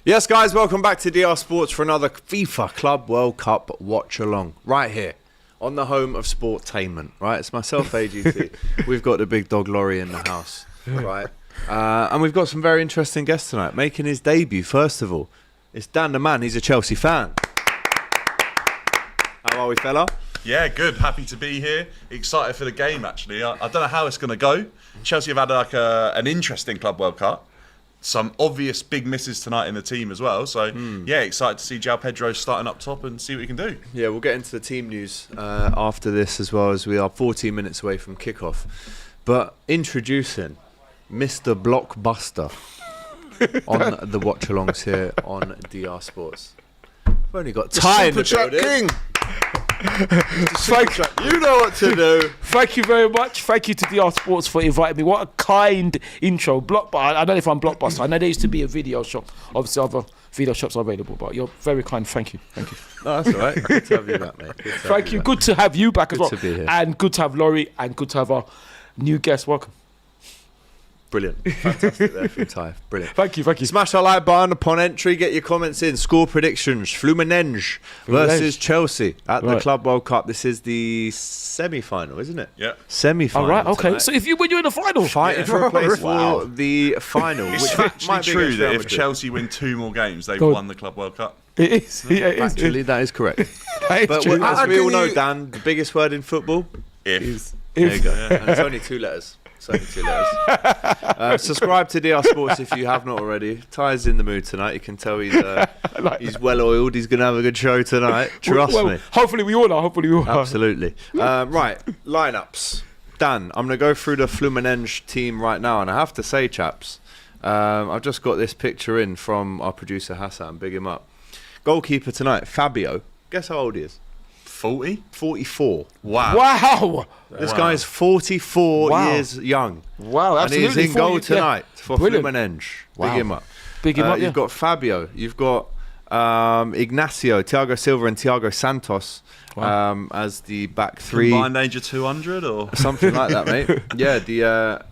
Yes, guys, welcome back to DR Sports for another FIFA Club World Cup watch-along. Right here, on the home of sportainment, right? It's myself, AGT. We've got the big dog Laurie in the house, right? And we've got some very interesting guests tonight. Making his debut, first of all, it's Dan the man. He's a Chelsea fan. How are we, fella? Yeah, good. Happy to be here. Excited for the game, actually. I don't know how it's going to go. Chelsea have had an interesting Club World Cup. Some obvious big misses tonight in the team as well. So, yeah, excited to see Joao Pedro starting up top and see what he can do. Yeah, we'll get into the team news after this as well, as we are 14 minutes away from kickoff. But introducing Mr. Blockbuster on the watch-alongs here on DR Sports. We've only got Ty in the building. King. You know what to do. Thank you very much. Thank you to DR Sports for inviting me. What a kind intro. I don't know if I'm Blockbuster. I know there used to be a video shop. Obviously, other video shops are available, but you're very kind. Thank you. Thank you. No, that's all right. Good to have you back, mate. Thank you. Good to have you back as well. Good to be here. And good to have Laurie and good to have our new guest. Welcome. Brilliant. Fantastic there from Ty. Brilliant. Thank you. Smash that like button upon entry. Get your comments in. Score predictions. Fluminense versus Chelsea at the Club World Cup. This is the semi-final, isn't it? Yeah. Semi-final. All right, okay. Tonight. So if you win, you're in the final. Fighting for a place for the final. It's actually true that if Chelsea win 2 more games, they've won the Club World Cup. It is. Yeah, it is. Actually, that is correct. That is but true. as we all know, Dan, the biggest word in football If. There you go. Yeah. And it's only 2 letters. Subscribe to DR Sports if you have not already. Ty's in the mood tonight. You can tell he's well oiled. He's going to have a good show tonight. Trust me. Hopefully we all are. Absolutely. Right, lineups. Dan, I'm going to go through the Fluminense team right now, and I have to say, chaps, I've just got this picture in from our producer Hassan. Big him up. Goalkeeper tonight, Fabio. Guess how old he is? 40? 44. Wow. This guy is 44 years young. Wow, absolutely. And he's in goal tonight for Fluminense. Big him up. Big him up, You've got Fabio. You've got Ignacio, Thiago Silva and Thiago Santos as the back three. Combined age of 200 or? Something like that, mate. Yeah, the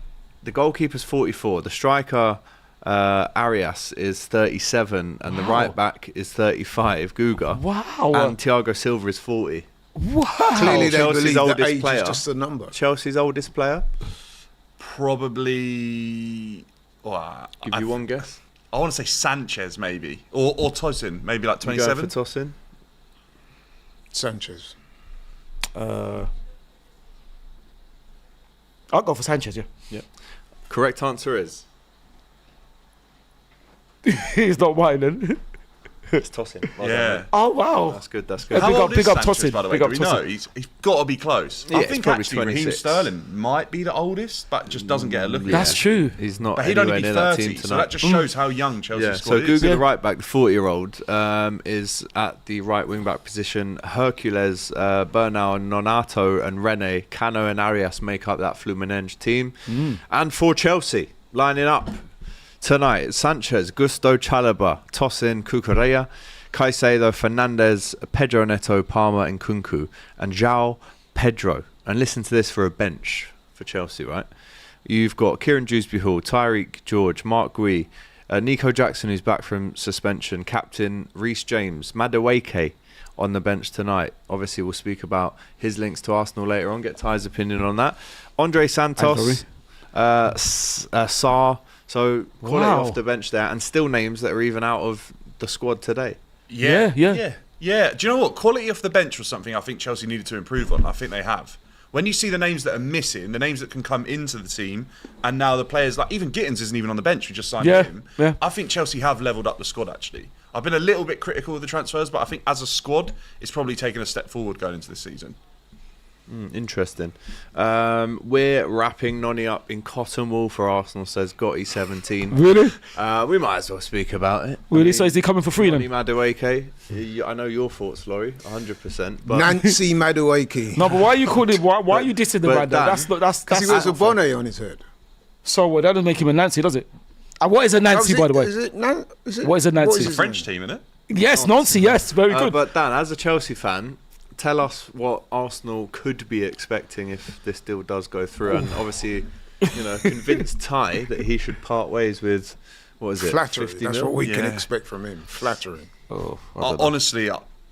goalkeeper's 44. The striker... Arias is 37 and the right back is 35, Guga. Wow. And Thiago Silva is 40. Wow. Clearly they Chelsea's believe oldest that age player. is just a number. Chelsea's oldest player? Probably... Give you one guess. I want to say Sanchez, maybe. Or Tosin, maybe like 27. You go for Tosin? Sanchez. I'll go for Sanchez, yeah. Correct answer is... He's not mine then. It's Tosin. Well yeah. done, Oh, wow. that's good. That's good. How old is big up Sanchez, Tosin, by the way? big Do up we know? Tosin. He's got to be close. Yeah, I it's think probably actually Raheem 26. Sterling might be the oldest, but just doesn't get a look at That's it. true. He's not But he'd anywhere only be near that 30, team so tonight. that just shows how young Chelsea's So squad is. Guga, the right back, the 40-year-old, is at the right wing back position. Hercules, Bernal, Nonato, and Rene, Cano, and Arias make up that Fluminense team. And for Chelsea, lining up tonight, Sanchez, Gusto, Chalobah, Tosin, Cucurella, Caicedo, Fernandez, Pedro Neto, Palmer, and Kunku, and Joao Pedro. And listen to this for a bench for Chelsea, right? You've got Kieran Dewsbury-Hall, Tyreek George, Mark Gui, Nico Jackson, who's back from suspension, captain Reece James, Madueke on the bench tonight. Obviously, we'll speak about his links to Arsenal later on, get Ty's opinion on that. Andre Santos, Sarr. So quality off the bench there, and still names that are even out of the squad today. Yeah. Do you know what? Quality off the bench was something I think Chelsea needed to improve on. I think they have. When you see the names that are missing, the names that can come into the team, and now the players like even Gittins isn't even on the bench. We just signed him. Yeah. I think Chelsea have levelled up the squad. Actually, I've been a little bit critical of the transfers, but I think as a squad, it's probably taken a step forward going into this season. Interesting. We're wrapping Noni up in cotton wool for Arsenal, says Gotti 17. Really? We might as well speak about it. Really? So is he coming for free Noni then? Madueke. I know your thoughts, Laurie, 100%. But Nancy Madueke. No, but why are you calling? Why are you dissing the man? Dan, That's Because he wears a bonnet on his head. So what? That doesn't make him a Nancy, does it? And what is a Nancy, by the way? What is a Nancy? It's a French team, isn't it? Yes, Nancy. Yes, very good. But Dan, as a Chelsea fan, tell us what Arsenal could be expecting if this deal does go through, and obviously, convince Ty that he should part ways with What is it? Flattery. 50 That's mil? what we can Yeah. expect from him. Flattery. Oh, I don't know. Honestly,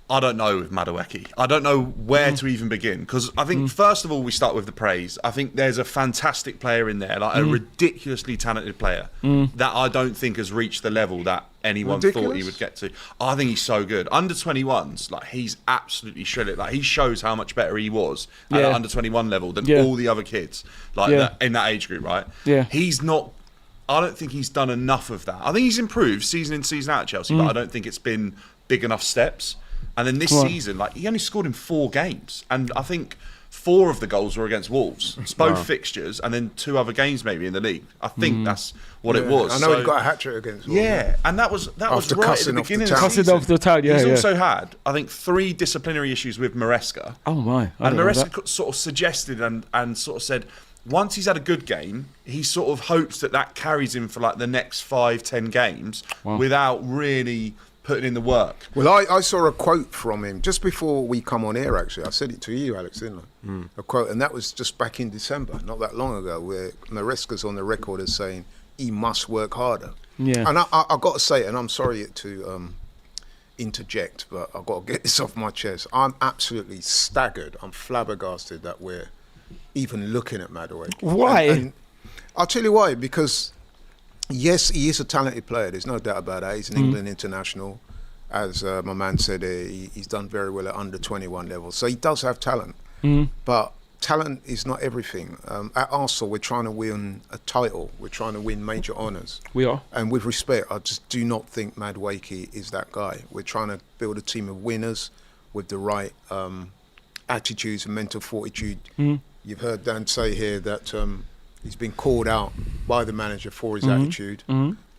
I don't know with Madueke. I don't know where to even begin because I think first of all we start with the praise. I think there's a fantastic player in there, like a ridiculously talented player that I don't think has reached the level that anyone thought he Ridiculous? would get to. I think he's so good. Under 21s, like he's absolutely shredded. Like he shows how much better he was at Yeah. the under 21 level than Yeah. all the other kids, like Yeah. in that age group, right? Yeah. He's not. I don't think he's done enough of that. I think he's improved season in, season out at Chelsea, but I don't think it's been big enough steps. And then this Right. season, like he only scored in 4 games, and I think 4 of the goals were against Wolves. It's both fixtures, and then 2 other games maybe in the league. I think that's what it was. I know So- he got a hat-trick against Wolves. yeah, and that was After right at cussing the off the beginning town. of the Cussing season. off the town, yeah, He's yeah. also had, I think, 3 disciplinary issues with Maresca. Oh my! I And don't know Maresca that. sort of suggested and sort of said, once he's had a good game, he sort of hopes that carries him for like the next 5-10 games without really putting in the work. Well, I saw a quote from him just before we come on air, actually. I said it to you, Alex, didn't I? A quote, and that was just back in December, not that long ago, where Maresca's on the record as saying he must work harder. Yeah. And I got to say, and I'm sorry to interject, but I've got to get this off my chest. I'm absolutely staggered. I'm flabbergasted that we're even looking at Madueke. Why? And I'll tell you why, because yes, he is a talented player. There's no doubt about that. He's an England international. As my man said, he's done very well at under 21 level. So he does have talent. But talent is not everything. At Arsenal, we're trying to win a title. We're trying to win major honours. We are. And with respect, I just do not think Madueke is that guy. We're trying to build a team of winners with the right attitudes and mental fortitude. You've heard Dan say here that he's been called out by the manager for his attitude.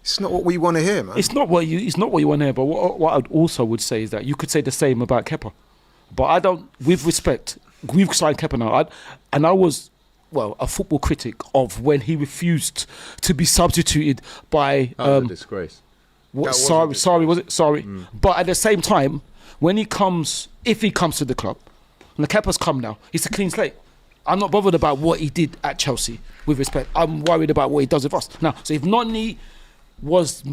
It's not what we want to hear, man. It's not what you want to hear. But what I also would say is that you could say the same about Kepa. But I don't. With respect, we've signed Kepa now, I was, well, a football critic of when he refused to be substituted by. That was a disgrace. What, That was a sorry, disgrace. was it? Sorry. But at the same time, when he comes, if he comes to the club, and the Kepa's come now, it's a clean slate. I'm not bothered about what he did at Chelsea, with respect. I'm worried about what he does with us. Now, so if Noni was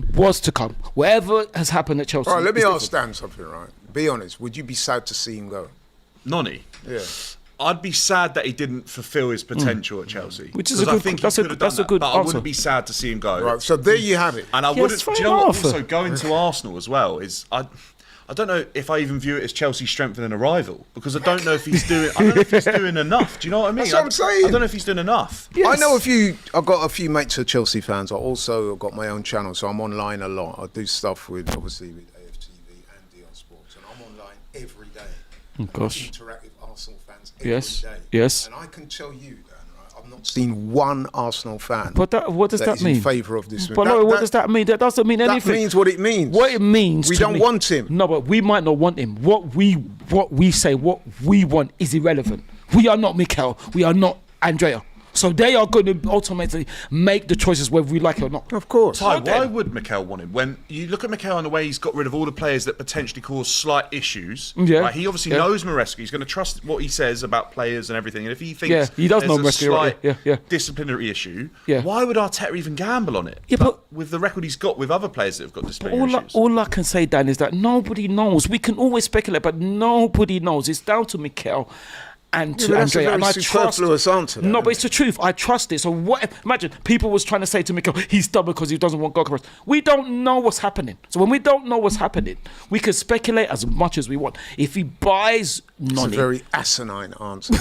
to come, whatever has happened at Chelsea. All right, let me is ask Dan something, right? Be honest, would you be sad to see him go? Noni. Yeah. I'd be sad that he didn't fulfil his potential at Chelsea. Which is a 'Cause I good- think he that's a could have good- that's done a good that, but I answer. wouldn't be sad to see him go. Right, so there you have it. And I Yes, wouldn't. Do fair you know what? enough. Also, going to Arsenal as well is I don't know if I even view it as Chelsea strengthening a rival because I don't know if he's doing. I don't know if he's doing enough. Do you know what I mean? That's what I'm saying. I don't know if he's doing enough. I know I've got a few mates who are Chelsea fans. I also got my own channel, so I'm online a lot. I do stuff with, obviously, with AFTV and Dion Sports, and I'm online every day. Oh, gosh. Interact with Arsenal fans every Yes, day. yes. And I can tell you, Dan, right, I've not seen one Arsenal fan But what does that is mean? in favour of this. But no, what does that mean? That doesn't mean That anything. means what it means. What it means. We to don't me- want him. No, but we might not want him. What we say, what we want is irrelevant. We are not Mikel. We are not Andrea. So they are going to ultimately make the choices whether we like it or not. Of course. Ty, Okay. why would Mikel want him? When you look at Mikel and the way he's got rid of all the players that potentially cause slight issues, Yeah. right, he obviously Yeah. knows Maresca. He's going to trust what he says about players and everything. And if he thinks Yeah, he does there's know a Maresca, right, slight yeah. disciplinary issue, Yeah. why would Arteta even gamble on it? Yeah, but- with the record he's got with other players that have got disciplinary issues. All I can say, Dan, is that nobody knows. We can always speculate, but nobody knows. It's down to Mikel and to but that's a Andrea. very And I superfluous trust. answer, that, No, but isn't it's the truth. I trust it. So what? Imagine people was trying to say to Mikel, he's stubborn because he doesn't want goal covers. We don't know what's happening. So when we don't know what's happening, we can speculate as much as we want. If he buys It's a Noni, very asinine answer.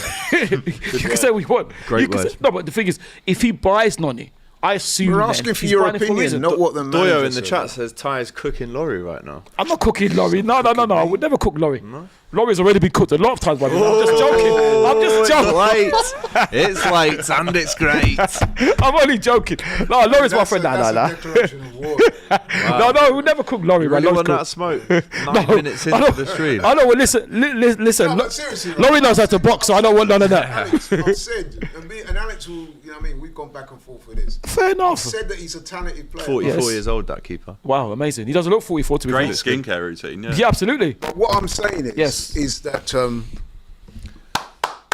you can say we want. Great You can word. say- no, but the thing is, if he buys Noni, I assume We're then asking for he's your buying it for a opinion, reason. not what the manager Doyo in the said. chat says Ty is cooking Laurie right now. I'm not cooking Laurie. No. I would never cook Laurie. Laurie's already been cooked a lot of times by me. I'm just joking. I'm just joking. It's late and it's great. I'm only joking. No, Laurie's my friend. That's a No. declaration of war. No, we'll never cook Laurie. Really Man. want Laurie's that cool. smoke? 9 minutes into the stream. I know. Well, listen. No, but seriously, right? Laurie knows how to box, so I don't want none of that. Alex, I've said, and Alex will, you know what I mean, we've gone back and forth with this. Fair enough. Said that he's a talented player. 44 Yes. years old, that keeper. Wow, amazing. He doesn't look 44 to be Great fair. skincare routine. Yeah. Yeah, absolutely. What I'm saying is, Yes. is that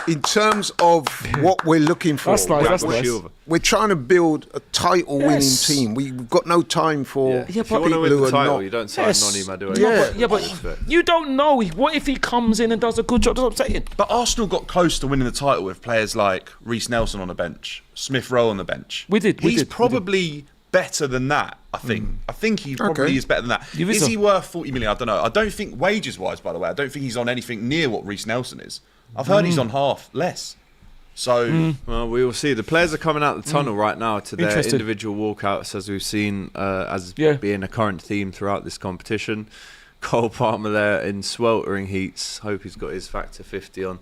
in terms of what we're looking for, That's nice. That's nice. we're trying to build a title-winning Yes. team. We've got no time for Yeah. If you but want to people win who the are title, not. you don't sign Yes. Noni Madueke. Yeah, but you don't know. What if he comes in and does a good job? That's what I'm saying. But Arsenal got close to winning the title with players like Reece Nelson on the bench, Smith Rowe on the bench. We did. He's probably better than that, I think. I think he probably is better than that. You Is think he so? worth 40 million? I don't know. I don't think wages-wise, by the way, I don't think he's on anything near what Reece Nelson is. I've heard he's on half less. So, Well, we will see. The players are coming out the tunnel right now to their Interesting. individual walkouts, as we've seen, as Yeah. being a current theme throughout this competition. Cole Palmer there in sweltering heats. Hope he's got his factor 50 on.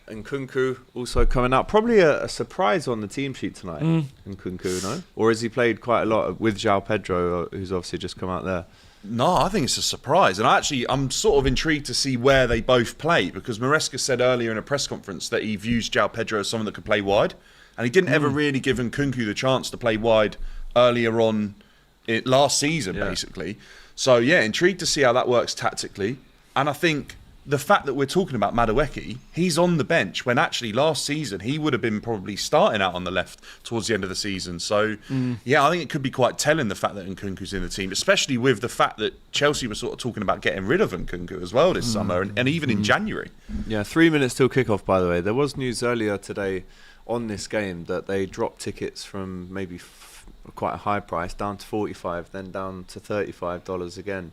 And Nkunku also coming out. Probably a surprise on the team sheet tonight. Nkunku, no? Or has he played quite a lot with Joao Pedro, who's obviously just come out there? no, I think it's a surprise. And I'm sort of intrigued to see where they both play, because Maresca said earlier in a press conference that he views Joao Pedro as someone that could play wide. And he didn't ever really give Nkunku the chance to play wide earlier on last season, basically. So, yeah, intrigued to see how that works tactically. And I think the fact that we're talking about Madueke, he's on the bench when actually last season he would have been probably starting out on the left towards the end of the season. So, yeah, I think it could be quite telling, the fact that Nkunku's in the team, especially with the fact that Chelsea were sort of talking about getting rid of Nkunku as well this summer and even in January. Yeah, 3 minutes till kickoff, by the way. There was news earlier today on this game that they dropped tickets from maybe quite a high price down to $45, then down to $35 again.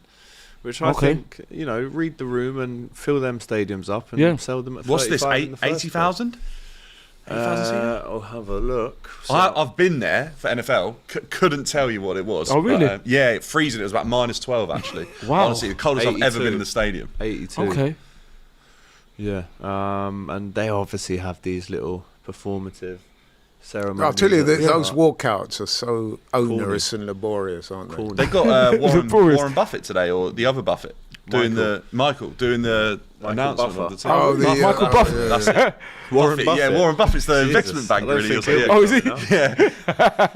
Which I think, read the room and fill them stadiums up and sell them at 35. What's this, 80,000? 80,000 I'll have a look. So I've been there for NFL, couldn't tell you what it was. Oh, really? But, yeah, freezing. It was about -12, actually. Wow. Honestly, the coldest I've ever 82. been in the stadium. 82. Okay. Yeah. And they obviously have these little performative ceremonies. I'll tell you, that they those start. walkouts are so onerous and laborious, aren't they? Corny. They got Boris. Warren Buffett today, or the other Buffett, doing the announcement Buffer. of the team. Oh, Michael Buffett. yeah. That's it. Warren Buffett, Buffett. Yeah, Warren Buffett's the Jesus. investment bank, I don't really. think Or something. he'll Oh, is he? Yeah.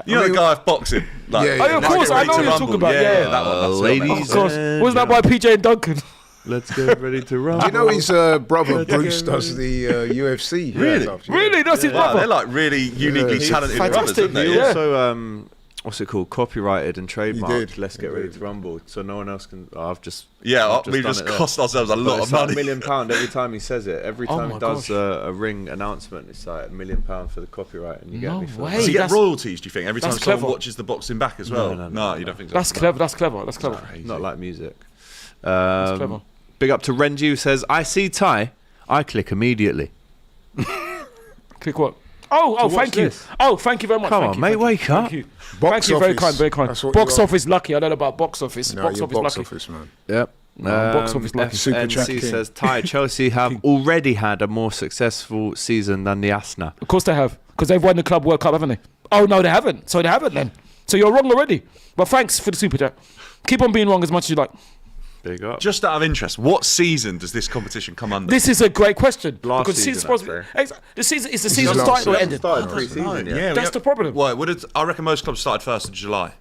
You know the guy of boxing? Like, Yeah, yeah. Oh, of Let's course, Get I Ready know to what you're Rumble. talking about, yeah. that one. That's it. ladies Of course. and Wasn't that by PJ and Duncan? Let's get ready to run. You know, his brother Bruce does the UFC. Really? stuff, yeah. Really? That's his Wow, brother? they're like really uniquely talented brothers, fantastic. aren't they? He Yeah. also, what's it called? Copyrighted and trademarked. did. Let's He get ready did. to rumble. So no one else can. I've just. Yeah, I've we've done just it there. cost ourselves a But lot it's of like money. £1 million every time he says it. Every Oh time my he does gosh. a ring announcement, it's like £1 million for the copyright, and you No get me for way. that. Does he get That's- royalties, do you think, every time that's someone clever. watches the boxing back as well? No, you don't think so? That's clever. That's clever. That's clever. Not like music. clever. Big up to Renji, who says, "I see Ty, I click immediately." Click what? Oh, watch thank you. this. Oh, thank you very much. Come Thank on, you, mate, thank you, wake up. Thank you. Box Thank you, very office. kind, very kind. That's what Box you are. office lucky. I don't know about box office. No, box you're office box lucky. office, man. Yep. Box office lucky. Super FNC chat king. says, Ty, Chelsea have already had a more successful season than the Asna. Of course they have, because they've won the Club World Cup, haven't they? Oh no, they haven't. So they haven't then. So you're wrong already. But thanks for the super chat. Keep on being wrong as much as you like. Big up. Just out of interest, what season does this competition come under? This is a great question. Last because season, the supposed to I'd be, the season is the season last started or season. ended. Started pre-season, Yeah, That's the problem. Well, I reckon most clubs started 1st of July.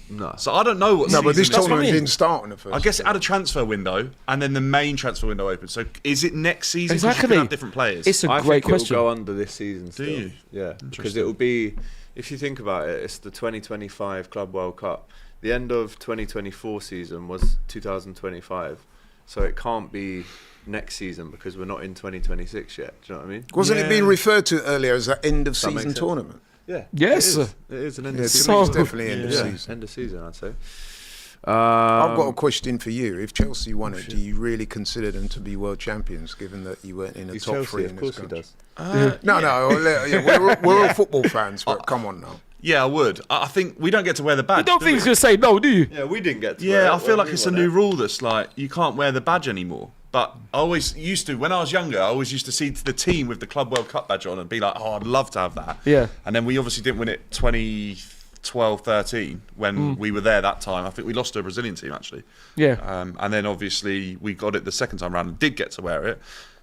No. So I don't know what No, season but this it is. what I tournament mean. didn't start on the first. I guess it had a transfer window, and then the main transfer window opened. So is it next season? 'Cause you Exactly. could have different players. It's a I great think it will question. go under this season still. you? Yeah, because Interesting. it will be, if you think about it, it's the 2025 Club World Cup. The end of 2024 season was 2025, so it can't be next season because we're not in 2026 yet. Do you know what I mean? Wasn't it Yeah. being referred to earlier as an end of That makes season sense. tournament? Yeah. Yes. It is an end Yeah, of to season. me, it's So- definitely end of Yeah, season. end of season, I'd say. I've got a question for you. If Chelsea won it, do you really consider them to be world champions, given that you weren't in the He's top Chelsea, three of in course this he country? does. We're all football fans, but come on now. Yeah, I would. I think we don't get to wear the badge. I don't do think we? he's going to say no, do you? Yeah, we didn't get to Yeah, it. I feel Well, like it's we a won new it. rule that's like you can't wear the badge anymore. But I always used to, when I was younger, I always used to see the team with the Club World Cup badge on and be like, oh, I'd love to have that. Yeah. And then we obviously didn't win it 2012-13 when we were there that time. I think we lost to a Brazilian team, actually. Yeah. And then obviously we got it the second time round and did get to wear it.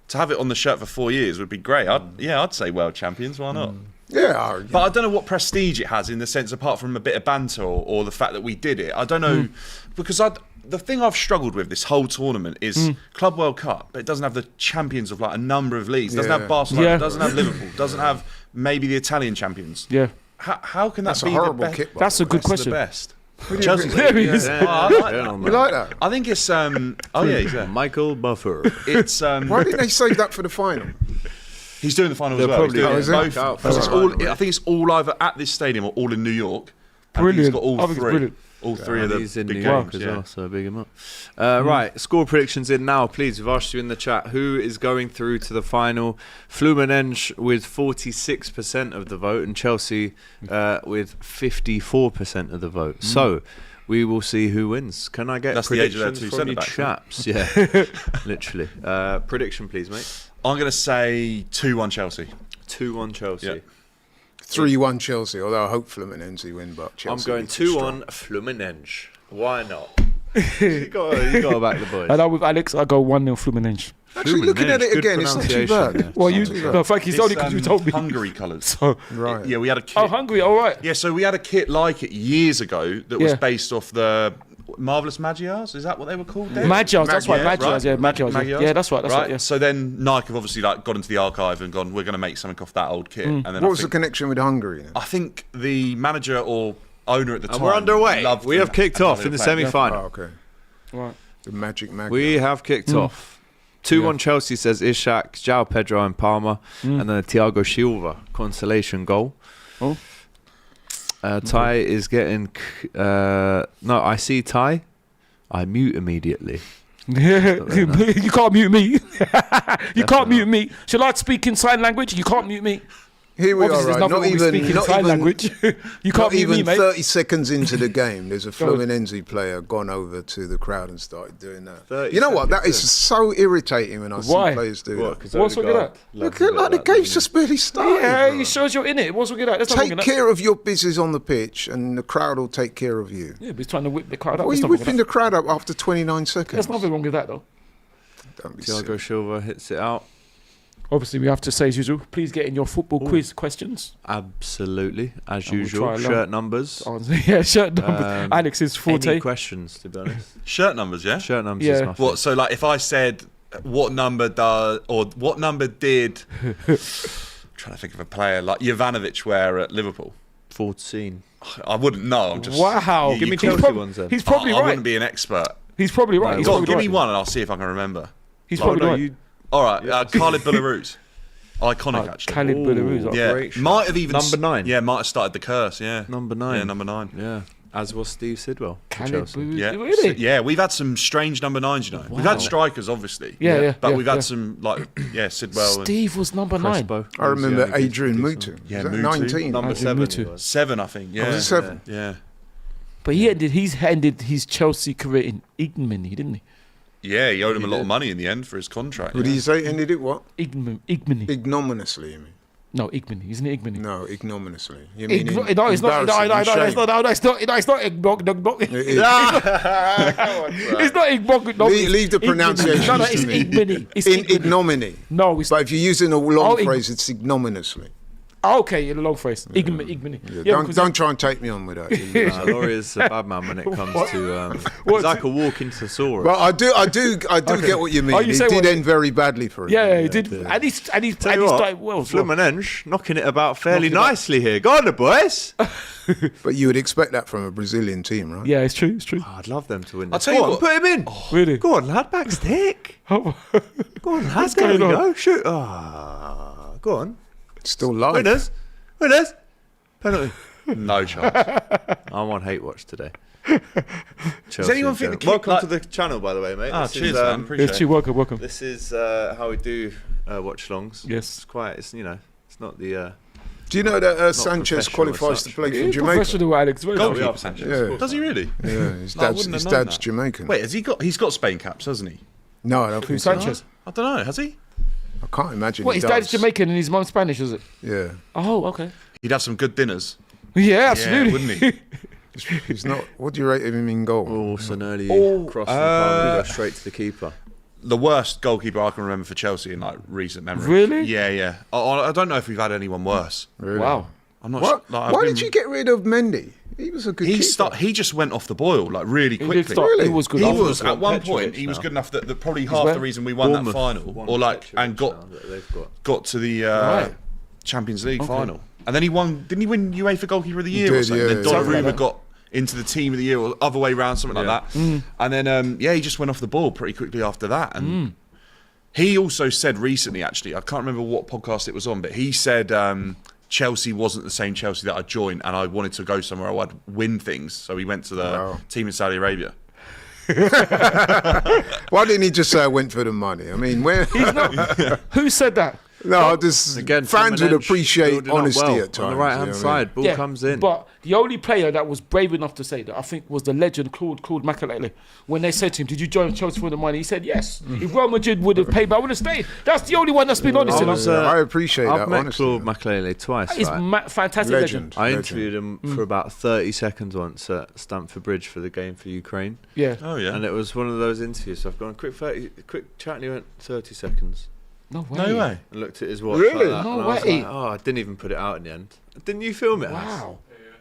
To have it on the shirt for 4 years would be great. I'd say world champions, why not? Yeah, But I don't know what prestige it has in the sense, apart from a bit of banter or the fact that we did it. I don't know, because the thing I've struggled with this whole tournament is Club World Cup, but it doesn't have the champions of like a number of leagues. It doesn't have Barcelona. Yeah. It doesn't have Liverpool. It doesn't have maybe the Italian champions. Yeah. How can that That's be a horrible the best? kick. by That's the a good That's the question. best. way. Chelsea's There he is. Yeah, I like that. You like that? I think it's oh yeah, he's there. Michael Buffer. It's Why didn't they save that for the final? he's doing the final as They're well. He's probably doing Oh, it is it? both. Out for Because it's the all. final, I think it's all either at this stadium or all in New York. And Brilliant. He's got all I think it's three. brilliant. All three of the He's in big New games. York as yeah. well, so big him up. Right, score predictions in now, please. We've asked you in the chat who is going through to the final. Fluminense with 46% of the vote, and Chelsea with 54% of the vote. So we will see who wins. Can I get That's the age of their predictions two from you centre-backs, chaps? Yeah, literally. Prediction, please, mate. I'm going to say 2-1 Chelsea. 2-1 Chelsea. Yeah. 3-1 Chelsea, although I hope Fluminense win, but I'm Chelsea going will be too strong. 2-1 Fluminense. Why not? you got to back the boys. And I'm with Alex. I go 1-0 Fluminense. Actually, looking at it Good again, it's not too pronunciation, bad. yeah. Well, you Not too bad. no, thank you. It's only because you told me. Hungary colours. So, Right. Yeah, we had a kit. oh, Hungary. All right. Yeah, so we had a kit like it years ago that was Yeah. based off the Marvellous Magyars. Is that what they were called? Dave? Magyars. That's right. Yeah, Magyars. right. Yeah, Magyars. Magyars. Yeah, that's right. That's right. Yeah. So then Nike have obviously like got into the archive and gone, we're going to make something off that old kit. And then What was the connection with Hungary then? I think the manager or owner at the time. And we're underway. loved We them have kicked and how off they in were the playing. semi-final. Oh, okay. Right. The Magic Mag. We have kicked off. 2-1 Chelsea, says Ishak, Joao Pedro and Palmer, and then a Thiago Silva consolation goal. Oh. Ty is getting... no, I see Ty. I mute immediately. You can't mute me. You can't mute me. Shall I speak in sign language? You can't mute me. Here we Obviously, are, there's right? nothing wrong with speaking in sign language. You can't Not mute me, even mate. 30 seconds into the game, there's a Go on. Fluminense player gone over to the crowd and started doing that. 30 You know what? That is seconds, so irritating when I see Why? players do What, that. 'cause What's wrong with Odegaard that? loves Look a at bit like the that, game's doesn't just barely started. Yeah, bro. it shows you're in it. What's wrong with that? There's nothing wrong Take with that. care of your business on the pitch, and the crowd will take care of you. Yeah, but he's trying to whip the crowd up. Why are There's you nothing wrong with whipping that. the crowd up after 29 seconds? There's nothing wrong with that, though. Don't be Thiago silly. Silva hits it out. Obviously, we have to say as usual. Please get in your football quiz questions. Absolutely, as And we'll usual. try along. Shirt numbers. Yeah, shirt numbers. Alex's Any forte. questions, to be honest? Shirt numbers, yeah? Shirt numbers Yeah. is my What? So like if I said what number does or what number did trying to think of a player like Jovanovic wear at Liverpool? 14. I wouldn't know. I'm just Wow. You- Give me you Chelsea could- ones then. He's probably I right. wouldn't be an expert. He's probably right. He's Go on, probably give right. me one and I'll see if I can remember. He's Oh, probably no, right. you- All right, Khalid Boularus. Iconic, actually. Khalid Boularus. yeah, great shot. might have even Number 9. Yeah, might have started the curse. Yeah, Number 9. Yeah, number 9. Yeah, as was Steve Sidwell. for Khalid Chelsea. Boularus. Yeah, Really? yeah. We've had some strange number 9s, you know. We've had strikers, obviously. Yeah, yeah, But yeah, we've had yeah. some like Sidwell. Steve was number 9. Crespo. I remember He was the only Adrian decent- Mutu. Yeah, Is that Mutu. 19? Number Adrian 7. Mutu. he was. 7, I think. Yeah, Was it 7? Yeah. But he's ended his Chelsea career in ignominy, didn't he? Yeah, he owed him a lot of money in the end for his contract. Would you say ended it what? Ignominy. Ignominiously, you mean? No, ignominy. Isn't it ignominy? No, ignominiously. You mean No, it's not. No, embarrassing, it's not ignominy. It is. It's not ignominy. Leave the pronunciations No, to it's me. ignominy. It's In ignominy. ignominy. No, it's But if you're using a long Oh, phrase, it's ignominiously. okay. In a long phrase, ignominy. Yeah, because Don't try and take me on with that. Laurie is a bad man when it comes to. What? It's like a walking thesaurus. Well, I do get what you mean. Oh, you It say did what- end very badly for him. Yeah, he did, and he Tell you started what, well. as well. Fluminense knocking it about fairly Knocking it about. nicely here. Go on, the boys. But you would expect that from a Brazilian team, right? Yeah, it's true. It's true. I'd love them to win. I'll This. tell you Go on, what- put him in. Really? Go on, lad, back stick. Go on, lad, there we going go. Shoot. Ah, go on. Still live. Winners. Penalty. No chance. I'm on hate watch today. Does anyone think the kick, Welcome like- to the channel, by the way, mate. Ah, This cheers, is, man. Appreciate Yes, it. true. Welcome. This is how we do watch longs. Yes. It's quite. It's it's not the. Do you know that Sanchez professional as qualifies to such. play for You're Jamaica? professional, Alex. Very Goal good. keeper, Sanchez. Yeah. Does he really? Yeah, his No, I dad's, wouldn't his have known dad's that. Jamaican. Wait, he's got Spain caps, hasn't he? No, I don't think so. Sanchez. I don't know. Has he? I can't imagine. What? he His dad's does. Jamaican and his mum's Spanish, is it? Yeah, Oh, okay. He'd have some good dinners. Yeah, absolutely. Yeah, wouldn't he? he's not. What do you rate him in goal? Oh, it's an early cross and go straight to the keeper. The worst goalkeeper I can remember for Chelsea in like recent memory. Really? Yeah, yeah. I don't know if we've had anyone worse. Really? Wow. I'm not What? sure. Like, Why did you get rid of Mendy? He was a good keeper. Why did you get rid of Mendy? He was a good keeper. He just went off the boil like really He quickly. did start. Really? He was good. He I thought was at one Petrovic point. He was now. good enough that probably half where? the reason we won Bournemouth that final, won or like, Petrovic and got now that they've got to the Right. Champions League final, and then he won. Didn't he win UEFA Goalkeeper of the Year or did, something? yeah, Then yeah. Something like Donnarumma that. got into the Team of the Year, or other way around, something like that. And then he just went off the ball pretty quickly after that. And he also said recently, actually, I can't remember what podcast it was on, but he said Chelsea wasn't the same Chelsea that I joined, and I wanted to go somewhere where I'd win things. So he went to the team in Saudi Arabia. Why didn't he just say I went for the money? I mean, where? Who said that? No, just Again, fans would Fluminense appreciate building up honesty well at times. on the right hand side. Ball comes in. But the only player that was brave enough to say that, I think, was the legend Claude Makélélé. When they said to him, "Did you join Chelsea for the money?" He said, "Yes." If Real Madrid would have paid, but I would have stayed. That's the only one that's been honest enough. I appreciate that. I've met Honestly, Claude Makélélé twice. He's Right? fantastic legend. Legend. I interviewed him for about 30 seconds once at Stamford Bridge for the game for Ukraine. Yeah. Oh yeah. And it was one of those interviews. So I've gone quick chat, and he went 30 seconds. No way. No way. And looked at his watch Really? like that. No and I was way. like, oh, I didn't even put it out in the end. Didn't you film it? Has? Wow.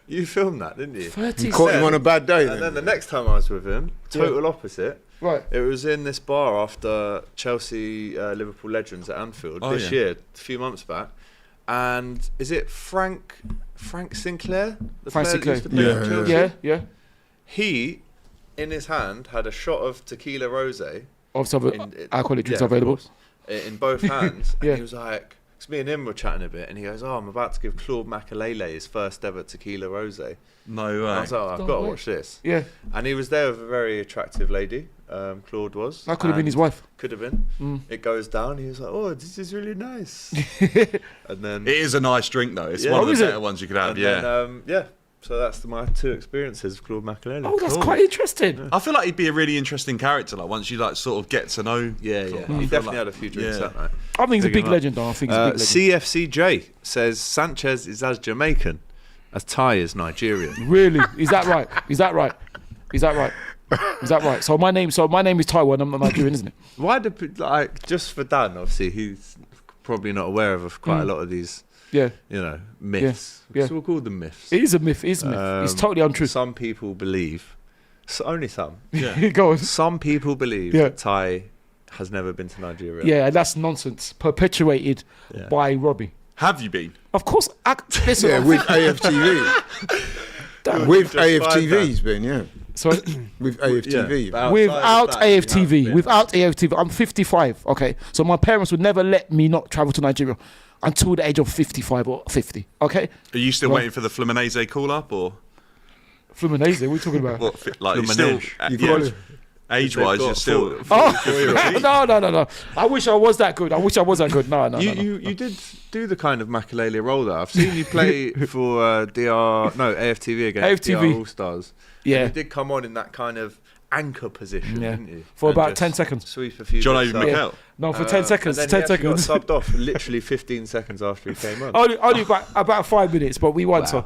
You filmed that, didn't you? 30 Caught him on a bad day. And then the next time I was with him, total opposite. Right. It was in this bar after Chelsea Liverpool Legends at Anfield this year, a few months back. And is it Frank Sinclair? The Frank player that used to Sinclair. play for Chelsea? Yeah. He, in his hand, had a shot of tequila rosé. Obviously, alcoholic drinks yeah, of available. course, in both hands. Yeah. And he was like, because me and him were chatting a bit, and he goes, "Oh, I'm about to give Claude Makélélé his first ever tequila rosé." No And I way. was like, I've No got to way. watch this. Yeah. And he was there with a very attractive lady, Claude was. That could have been and his wife. Could have been. It goes down. He was like, "Oh, this is really nice." And then, It is a nice drink though. It's Yeah. one Oh, of the is it? better ones you could have. and Yeah. then, So that's my two experiences with Claude Makélélé. Oh, that's Cool. quite interesting. I feel like he'd be a really interesting character. Like once you like sort of get to know. Yeah. Claude. I He feel definitely like- had a few drinks yeah. that night. I think he's a Big big him up. legend, though. I think he's a big legend. CFCJ says Sanchez is as Jamaican as Ty is Nigerian. Really? Is that right? Is that right? Is that right? Is that right? So my name is Taiwan. I'm not Nigerian, isn't it? Why do just for Dan? Obviously, he's probably not aware of quite a lot of these, Yeah. myths. Yeah. So we'll call them myths. It is a myth. It is a myth. It's totally untrue. Some people believe, only some. Go on. Some people believe Yeah. that Ty has never been to Nigeria. Yeah, and that's nonsense. Perpetuated Yeah. by Robbie. Have you been? Of course. Listen, Yeah, with AFTV. With just find AFTV, that. he's been, yeah. so With AFTV. but outside without of that, you have AFTV, been. without AFTV, I'm 55. Okay, so my parents would never let me not travel to Nigeria until the age of 55 or 50. Okay, Are you still Well- waiting for the Fluminense call up or Fluminense. What are you talking about? what? Like you're still Fluminense. You call it- age-wise, you're still. Oh no! I wish I was that good. No. You did do the kind of Makélélé role there. I've seen you play for AFTV against AFTV. DR All Stars. Yeah. You did come on in that kind of anchor position, Yeah. didn't you? For And about just 10 seconds. Sweep a few. John bits Owen up. Mikel. No, for 10 seconds. And 10 then he actually seconds. got subbed off literally 15 seconds after he came on. Only about 5 minutes, but we won. So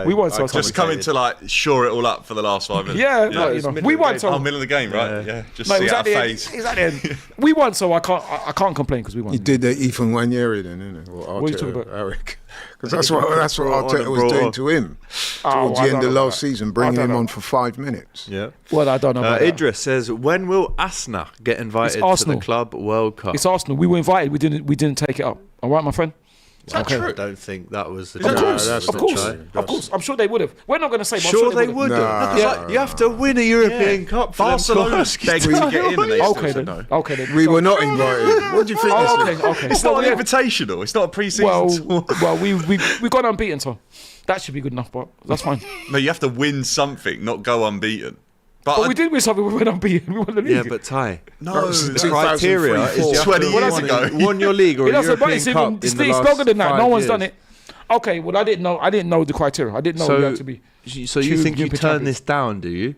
we won, so Just coming to like shore it all up for the last 5 minutes. yeah, it no, was middle we of the won. game. So Oh, middle of the game, right? Yeah. Just no, it see was our at the end. face. It was at the end. We won, so I can't complain because we won. He did the Ethan Wanyeri then, didn't he? Or What are you talking about? Eric. Because that's what Brought on Arteta and was brought doing on. to him Oh, towards I the don't end of know last about season, I bringing don't him know. on for 5 minutes. Yeah. Well, I don't know. About that. Idris says, when will Asna get invited to the Arsenal. Club World Cup? It's Arsenal. We were invited. We didn't take it up. All right, my friend. that true? I don't think that was the Of course, that's of not course, true. of course. I'm sure they would have. We're not going to say. But Sure, I'm they would've. would. Nah. Yeah. You have to win a European Cup. For Barcelona them begged to get in and they still Okay said then. no. Okay then. We were not invited. What do you think Oh, this is? okay. It's Well, not an we- invitational. It's not a pre-season tour. Well, we got unbeaten, so that should be good enough. But that's fine. No, you have to win something, not go unbeaten. But, But we did win something. We went unbeaten. We won the league. Yeah, but Ty, No, That was the 2003, criteria is you have 20 to years won- ago. won your league or It a doesn't matter. European It's Cup even in it's the it's last longer than that. 5 No one's years. done it. Okay, well I didn't know the criteria. I didn't know we had to be. So you think you European turn champions. this down, do you?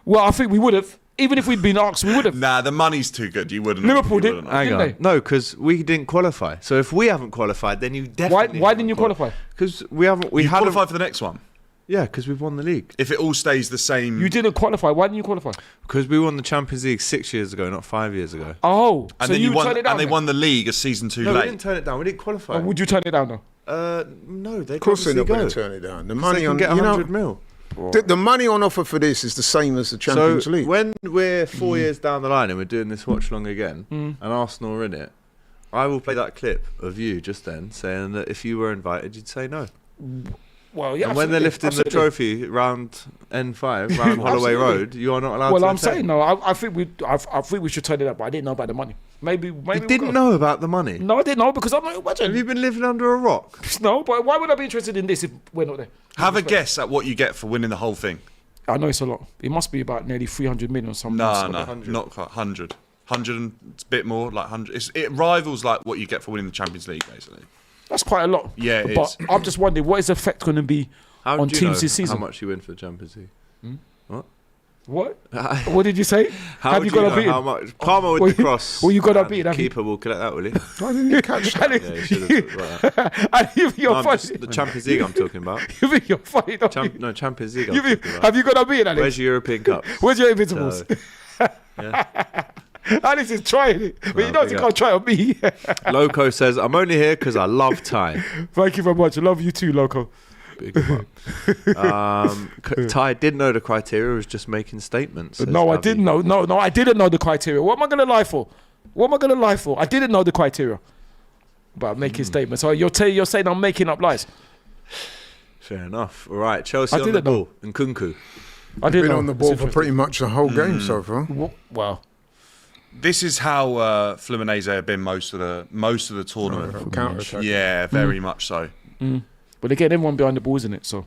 Well, I think we would have. Even if we'd been asked, we would have. nah, the money's too good. You wouldn't. Liverpool you did. wouldn't. Hang Didn't on. they? No, because we didn't qualify. So if we haven't qualified, then you definitely. Why didn't you qualify? Because we haven't. We You had qualify for the next one. Yeah, because we've won the league. If it all stays the same. You didn't qualify. Why didn't you qualify? Because we won the Champions League 6 years ago, not 5 years ago. Oh, And so then you won, turned it down. and they then? won the league a season too No, we late. didn't turn it down. We didn't qualify. Or would you turn it down though? No, they Of course they're not going go. to turn it down. The They money can on get 100 mil. the money on offer for this is the same as the Champions So League. when we're 4 years down the line and we're doing this watch along again, and Arsenal are in it, I will play that clip of you just then saying that if you were invited, you'd say no. Well, yeah. And when they're lifting the trophy round N5, round Holloway Road, you are not allowed to. Well, I'm attend. saying no. I think we should turn it up, but I didn't know about the money. Maybe You we'll didn't go. know about the money. No, I didn't know because I'm not Have watching. you been living under a rock? No, but why would I be interested in this if we're not there? Have a guess at what you get for winning the whole thing. I know it's a lot. It must be about nearly 300 million or something. No, not quite 100. 100 and it's a bit more, like 100. It rivals like what you get for winning the Champions League, basically. That's quite a lot. Yeah, it but is. I'm just wondering what is the effect going to be How on do you teams know this season? how much you win for the Champions League? What? What did you say? How Have would you got know a beating? how much? Palmer with Well, the cross. well, you got a and beating, have you? Keeper will collect that, will he? Why didn't you catch that? Yeah, he should have. Right. And you think you're No, funny. the Champions League I'm talking about. You think you're funny, don't you? No, Champions League I'm You think, talking about. have you got a beating, Alex? Where's your European Cup? Where's your Invincibles? Yeah. Alex is trying it, but he knows he big can't try on me. Loco says, I'm only here because I love Ty. Thank you very much. I love you too, Loco. Big one. Ty did know the criteria, was just making statements. says No, I Avi. didn't know. No, I didn't know the criteria. What am I going to lie for? What am I going to lie for? I didn't know the criteria. But I'm making statements. So you're saying I'm making up lies. Fair enough. All right, Chelsea I on the didn't know. ball. And Kunku. I didn't Been know. on the ball It's for pretty much the whole game so far. interesting. Well, This is how Fluminense have been most of the tournament. Counter-attack. Yeah, very much so. but again, everyone behind the ball, isn't it? So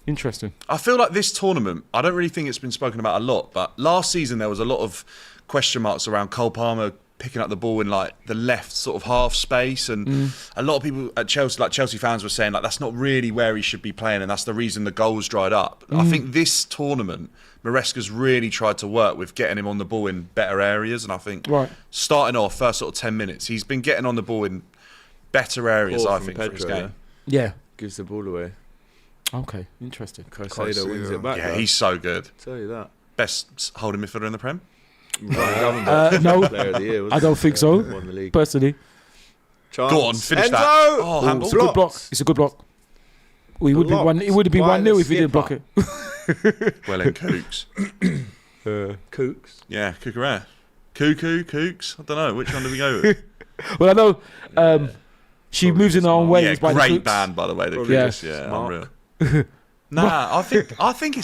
interesting. I feel like this tournament, I don't really think it's been spoken about a lot, but last season there was a lot of question marks around Cole Palmer picking up the ball in like the left sort of half space, and a lot of people at Chelsea, like Chelsea fans, were saying like that's not really where he should be playing, and that's the reason the goals dried up. I think this tournament, Maresca's really tried to work with getting him on the ball in better areas, and I think starting off first sort of 10 minutes, he's been getting on the ball in better areas, Ball I from think, Pedro, for his game. Yeah. Gives the ball away. Okay. Interesting. Caicedo wins it back. Yeah, though. he's so good. Tell you that. Best holding midfielder in the Prem. No, Player of the year, wasn't I don't think so. Won the league. Personally, Chance. Go on, finish Enzo! that. Oh, handball. it's a good block. It's a good block. Well, it would be Blocked one. It would have been by 1-0 the if he didn't block skipper. it. Well, in Kooks. Kooks. Yeah, Kukurere. Kooks. I don't know. Which one do we go with? Well, I know she moves in her own way. Yeah, by the great Cooks. band, by the way. The Probably Kooks. just Yeah, smart. unreal. Nah, I think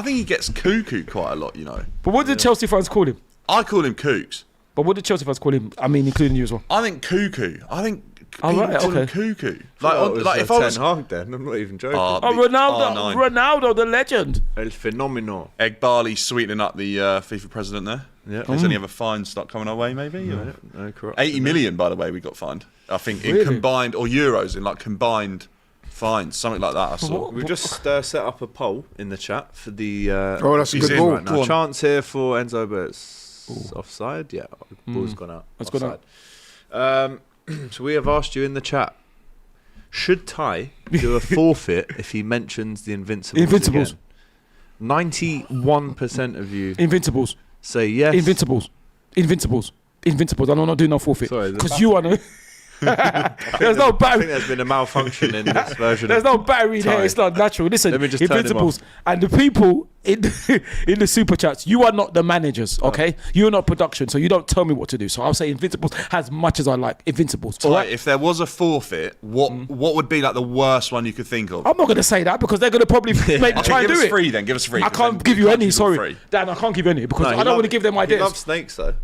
he gets cuckoo quite a lot, you know. But what did Chelsea fans call him? I call him Kooks. But what did Chelsea fans call him? I mean, including you as well. I think cuckoo. I think Oh, people right, call him okay. cuckoo. Like If I was Ten Hag then, I'm not even joking. Oh, Ronaldo, R9. Ronaldo, the legend. El Fenomeno. Egg Barley sweetening up the FIFA president there. Yeah. There's any other fines start coming our way, maybe? Or- No corruption. 80 million, by the way, we got fined. I think in Really? combined, or euros in like combined fines, something like that. I saw. What? We've just set up a poll in the chat for the. Oh, that's a He's good in ball. Right Go now. on. Chance here for Enzo, but it's offside. Yeah, ball's gone out. It's gone Offside. So we have asked you in the chat: should Ty do a forfeit if he mentions the Invincibles? Invincibles. 91% of you Invincibles. say yes. Invincibles. Invincibles. Invincibles. I'm not doing no forfeit. Sorry, Because you are no. There's no I think battery. there's been a malfunction in this version. There's no battery in here. Ty. It's not natural. Listen, Let me just turn him Invincibles and the people in in the super chats. You are not the managers, okay? You're not production, so you don't tell me what to do. So I'll say Invincibles as much as I like Invincibles. All Right, right. if there was a forfeit, what would be like the worst one you could think of? I'm not going to say that because they're going to probably make me Okay, try and give do us it. free then. Give us free. I 'cause can't then give you can't any. keep it all Sorry, free. Dan. I can't give you any because No, I he don't want to give them He ideas. loves snakes though.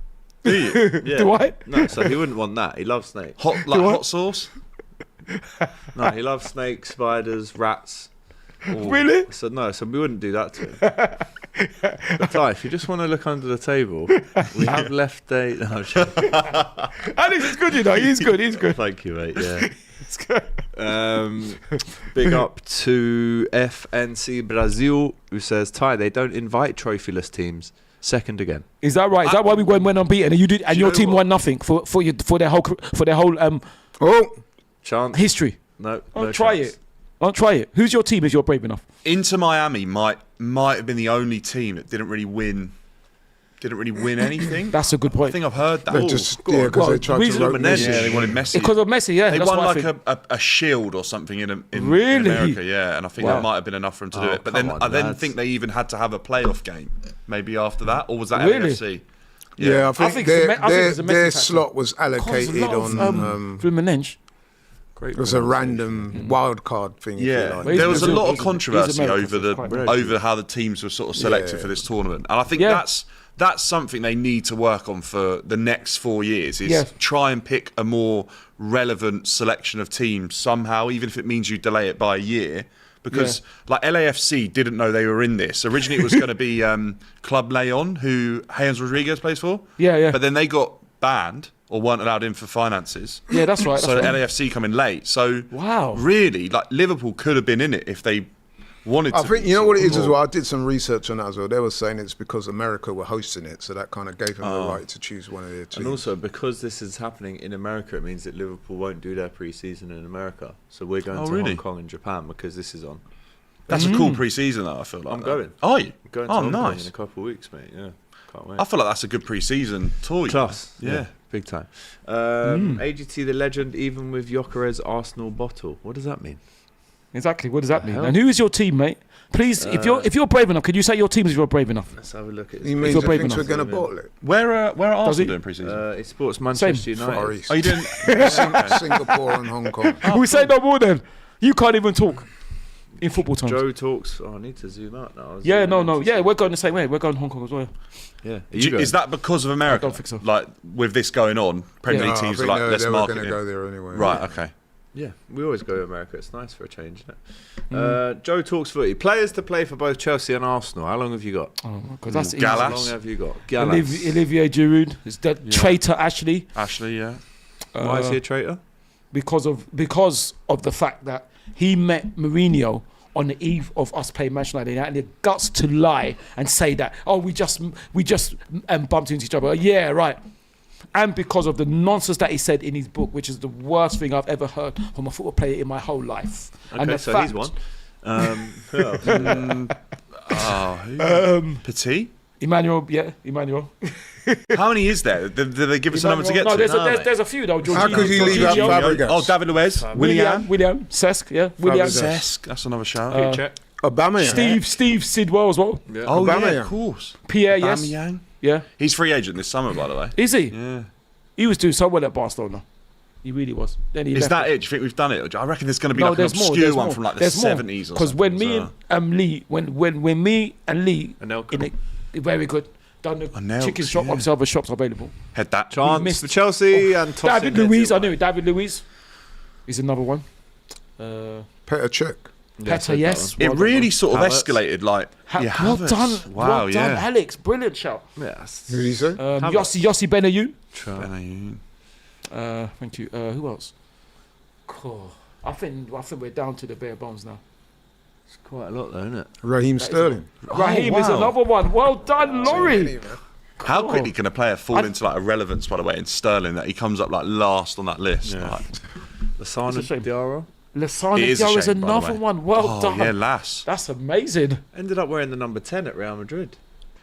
Do you? Yeah. Do I? No, so he wouldn't want that. He loves snakes. Hot sauce? No, he loves snakes, spiders, rats. Really? So no, so we wouldn't do that to him. But Ty, if you just want to look under the table, we have left a. No, I'm joking. Alex is good, you know. He's good. He's good. Thank you, mate. Yeah. Big up to FNC Brazil, who says, Ty, they don't invite trophyless teams. Second again. Is that right? Is that why we went unbeaten and you did, and you your know team what? won nothing for their whole Oh, Chance. history? No. Don't no try chance. it. Don't try it. Who's your team if you're brave enough? Inter Miami might have been the only team that didn't really win didn't really win anything. That's a good I point. think I've heard that. They Oh, just go on. because they tried to reason- rope Fluminense. Yeah, Messi. they wanted Messi. Because of Messi, yeah. They that's won what I like think. a shield or something in Really? America, yeah, and I think Wow. that might have been enough for him to do Oh, it. But come then on, I then lads. think they even had to have a playoff game maybe after that, or was that Really? LAFC? Yeah, I think, think it's a their, Me- I think it's a Messi their factor. slot was allocated on. Fluminense. It was a random wild card thing. Yeah, if you like. He's there was a Brazil, lot of he's controversy American, over so it's quite the nice. over how the teams were sort of selected Yeah. for this tournament, and I think Yeah. that's something they need to work on for the next 4 years. Is Yeah. try and pick a more relevant selection of teams somehow, even if it means you delay it by a year. Because like LAFC didn't know they were in this. Originally, it was going to be Club Leon, who James Rodriguez plays for. Yeah, yeah. But then they got banned or weren't allowed in for finances. Yeah, that's right. So That's right. LAFC come in late. So Wow. really, like Liverpool could have been in it if they wanted to. I think be. you know what it is So- as well. I did some research on that as well. They were saying it's because America were hosting it, so that kind of gave them the right to choose one of their teams. And also, because this is happening in America, it means that Liverpool won't do their pre-season in America. So we're going to really? Hong Kong and Japan because this is on. That's a cool pre-season, though. I feel like I'm going. Are you? I'm going to Oh, Hong Kong nice. in a couple of weeks, mate. Yeah, can't wait. I feel like that's a good pre-season tour. Class, Yeah. big time. AGT the legend, even with Gyökeres Arsenal bottle. What does that mean? Exactly. What does that mean? hell? And who is your team, mate? Please, if you're brave enough, could you say your team if you're brave enough? Let's have a look at He it. means you're he brave thinks we're enough. going to bottle it. Where are he? Arsenal doing pre-season? It's Sports Manchester Far United. East. Are you doing? Singapore and Hong Kong. we say no more then. You can't even talk in football terms. Joe talks. Oh, I need to zoom out now. Yeah, Zoom in no. to Yeah, see. we're going the same way. We're going Hong Kong as well. Yeah. Are Do you you- going? is that because of America? I don't think so. Like with this going on, Premier Yeah. League No, I teams are think like, they let's were market going to it. go there anyway. Right. Okay. Yeah, we always go to America. It's nice for a change, isn't it? Joe talks footy. Players to play for both Chelsea and Arsenal. How long have you got? Oh, because that's easy. Gallas. How long have you got? Gallas. Olivier Giroud is the traitor Ashley Ashley, yeah. Why is he a traitor? because of the fact that he met Mourinho on the eve of us playing Manchester United, and the guts to lie and say that we just bumped into each other. Yeah, right. And because of the nonsense that he said in his book, which is the worst thing I've ever heard from a football player in my whole life. And Okay, the so fact, he's one. Who else? Petit. Emmanuel. How many is there? Did they give us a number to get no, to? there's a few though. How could he leave out Jorginho, Fabregas? Oh, David Luiz, Willian, William, Cesc, William, Fabregas. Cesc. That's another shout. Check. Obama. Steve Sidwell as well. Yeah. Oh yeah, Aubameyang. of course. Pierre, yes, Aubameyang. yeah. He's free agent this summer, by the way. Is he? Yeah. He was doing so well at Barcelona. He really was. Then he Is left that it? Do you think we've done it? I reckon there's going to be No, like an there's more. obscure There's one more. from like the There's more. 70s or Because something. when me and Lee, when me and Lee, Anelka. in a very good, done the Anelka, chicken shop. yeah. Obviously, other shops available. Had that Chance missed- for Chelsea and tossing David it Luiz, to I knew it. David Luiz is another one. Petr Cech. Petter, yes. It Well really done. sort of Havertz. escalated. Like, yeah, well Havertz. done. Wow, well done, yeah. Alex. Brilliant shout. Yes. Who did he say? Yossi Benayoun. Benayoun. Thank you. Who else? Cool. I think we're down to the bare bones now. It's quite a lot, though, isn't it? Raheem Sterling. Raheem is wow. another one. Well done, Laurie. How quickly can a player fall into like irrelevance, by the way, in Sterling, that he comes up like last on that list? Yeah. Like, Lasana It's a shame. Diarra Lasana It is a Diarra is shame, by the another way. one. Well oh, done. yeah, Lass. That's amazing. ended up wearing the number 10 at Real Madrid.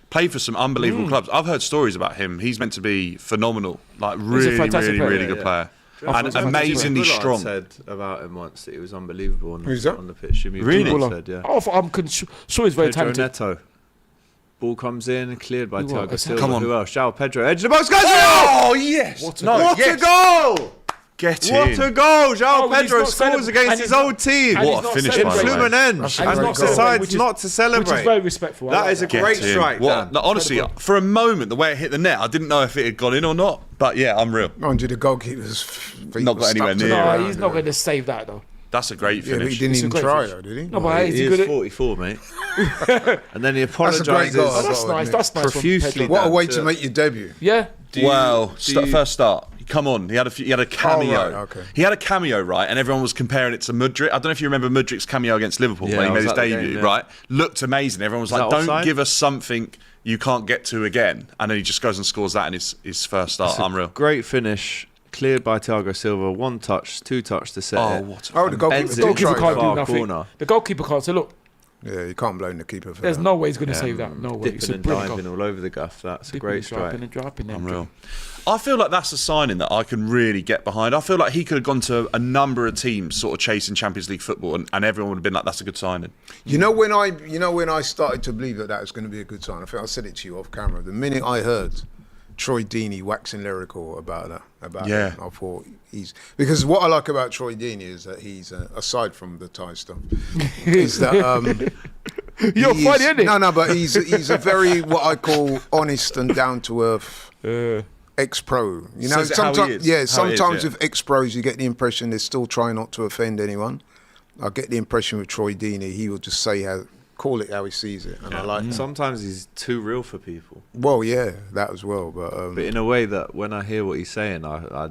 Played for some unbelievable clubs. I've heard stories about him. He's meant to be phenomenal. Like, a really, fantastic really, player. really Yeah, good yeah. player. I And thought he was amazingly Bullard strong. said about him once that he was unbelievable on, Who's that? on the pitch. Jimmy Really? Bullard said, yeah. Oh, I'm sure he's very Pedro talented. Neto. Ball comes in, cleared by Who Thiago else? Silva. Come on. Who else? Joao Pedro. Edge of the box. Goes Oh, yes! What a no, goal. What yes. a goal! Get What in. a goal! Joao Oh, and he's Pedro not scores celebra- against and his he's not- old team. and What he's a not finish, In by the way. celebrating. Fluminense, That's and a he great goal. decides Which is- not to Which celebrate. is very respectful. I That like is a that. great Get in. strike, What? Dan. No, honestly, for a moment, the way it hit the net, I didn't know if it had gone in or not. But yeah, unreal. Mind you, the goalkeeper's feet Not were got anywhere stuck to near. the No, ground, he's not yeah. going to save that though. That's a great Yeah, but he finish. didn't It's a even great try finish. though, did he? No, but is He he good is at? 44, mate. And then he That's a great apologises. goal. Oh, that's I've got to nice. admit. That's nice. from Profusely Pedro. What a Dan, way to- to make your debut. Yeah. First start. Come on, he had a cameo. Oh, right, okay. He had a cameo, right? And everyone was comparing it to Mudryk. I don't know if you remember Mudryk's cameo against Liverpool Yeah, when he I made was his at the debut, game, yeah. right? Looked amazing. Everyone was like, that "Don't offside? give us something you can't get to again." And then he just goes and scores that in his first start. Unreal. Great finish. Cleared by Thiago Silva. 1 touch, 2 touch to set Oh, it. what? Oh, the goalkeeper Ends it still in Goalkeeper tried. can't do far nothing. corner. The goalkeeper can't say, look, Yeah, you can't blame the keeper for There's that. no way he's going to save that. No way. It's Dipping a and brilliant diving goal. all over the guff. That's a Dipping great and strike. dropping and dropping. Unreal. I feel like that's a signing that I can really get behind. I feel like he could have gone to a number of teams sort of chasing Champions League football, and everyone would have been like, that's a good signing. You know when I started to believe that was going to be a good sign. I think I said it to you off camera. The minute I heard Troy Deeney waxing lyrical about him, I thought because what I like about Troy Deeney is that he's aside from the Thai stuff, is that You're funny, isn't it? No, but he's a very what I call honest and down to earth ex-pro. You know, Says it how he sometimes is. sometimes Yeah. with ex-pros you get the impression they're still trying not to offend anyone. I get the impression with Troy Deeney, he will just say call it how he sees it, and I like that. Sometimes he's too real for people. Well, yeah, that as well, but in a way that when I hear what he's saying, I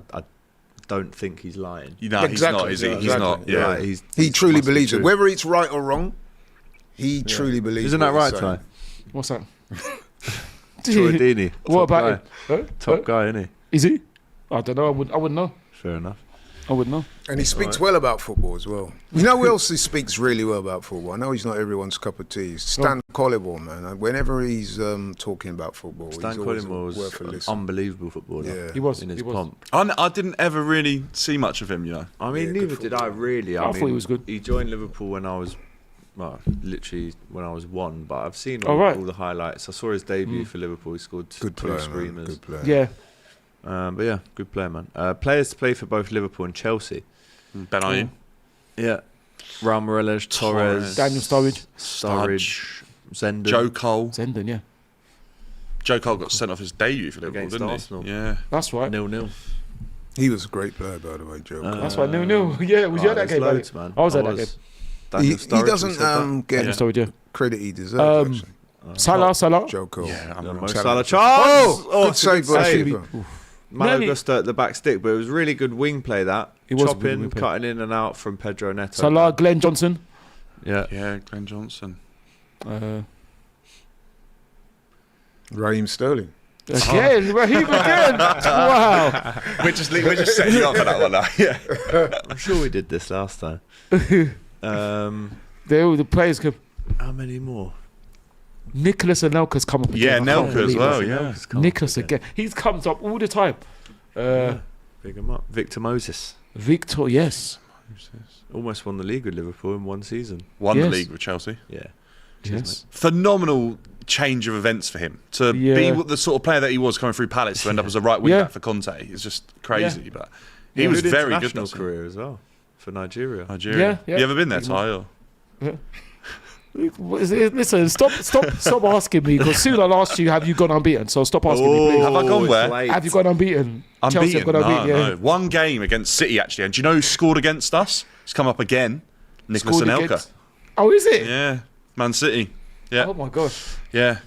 don't think he's lying. You know, Exactly, he's not, is he? yeah, He's exactly. not. Yeah. Right, he truly must be believes it. true. Whether it's right or wrong, he truly believes. Isn't what that he's right, saying. Ty? What's that? Troy Deeney. What top about guy. him? Huh? Top Huh? guy, isn't he? Is he? I don't know. I wouldn't know. Fair enough. I wouldn't know. And he speaks well about football as well. You know who else he speaks really well about football? I know he's not everyone's cup of tea. Stan Collymore, man. Whenever he's talking about football, Stan he's always Collymore was worth a an listen. unbelievable footballer. Yeah. He was. in his He was. pomp. I didn't ever really see much of him, you know. I mean, Yeah, neither good did I really. I thought he was good. He joined Liverpool when I was, literally when I was 1. But I've seen Oh, right. all the highlights. I saw his debut for Liverpool. He scored Good 2 player, man. screamers. Good player. Yeah. But yeah, good player, man. Players to play for both Liverpool and Chelsea. Ben, are you? Yeah. Raul Meireles, Torres, Daniel Sturridge. Sturridge, Zenden. Joe Cole. Zenden, yeah. Joe Cole got sent off his debut for Liverpool, Against didn't Arsenal. he? Yeah. That's right. 0-0. He was a great player, by the way, Joe. That's right. 0-0. Yeah, was you at that there's game? loads, buddy? man. I was at that game. Daniel he Sturridge, we doesn't said that. get Daniel Sturridge, yeah. credit he deserves. actually. Salah. Joe Cole. Yeah, I'm Yeah, wrong. Mo Salah. Salah chance! Oh, good it's a save by save. keeper. Malo Nearly- Gusto at the back stick, but it was really good wing play that. It was good Chopping, wing play. cutting in and out from Pedro Neto. Salah, Glenn Johnson. Yeah. Yeah, Glenn Johnson. Raheem Sterling. Again, Raheem again. Wow. We're just setting you up for that one now. Yeah. I'm sure we did this last time. The players could. How many more? Nicholas Anelka's come up again. Yeah, I can't Nelka as believe well, it. yeah. Nicholas again. He comes up all the time. Big him up. Victor Moses. Victor, yes. Almost won the league with Liverpool in 1 season. Won the Yes. league with Chelsea. Yeah. Yes. Phenomenal change of events for him. To Yeah. be the sort of player that he was coming through Palace to end up as a right wing Yeah. back for Conte is just crazy. But he Yeah, was good very good. international that career as well for Nigeria. Nigeria. Yeah, yeah. You ever been there, Ty? Or? Listen, stop asking me because soon I'll ask you, have you gone unbeaten? So stop asking me, please. Have I gone it's where? late. Have you gone unbeaten? Chelsea have Unbeaten? gone unbeaten, No, yeah. no. One game against City, actually. And do you know who scored against us? He's come up again. Nicholas Scored Anelka. against- Oh, is it? Yeah. Man City. Yeah. Oh my gosh. Yeah.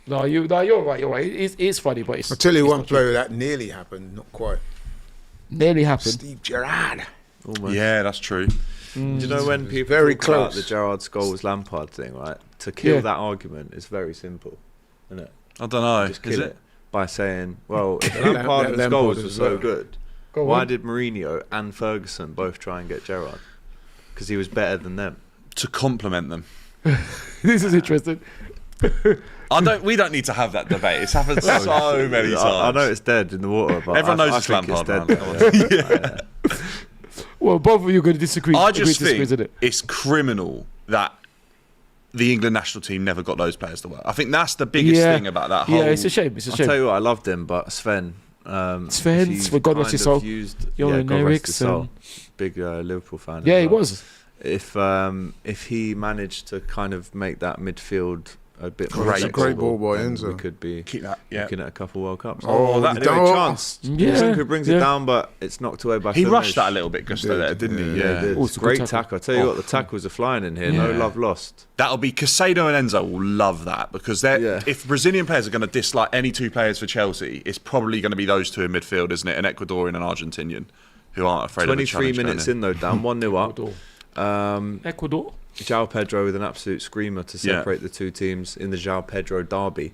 No, you're right. You're right. It's funny, but it's I'll tell you it's one not player that nearly happened, not quite. nearly happened. Steve Gerrard. Almost. Yeah, that's true. Do you know when people very talk about close. the Gerrard Scholes Lampard thing, right? To kill Yeah. that argument is very simple, isn't it? I don't know. Just Is kill it? it by saying, well, if Lampard Lampard and Lampard Scholes were as so well. good, Go why on. did Mourinho and Ferguson both try and get Gerrard? Because he was better than them. To compliment them. This is interesting. We don't need to have that debate. It's happened so many times. I know it's dead in the water, but Everyone I knows it's think Lampard, dead. man. Well, both of you are going to disagree. I agree just to disagree, think isn't it? it's criminal that the England national team never got those players to work. I think that's the biggest Yeah. thing about that whole... Yeah, it's a shame. It's a I'll shame. tell you what, I loved him, but Sven. Sven, he's for God rest his kind of soul. Used, Johan God rest his Eriksson. soul. Big Liverpool fan. Yeah, as he well. was. If he managed to kind of make that midfield a bit more Great. flexible, Great ball by then Enzo. we could be Keep that, yeah. looking at a couple World Cups. Oh, that- anyway, don't- chance. Yeah, Zinker brings yeah. it down, but it's knocked away by He Fluminense. rushed that a little bit, Gusto, He did, there, didn't he? yeah. Yeah. He did. Oh, it's a good Great tackle. tackle. I tell you what, the tackles are flying in here. No Yeah. love lost. That'll be Caicedo and Enzo will love that because Yeah. if Brazilian players are going to dislike any two players for Chelsea, it's probably going to be those two in midfield, isn't it? An Ecuadorian and Argentinian who aren't afraid of a 23 challenge. minutes in though, down 1-0 up. Ecuador. Joao Pedro with an absolute screamer to separate the two teams in the Joao Pedro derby.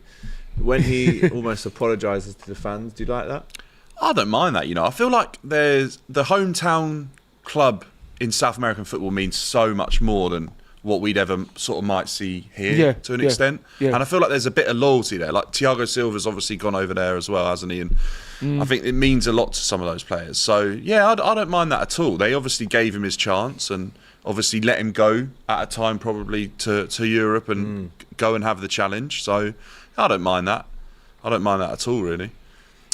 When he almost apologises to the fans, do you like that? I don't mind that, I feel like there's the hometown club in South American football means so much more than what we'd ever sort of might see here Yeah, to an yeah, extent. yeah. And I feel like there's a bit of loyalty there. Like Thiago Silva's obviously gone over there as well, hasn't he? And I think it means a lot to some of those players. So yeah, I don't mind that at all. They obviously gave him his chance and obviously let him go at a time probably to Europe and go and have the challenge. So I don't mind that. I don't mind that at all, really.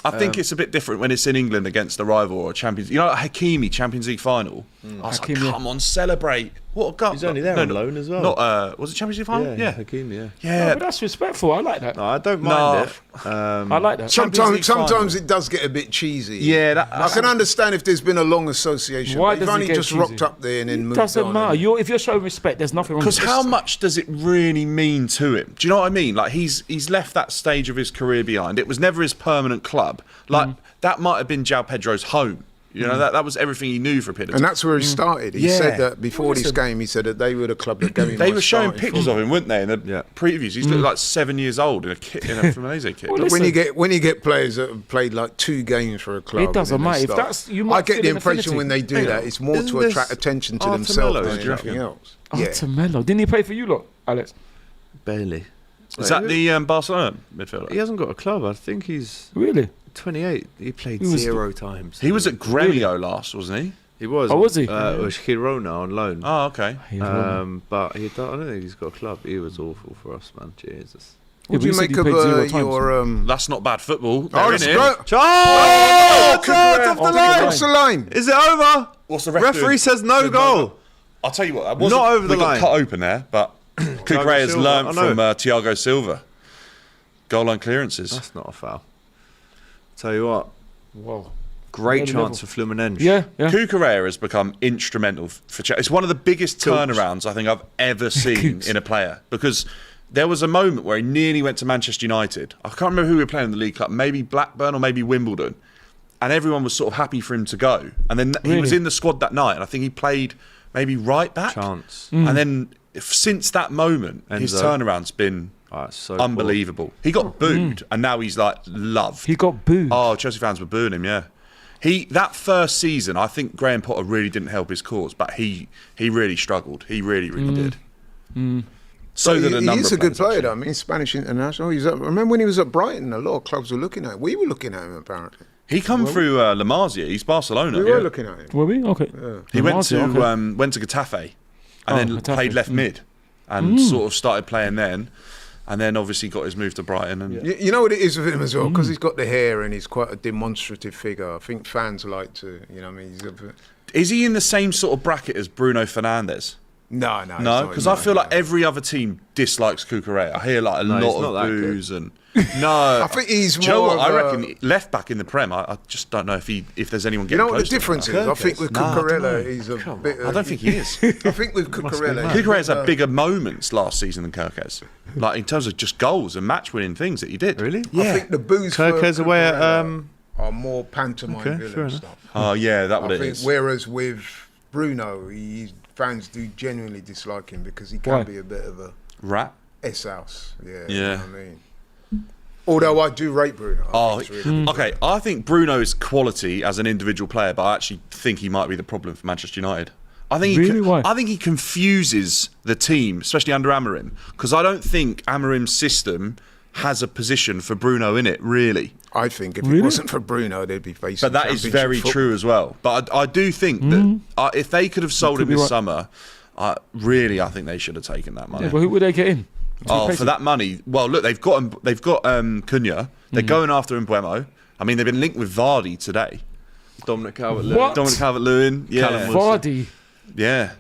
I think it's a bit different when it's in England against a rival or a Champions. You know, like Hakimi Champions League final. I was Hakimi, like, come on, celebrate! What a gut! He's only there on loan as well. Not was it Champions League final? Yeah, Hakimi, yeah. yeah. No, but that's respectful. I like that. No, I don't mind it. I like that. Champions League Sometimes final. it does get a bit cheesy. Yeah, I can understand if there's been a long association. Why But does you've it only get just cheesy? rocked up there and then moved Doesn't on. matter. and- If you're showing respect, there's nothing wrong with Because it. how much does it really mean to him? Do you know what I mean? Like he's left that stage of his career behind. It was never his permanent club. Like that might have been Joao Pedro's home. You know, that was everything he knew for a period of And time. that's where he started. He Yeah. said that before this game, he said that they were the club that gave him They my were showing starting pictures of him, weren't they? In the Yeah. previews, he's looked like 7 years old in a Fluminense kit. Well, But when listen. you get players that have played like 2 games for a club, It doesn't and then matter. they If start- that's- you might I get feel the an impression affinity. when they do Hang that, on. it's more Isn't to this attract attention to Artemelo, themselves do than you anything reckon? else. Oh, Yeah. Artemelo. Didn't he play for you lot, Alex? Barely. Is that the Barcelona midfielder? He hasn't got a club. I think he's Really? 28. He played He was- 0 times. He was at Gremio last, wasn't he? He was. Oh, was he? It was Girona on loan. Oh, okay. But I don't think he's got a club. He was awful for us, man. Jesus. What do Yeah, you but make he of played 0 times. your... That's not bad football. Oh, They're it's in it. great. Oh, it's off the Oh, line. Cross the line. Is it over? What's the ref Referee doing? says no goal. I'll tell you what, that wasn't Not over the we got line. cut open there, but Cucurella has Silva, learned I know. from Thiago Silva. Goal line clearances. That's not a foul. Tell you what, Whoa. great Another chance for Fluminense. Yeah, yeah. Cucurella has become instrumental for Chelsea. It's one of the biggest turnarounds I think I've ever seen in a player, because there was a moment where he nearly went to Manchester United. I can't remember who we were playing in the League Cup, maybe Blackburn or maybe Wimbledon, and everyone was sort of happy for him to go. And then he was Really? in the squad that night, and I think he played maybe right back. Chance. And then since that moment, his Enzo. turnaround's been Oh, it's so unbelievable. He got booed, and now he's like loved. He got booed. Oh, Chelsea fans were booing him. Yeah, that first season, I think Graham Potter really didn't help his cause, but he really struggled. He really did. So did a number. He's of a good players, player, though. I mean, Spanish international. Remember when he was at Brighton? A lot of clubs were looking at him. We were looking at him, apparently. He come through La Masia. He's Barcelona. We were looking at him. Were we? Okay. He went to Okay. went to Getafe, and Oh, then Getafe. played left mid, and sort of started playing then, and then obviously got his move to Brighton. And You know what it is with him as well? Because he's got the hair and he's quite a demonstrative figure. I think fans like to, you know what I mean? is he in the same sort of bracket as Bruno Fernandes? No. No, because I feel like every other team dislikes Cucurella. I hear like a No, he's lot not of that good. boos and no. I think he's Do you know more what? of I a- reckon left back in the Prem. I just don't know if there's anyone You getting know what the close to him. difference is? I think with Nah, I don't Cucurella, know. he's a bit... I don't think he is. I think with Cucurella... Cucurella's had bigger moments last season than Kirkes. Like in terms of just goals and match-winning things that he did. Really? Yeah. I think the boos for Kirk's away at, Cucurella are more pantomime Okay, fair villain enough. stuff. Oh yeah, that what I it think, is. whereas with Bruno, fans do genuinely dislike him because he can Why? be a bit of a Rat. S-house. Yeah. Yeah. You know what I mean? Although I do rate Bruno. I Oh, think he's really good. okay. I think Bruno is quality as an individual player, but I actually think he might be the problem for Manchester United. I think Really? Why? I think he confuses the team, especially under Amorim, because I don't think Amorim's system has a position for Bruno in it, really. I think if Really? it wasn't for Bruno, they'd be facing But that is Championship very football. true as well. But I do think that if they could have sold Could him be this right. summer, really, I think they should have taken that money. Yeah, but who would they get in? Oh, for that money. Well, look, they've got Cunha. They're going after Mbuemo. I mean, they've been linked with Vardy today. Dominic Calvert-Lewin. What? Dominic Calvert-Lewin. Yeah. Callum Wilson. Vardy. Yeah.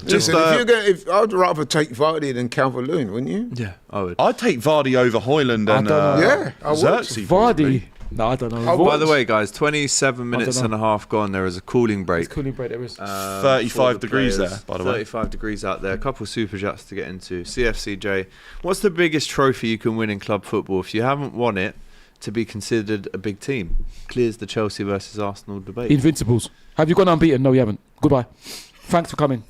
Listen, I'd rather take Vardy than Calvert-Lewin, wouldn't you? Yeah, I would. I'd take Vardy over Hoyland I and don't know. Yeah, I would. Xerxes, Vardy. probably. No, I don't know. Oh, By the way, guys, 27 minutes know. and a half gone. There is a cooling break. it's cooling break. There is. 35 for the degrees players. there, by the way. 35 degrees out there. A couple of super chats to get into. CFCJ, what's the biggest trophy you can win in club football if you haven't won it to be considered a big team? Clears the Chelsea versus Arsenal debate. Invincibles. Have you gone unbeaten? No, you haven't. Goodbye. Thanks for coming.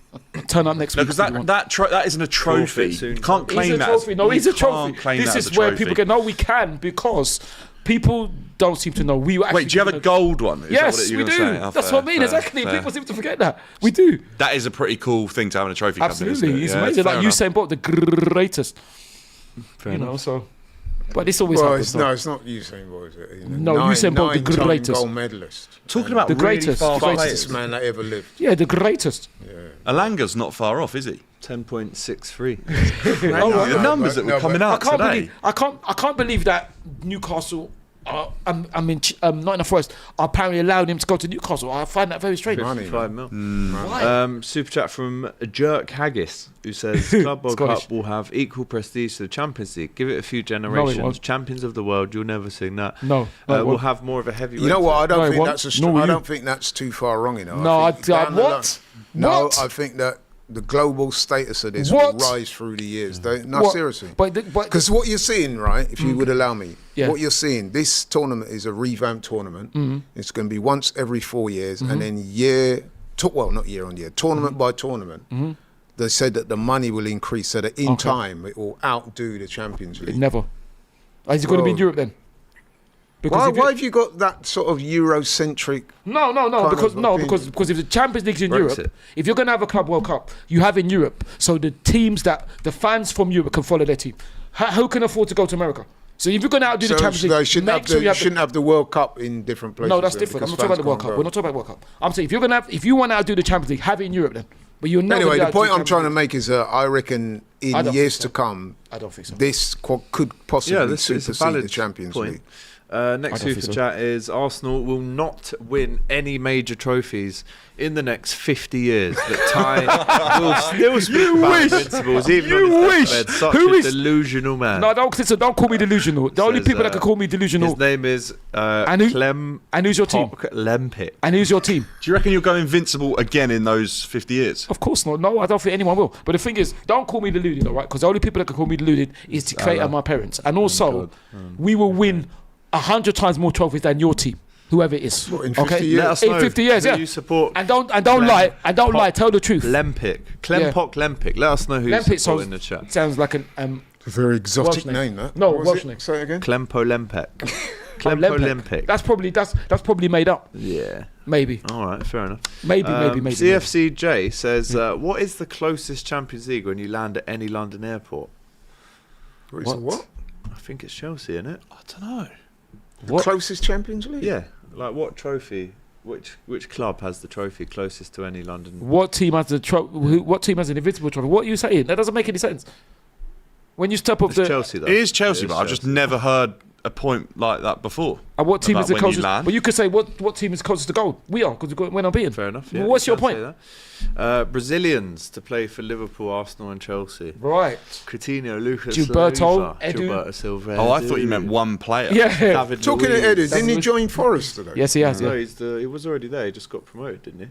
Turn up next No, week. because if you want. that isn't a trophy. soon. You can't claim It's a that. trophy. No, it's a you can't trophy. claim This that as is a where trophy. people get. No, we can, because People don't seem to know. We were actually Wait, do you have a gold one? Is Yes, that what we you're do. gonna say? Oh, That's fair, what I mean. fair, Exactly. fair. People seem to forget that. We do. That is a pretty cool thing to have in a trophy cabinet, Absolutely. isn't it? It's Yeah, amazing. fair Like enough. Usain Bolt, the greatest. Fair You know, enough. so. But this always Well, happens. it's, though. no, it's not Usain Bolt, is it? No, Usain Bolt, the Nine-time greatest. gold medalist. Talking about The really greatest, fast the Fastest players, man that ever lived. Yeah, the greatest. Alanga's not far off, is he? 10.63. The numbers that were coming I out can't today. believe. I can't believe that Newcastle. Nottingham Forest are apparently allowing him to go to Newcastle. I find that very strange. Money, 55 mil. Why? Super chat from Jerk Haggis, who says Club World Scottish. Cup will have equal prestige to the Champions League. Give it a few generations. won't. Champions of the world, you'll never sing that. No, it we'll won't. have more of a heavyweight. You know what? I don't No, it think won't. that's Nor will I you. don't think that's too far wrong. You know. No, think down the what? line- No, What? I think that the global status of this What? will rise through the years. No, What? seriously. But Because what you're seeing, right? If you would allow me, Yeah. what you're seeing, this tournament is a revamped tournament. It's going to be once every 4 years, and then not year on year, tournament by tournament. They said that the money will increase, so that in time it will outdo the Champions League. never. Is it going to be in Whoa. Europe then? Why, if you- why have you got that sort of Eurocentric? No, kind because of opinion? because if the Champions League's in Brexit. Europe, if you're going to have a Club World Cup, you have in Europe, so the teams that the fans from Europe can follow their team. Who can afford to go to America? So if you're going to outdo the Champions they League, shouldn't, make have the World Cup in different places. No, that's then, different. I'm because not talking about the fans World can't Cup. go. We're not talking about World Cup. I'm saying if you want to outdo the Champions League, have it in Europe then. But you're not. Anyway, the point I'm trying to make is that I reckon I in don't years think to so. come, I don't think so. this could possibly this is a supersede valid the Champions point. League. Next I don't super think so. chat is Arsenal will not win any major trophies in the next 50 years. But Ty will still speak about invincibles, even You on his wish. deathbed. Such Who a is- delusional man. No, don't call me delusional. The only Says, people that can call me delusional. His name is And who- Clem and who's your team? Lempic. And who's your team? Do you reckon you'll go invincible again in those 50 years? Of course not. No, I don't think anyone will. But the thing is, don't call me deluded, all right? Because the only people that can call me deluded is the creator and my parents. And also, we will win 100 times more trophies than your team, whoever it is. What, in 50 okay? years? Let us In know 50 years, who yeah. you support. And don't lie. And don't lie. Tell the truth. Lempic. Klempok Lempic. Let us know who you Lempic support in the chat. sounds like an A very exotic Welsh name. name, that. No, What was Welsh it? name. Say it again. Klempo Lempek. Klempo Lempic. That's probably made up. Yeah. Maybe. All right, fair enough. Maybe. CFCJ says, what is the closest Champions League when you land at any London airport? What? I think it's Chelsea, isn't it? I don't know. The closest Champions League? Yeah. Like what trophy? Which club has the trophy closest to any London? What team has what team has an invincible trophy? What are you saying? That doesn't make any sense. When you step up It's the Chelsea, though. It is Chelsea, It but I've just never heard a point like that before. and what team About is the when you closest? land. But you could say what team is closest to goal? We are because we're not beaten. Fair enough. Well, Yeah, what's you your can point? say that. Brazilians to play for Liverpool, Arsenal, and Chelsea. Right. Coutinho, Lucas, Gilberto, Silva, Edu. Gilberto Silva. Oh, I thought you meant one player. Yeah. David Talking to Luiz. Eddie, didn't he Luiz. join Forest today? Yes, he has. No, Yeah. he was already there. He just got promoted, didn't he?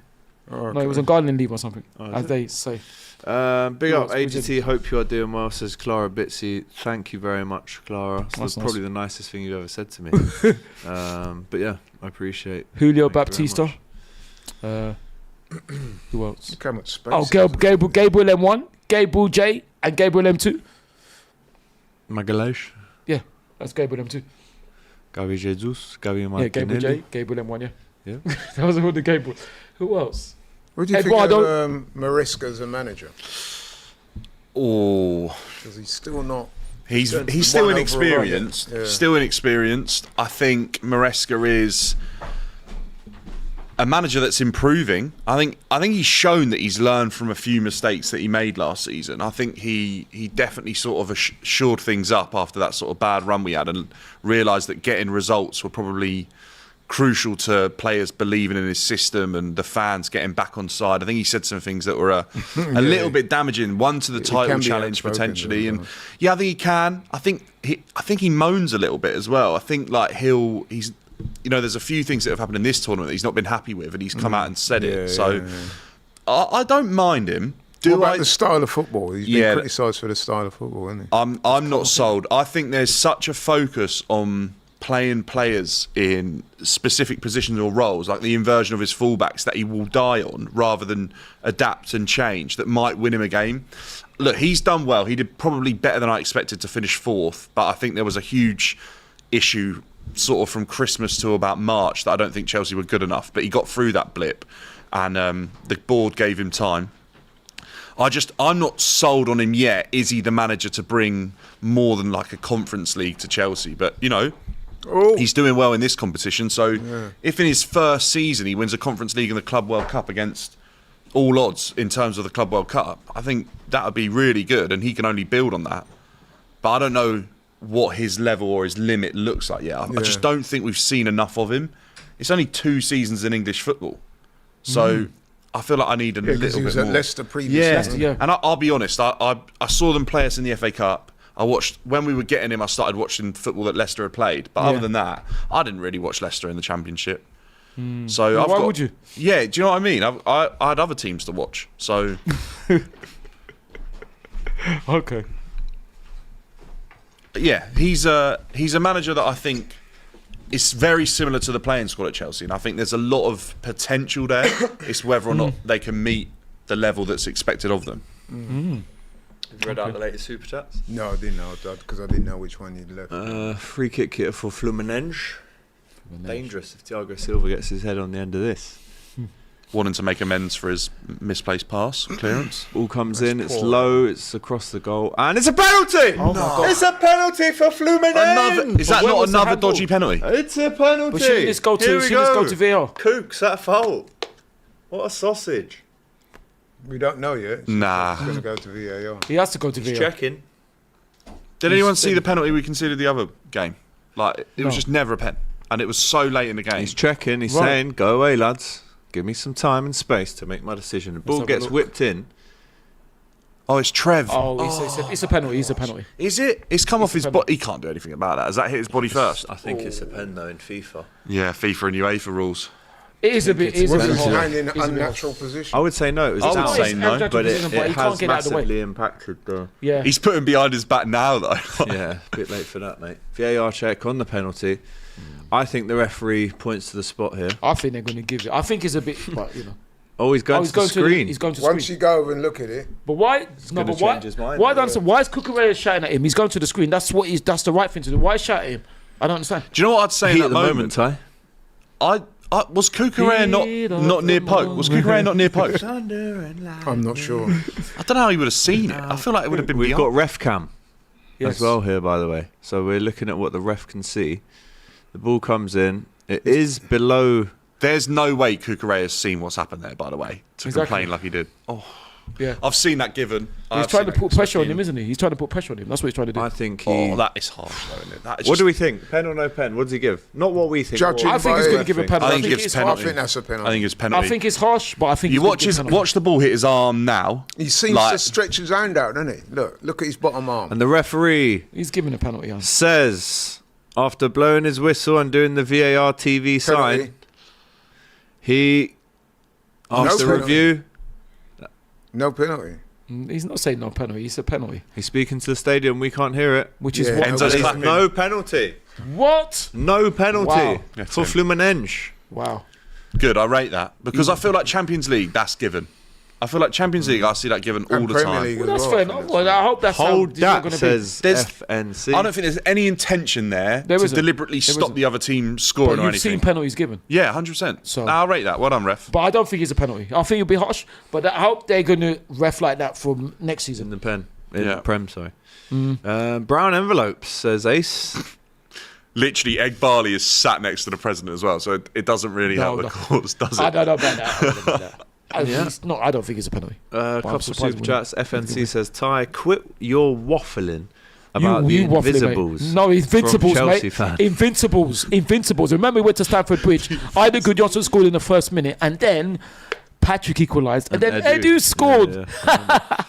Oh, No, he was on gardening leave or something, Oh, is as it? they say. Big Who up else? We AGT. Hope you are doing well. Says Clara Bitsy. Thank you very much, Clara. That's That's probably nice. the nicest thing you've ever said to me. But yeah, I appreciate. Julio Thank you very Baptista. Who else? Look how much space. Oh, he has. Gabriel M1, Gabriel J, and Gabriel M2. Magalhaes, That's Gabriel M2. Gabi Jesus, Gabi Yeah, Gabriel J, Martinelli. Gabriel M1. Yeah. Yeah. That was all the Gabriel. Who else? What do you Eduardo- think of Maresca as a manager? Oh, Because he's still not. he's Turned he's to still one inexperienced. overall, yeah. Still inexperienced. I think Maresca is a manager that's improving. I think he's shown that he's learned from a few mistakes that he made last season. I think he definitely sort of shored things up after that sort of bad run we had, and realised that getting results were probably crucial to players believing in his system and the fans getting back on side. I think he said some things that were a little bit damaging. One to the He title can be challenge outspoken, potentially, though, and yeah, I think he can. I think he moans a little bit as well. I think like he's. You know, there's a few things that have happened in this tournament that he's not been happy with, and he's come out and said it. So I don't mind him. What about the style of football? He's Yeah. been criticised for the style of football, hasn't he? I'm not sold. I think there's such a focus on playing players in specific positions or roles, like the inversion of his fullbacks, that he will die on rather than adapt and change, that might win him a game. Look, he's done well. He did probably better than I expected to finish fourth, but I think there was a huge issue sort of from Christmas to about March that I don't think Chelsea were good enough, but he got through that blip, and the board gave him time. I'm not sold on him yet. Is he the manager to bring more than like a Conference League to Chelsea? But, you know, he's doing well in this competition. So if in his first season he wins a Conference League and the Club World Cup against all odds in terms of the Club World Cup, I think that would be really good, and he can only build on that. But I don't know what his level or his limit looks like yet. I just don't think we've seen enough of him. It's only 2 seasons in English football. So I feel like I need a little bit he was more. at Leicester previously. Yeah. And I'll be honest, I saw them play us in the FA Cup. I watched, when we were getting him, I started watching football that Leicester had played. But other than that, I didn't really watch Leicester in the Championship. So Why would you? Yeah, do you know what I mean? I had other teams to watch. So Okay. yeah, he's a manager that I think is very similar to the playing squad at Chelsea, and I think there's a lot of potential there. It's whether or not they can meet the level that's expected of them. Have you read out the latest super chats? No, I didn't know that because I didn't know which one he'd left. Free kick here for Fluminense. Dangerous if Thiago Silva gets his head on the end of this. Wanting to make amends for his misplaced pass clearance. Ball comes in, it's low, it's across the goal, and it's a penalty! Oh my God. It's a penalty for Fluminense! Is that where not was the another handball? dodgy penalty? It's a penalty! But shouldn't this go to VAR? Kooks, that fault. What a sausage. We don't know yet. Nah. It's going to go to VAR. He has to go to VAR. Checking. Did anyone see the penalty we conceded the other game? Like, it was No. just never a pen. And it was so late in the game. He's checking, he's Right. saying, go away, lads. Give me some time and space to make my decision. The ball have a gets look. whipped in. Oh, it's Trev. It's a penalty. It's a penalty. Is it? It's come off his penalty. body. He can't do anything about that. Has that hit his body first? I think it's a pen, though, in FIFA. Yeah, FIFA and UEFA rules. It is a bit. It is a Was bit he harsh. lying in It an is a bit harsh. unnatural position? I would say no, it was I would out. say no, It's but position, it he can't has get out of the way. massively impacted the... Yeah. He's putting behind his back now, though. Yeah, a bit late for that, mate. VAR check on the penalty. I think the referee points to the spot here. I think they're going to give it. I think it's a bit, but you know. Oh, he's going to the screen. He's going to Once screen. you go over and look at it, But why? No, gonna but why? change his mind, Why though, don't? Why is Cucurella shouting at him? He's going to the screen. That's what he's. That's the right thing to do. Why shout at him? I don't understand. Do you know what I'd say Heat in at that the moment? moment, Ty. I was Cucurella not near post? Was Cucurella not near post? I I'm not sure. don't know how he would have seen it. I feel like it would have been We've got beyond. ref cam Yes. as well here, by the way. So we're looking at what the ref can see. The ball comes in. It is below... There's no way Cucurella has seen what's happened there, by the way, to Exactly. complain like he did. Yeah. I've seen that given. He's trying to put pressure on him, isn't he? He's trying to put pressure on him. That's what he's trying to do. I think he... Oh, that is harsh, though, isn't it? That is What just- do we think? Pen or no pen? What does he give? Not what we think. Judging what I think he's by- going to give a penalty. I think he gives it's penalty. harsh. I think that's a penalty. I think it's penalty. I think it's harsh, but I think you he's gonna watch give a his penalty. watch the ball hit his arm now. He seems like- to stretch his hand out, doesn't he? Look at his bottom arm. And the referee He's giving a penalty. Yeah. says, after blowing his whistle and doing the VAR TV sign, Penalty. he, after penalty. review, No penalty. He's not saying no penalty. It's a penalty, he's speaking to the stadium. We can't hear it. which is Yeah. what. Enzo's There's clapping. no penalty. What? No penalty Wow. for Fluminense. Wow. Good, I rate that because I feel like Champions League that's given. I feel like Champions League I see that given all And the Premier time. League Well, as that's well, fair I think enough. that's Well, I hope that's Hold how that, going to says There's- FNC. I don't think there's any intention there There to isn't. deliberately There stop isn't. the other team be. scoring But or you've seen anything. penalties given. Yeah, 100%. So- I'll rate that. Well done, ref. But I don't think it's a penalty. I think it'll be harsh. But I hope they're going to ref like that from next in season. the pen. In Yeah. the Prem, sorry. Brown envelopes, says Ace. Literally, Egg Barley is sat next to the president as well, so it doesn't really No, help the no. cause, does I it? don't know about that. I don't know about that. I don't think it's a penalty. A But I'm couple of surprised super when- chats. FNC says, Ty, quit your waffling about the waffling, mate. Invisibles. No, Invincibles, from Chelsea mate. fan. Invincibles. Remember we went to Stamford Bridge. Ida Johnson scored in the first minute, and then Patrick equalised, and then Edu scored. Yeah.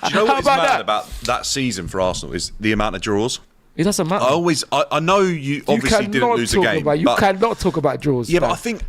Do you know How what is about mad that? about that season for Arsenal is the amount of draws. It doesn't matter. I know you obviously didn't cannot lose a talk game, about- you but cannot talk about draws. yeah, but Dan. I think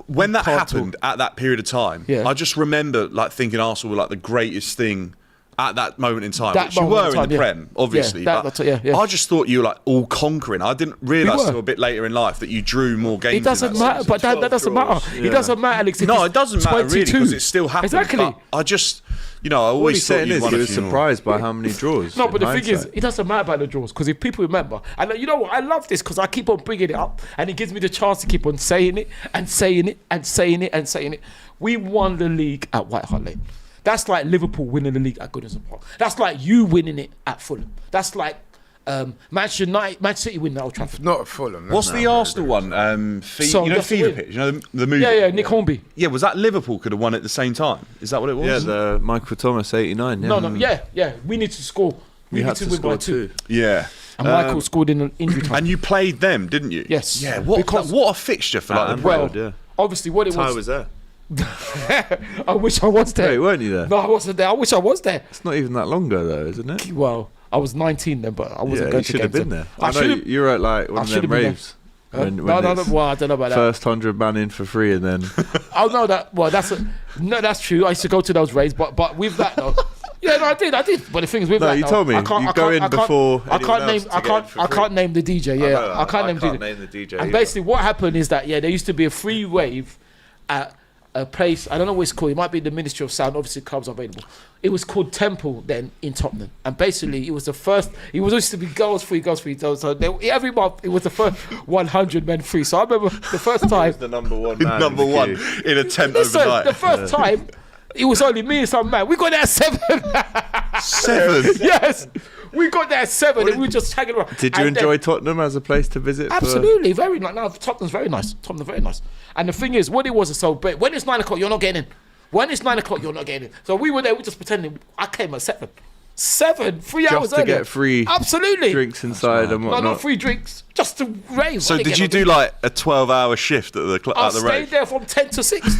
when that Can't happened at that period of time, Yeah. I just remember like thinking Arsenal were like the greatest thing at that moment in time, That which you moment were in time, in the yeah. Prem, obviously. Yeah, but yeah. I just thought you were like all conquering. I didn't realise were. till a bit later in life that you drew more games. It doesn't matter, but that doesn't matter. It doesn't matter, Alex. No, it doesn't matter really because it still happens. Exactly. But I just, I All always he's thought saying you is won he a was few more. surprised by how many draws. No, in but the thing is, hindsight. it doesn't matter about the draws because if people remember, and you know what, I love this because I keep on bringing it up, and it gives me the chance to keep on saying it and saying it and saying it and saying it. We won the league at White Hart Lane. That's like Liverpool winning the league at Goodison Park. That's like you winning it at Fulham. That's like Manchester City winning at Old Trafford. Not at Fulham. What's the Arsenal one? So you know, that's the Fever win. Pitch. You know the movie. Yeah, Nick Hornby. Yeah, was that Liverpool could have won at the same time? Is that what it was? Yeah, the Michael Thomas 89. Yeah. No, yeah. We need to score. We You need had to to win by score 2. two. Yeah. And Michael scored in an injury time. And you played them, didn't you? Yes. Yeah. What a fixture for like And the well, Well, yeah. obviously, what it Ty was. was there. I wish I was there. Wait, weren't you there? No, I wasn't there. I wish I was there. It's not even that long ago, though, isn't it? Well, I was 19 then, but I wasn't Yeah, going you to should have games been then. there. I know should've- you were at like one I of them should've been there. raves. No, When no, it's well, I don't know about that. first 100 man in for free, and then Oh no, that's true. I used to go to those raves, but with that though, yeah, no, I did. But the thing is, with No, that, you though, told me. I can't, You I go can't, in I can't, before I can't anyone name. else to I get can't. in for I free. can't name the DJ. Yeah, know, I can't name the DJ. name the DJ. And either. basically, what happened is that there used to be a free rave at a place. I don't know what it's called. It might be the Ministry of Sound. Obviously, clubs are available. It was called Temple then in Tottenham, and basically it was the first. It was used to be girls free. So every month it was the first 100 men free. So I remember the first time. the number one man. number in the one queue. in a tent Listen, overnight. the first time it was only me and some man. We got there at 7. 7. Yes, we got there at 7 and we were just tagging around. Did you And enjoy then- Tottenham as a place to visit? Absolutely, very nice. No, Tottenham's very nice. And the thing is, what it was so big. When it's 9 o'clock, you're not getting in. When it's 9 o'clock, you're not getting in. So we were there, we just pretending. I came at 7. 7, 3 hours Just to earlier. get free Absolutely. drinks inside and No, whatnot? not free drinks, just to rave. So I didn't did get you no do drink. like a 12-hour shift at the I at the stayed rave? there from 10 to 6.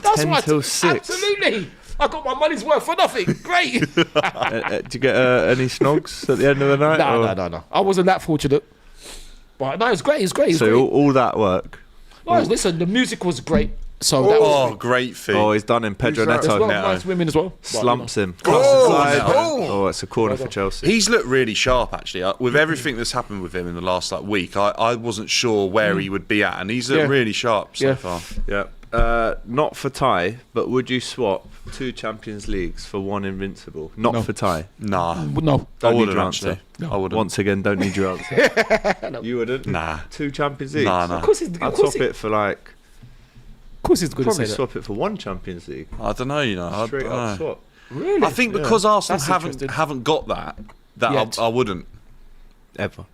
That's 10 what till 6? Absolutely. I got my money's worth for nothing. Great. Did you get any snogs at the end of the night? or- No. I wasn't that fortunate. But no, it's great. It's great. It's So great. all that work. No, listen, the music was great. So that was Oh, great thing. Oh, he's done in Pedro Who's that? there's a Neto. lot of nice women as well. Slumps him. Oh, Crosses inside. no. Oh, it's a corner for Chelsea. He's looked really sharp, actually. With everything that's happened with him in the last week, I wasn't sure where he would be at, and he's looked Yeah. really sharp so Yeah. far. Yeah. Not for Ty, but would you swap 2 Champions Leagues for 1 Invincible? Not for Ty. Nah, No. I Don't need wouldn't your actually. answer. I wouldn't. Once again, don't need your answer. You wouldn't? Nah. 2 Champions Leagues? Nah, nah. Of course he's I'd of course swap it for like. Of course he's good to Probably say that. swap it for 1 Champions League. I don't know. You know, I Straight don't up know. swap. Really? I think because Arsenal That's haven't interesting. got that Yet. I wouldn't. Ever.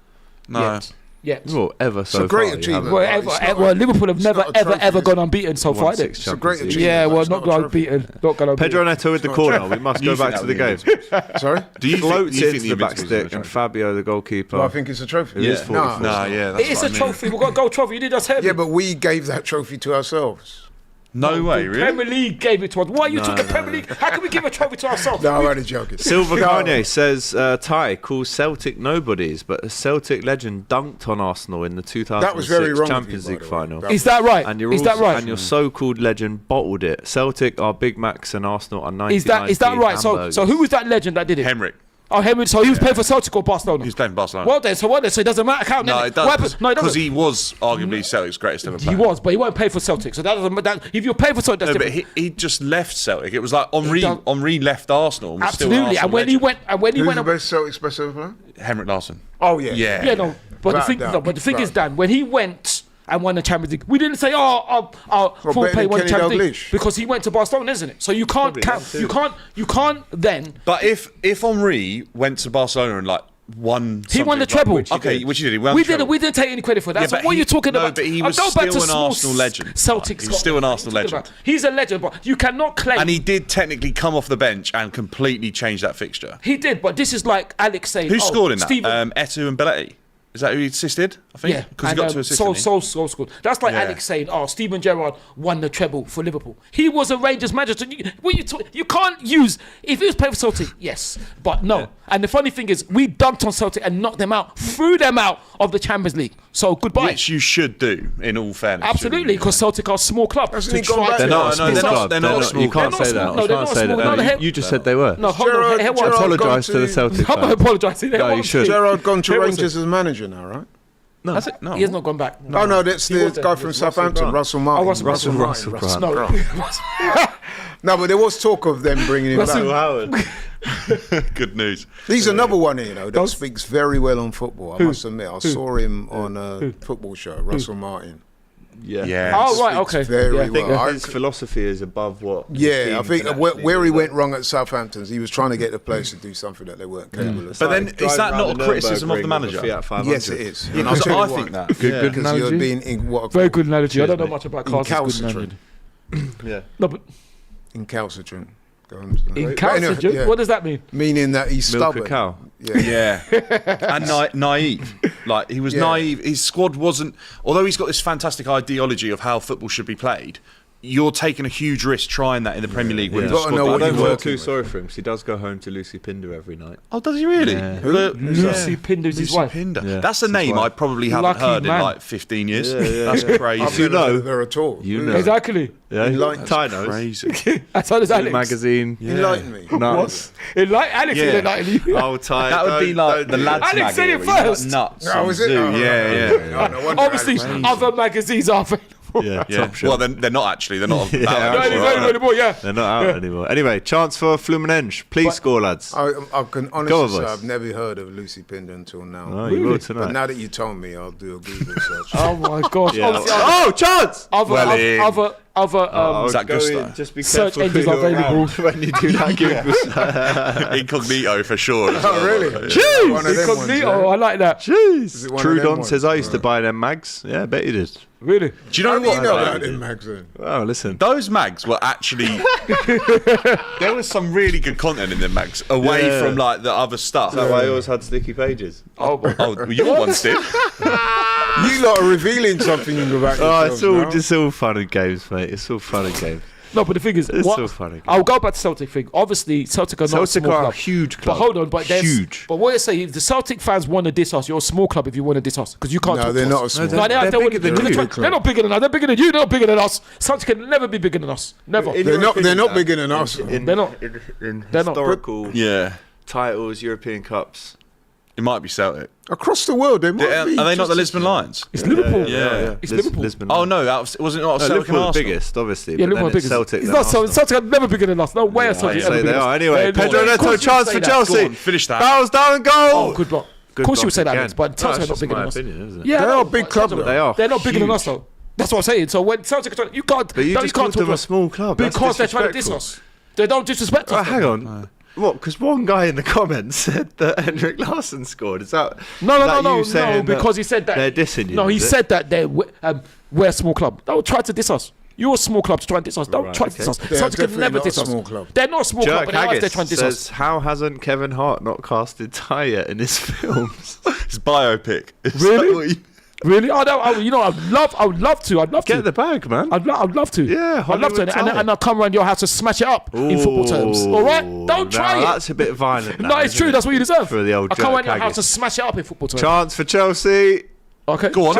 No. Yet. Well, ever so a great far, you achievement. haven't. Well, But it's not well, a- Liverpool have it's never, not a ever, trophy, ever is gone it? unbeaten so Won far. 6 innit? It's a great Champions League. achievement. Yeah, but well, it's not a gone trophy. unbeaten. Not gone unbeaten. Pedro Neto with the not a corner. trophy. We must You go think back to that the would game. be Sorry? Do you Floats think into the back Invincibles is stick a and trophy? Fabio, the goalkeeper. Well, I think it's a trophy. It is 44. Nah, yeah, that's It is what a I mean. trophy. We've got a gold trophy. You did us heavy. Yeah, but we gave that trophy to ourselves. No way, The really? Premier League gave it to us. Why are you talking Premier League? How can we give a trophy to ourselves? No, I'm only joking. Silver No. Garnier says Ty calls Celtic nobodies, but a Celtic legend dunked on Arsenal in the 2006 That was very wrong of Champions you, by League the way. final. That Is that right? And you're Is that also- right? And your so-called legend bottled it. Celtic are Big Macs and Arsenal are 99. Is that right? So who was that legend that did it? Henrik. Oh, Henry. So he was playing for Celtic or Barcelona? He's playing for Barcelona. Well then, so it doesn't matter. Count No, then. it does. What happened? No, it Because doesn't. he was arguably Celtic's greatest ever player. He was, but he won't play for Celtic. So that doesn't. If you're playing for Celtic, that's No, but different. he just left Celtic. It was like Henri. done- Henri left Arsenal. And was still an Absolutely. Arsenal And when he legend. went, Who's the best Celtic specimen? Henrik Larsson. Oh, yeah. Yeah. yeah, no. But Without doubt. the thing is, Right. Dan, when he went and won the Champions League, we didn't say, full better play than won the Kenny Champions League Dalglish? because he went to Barcelona, isn't it? So you can't Probably count. them too. You can't then. But if Henri went to Barcelona and like won, He won the something, treble. Which he did. He won We the treble. didn't. We didn't take any credit for that. Yeah, so but what are you talking no, about? but he I'll was go back to still an small Arsenal legend. Celtic. He was still an Arsenal legend. He's a legend, but you cannot claim. And he did technically come off the bench and completely change that fixture. He did, but this is like Alex saying. Who scored in that? Steven. Etu and Belletti. Is that who he assisted? I think. Yeah, Because he got to assist. didn't he? so scored. That's like Yeah. Alex saying, "Oh, Steven Gerrard won the treble for Liverpool. He was a Rangers manager. You can't use if he was playing for Celtic, yes, but no." And the funny thing is, we dunked on Celtic and knocked them out, threw them out of the Champions League. So goodbye. Which you should do, in all fairness. Absolutely, because Celtic are a small club. Hasn't To he gone try back to- to They're not- us? no, they're not- they're not a small You can't club. say They're that. not small. You No, can't they're say not that. small. No, No, you just said they were. No, hold on. Gerrard- Hey, what? Gerrard- Apologise gone to the to- Celtic I'm not fans. apologising. No, you should. Gerrard gone to Who was Rangers as manager now, right? No. Has it? No. He has not gone back. Oh no, that's the was there. guy from Southampton, Russell Martin. Russell Russell Martin. Grant. No. No, but there was talk of them bringing him Russell back. Howard. Good news. He's another one, that speaks very well on football. I must admit, I saw him on a football show, Russell Martin. Yeah. Oh, right, okay. Very Yeah, I think well. His philosophy is above what. the Yeah, team I think can where actually he do. went wrong at Southampton, he was trying to get the players to do something that they weren't capable of. But then, Driving is that around not a the criticism of the Nürburgring with a manager? Fiat 500. Yes, it is. And I'll Because tell you I why. think that. Good Because you're analogy. being in what Very good analogy. I don't know much about cars. Incalcitrant. Yeah. No, but Incalcitrant. incalcitrant. Yeah. What does that mean? Meaning that he's Milk a stubborn. cow. Yeah. Yeah, and naive. Like he was Yeah. naive. His squad wasn't. Although he's got this fantastic ideology of how football should be played, you're taking a huge risk trying that in the Premier League with You've the got to squad. know that I what you don't you're feel work. too working sorry for him because he does go home to Lucy Pinder every night. Oh, does he really? Yeah. Lucy Pinder's his Lucy wife. Pinder. Yeah, That's a his name wife. I probably haven't Lucky heard man. in like 15 years. Yeah. That's crazy. I've You never heard know. of her at all. You know. Exactly. Yeah, Enlightened. Ty knows. Crazy. That's how does Alex. Magazine. Enlighten me. Nuts. Alex Yeah. did it like Oh, Ty. That would be like the lads Alex mag said it era, you know, like first. Nuts. Oh, on is it? Zoo. Oh, Yeah. no wonder Obviously, Alex- other magazines are available. Yeah, Yeah. top shot. Well, they're not actually. They're not. Yeah. valid. No, he's only anymore, yeah. They're not out anymore. Anyway, chance for Fluminense. Please score, lads. I can Go honestly on, say boys. I've never heard of Lucy Pinder until now. Oh, you will But tonight. now that you told me, I'll do a Google search. Oh my gosh. Yeah. Obviously, Oh, chance! other Is that Go Gusto? in, just be Search careful engines who are you're available. around when you do that. Incognito for sure. as well. Oh, really? Jeez! One of them ones, incognito. yeah? I like that. Is it one of them Trudon ones? says I used to buy them mags. Yeah, I bet he did. Really? Do you know How do what? you know though? about them magazine? Oh, listen. Those mags were actually. There was some really good content in them mags, away Yeah. from like the other stuff. That's why I always had sticky pages. Oh, well, your ones did. You lot are revealing something about Oh, yourselves it's all fun and games, mate. It's all fun and games. No, but the thing is, It's what, so funny. I'll go back to Celtic thing. Obviously, Celtic are not a Celtic small are a club. huge But club. hold on, but there's Huge. But what I say, if the Celtic fans want to diss us, you're a small club if you want to diss us because you can't. No, talk they're to not us. a small No, club. They're bigger than you. They're not bigger than us. They're bigger than you. They're not bigger than us. Celtic can never be bigger than us. Never. In They're your not. They're opinion, not bigger than us. They're not. In They're not. historical Yeah, titles, European Cups. it might be Celtic. Across the world, they might Are be. they not the just- Lisbon Lions? It's Liverpool. Yeah. It's Liverpool. Lisbon. Oh no, was it not No, Celtic and Liverpool's the Arsenal? biggest, obviously. Yeah, but then Liverpool it's biggest. Celtic. It's then not Celtic. Arsenal. Celtic are never bigger than us. No way are Celtic I'd ever say bigger they than are. us. Anyway, Yeah, Pedro of Neto, course you chance say for that. Chelsea. Go on, finish that. Barrels down and goal. Oh, good block. Of course you would say that, again. Alex, but No, Celtic are it's not just bigger my than us. opinion, isn't it? Yeah, They no, are a big but club, Celtic- though. They are They're not bigger than huge. us, though. That's what I'm saying. So when Celtic are trying, you can't. But you no, just can't called talk them to a us small club. That's because they're trying to diss disrespectful. us. They don't disrespect Oh, us. hang on. What? Because one guy in the comments said that Henrik Larsson scored. Is that No, you saying because he said that. they're dissing you? No, he is it? said that we're a small club. Don't try to diss us. You're a small club to try and diss us. Don't Right, try to diss okay. us. They're Celtic can definitely never not a diss us. small club. They're not a small club, Jerk but they're Haggis trying to diss says, us. how hasn't Kevin Hart not casted Ty yet in his films? It's biopic. Is Really? that what you- Really? I'd love to. Get the bag, man. I'd love to. Yeah, I'd love to. Hollywood And time. I'll come around your house to smash it up in football terms. All right? Don't try Now, it. That's a bit violent. No, now, it's isn't true. it? That's what you deserve. For the old I'll come Jerk around your house Haggis. to smash it up in football terms. Chance for Chelsea. Okay. Go on.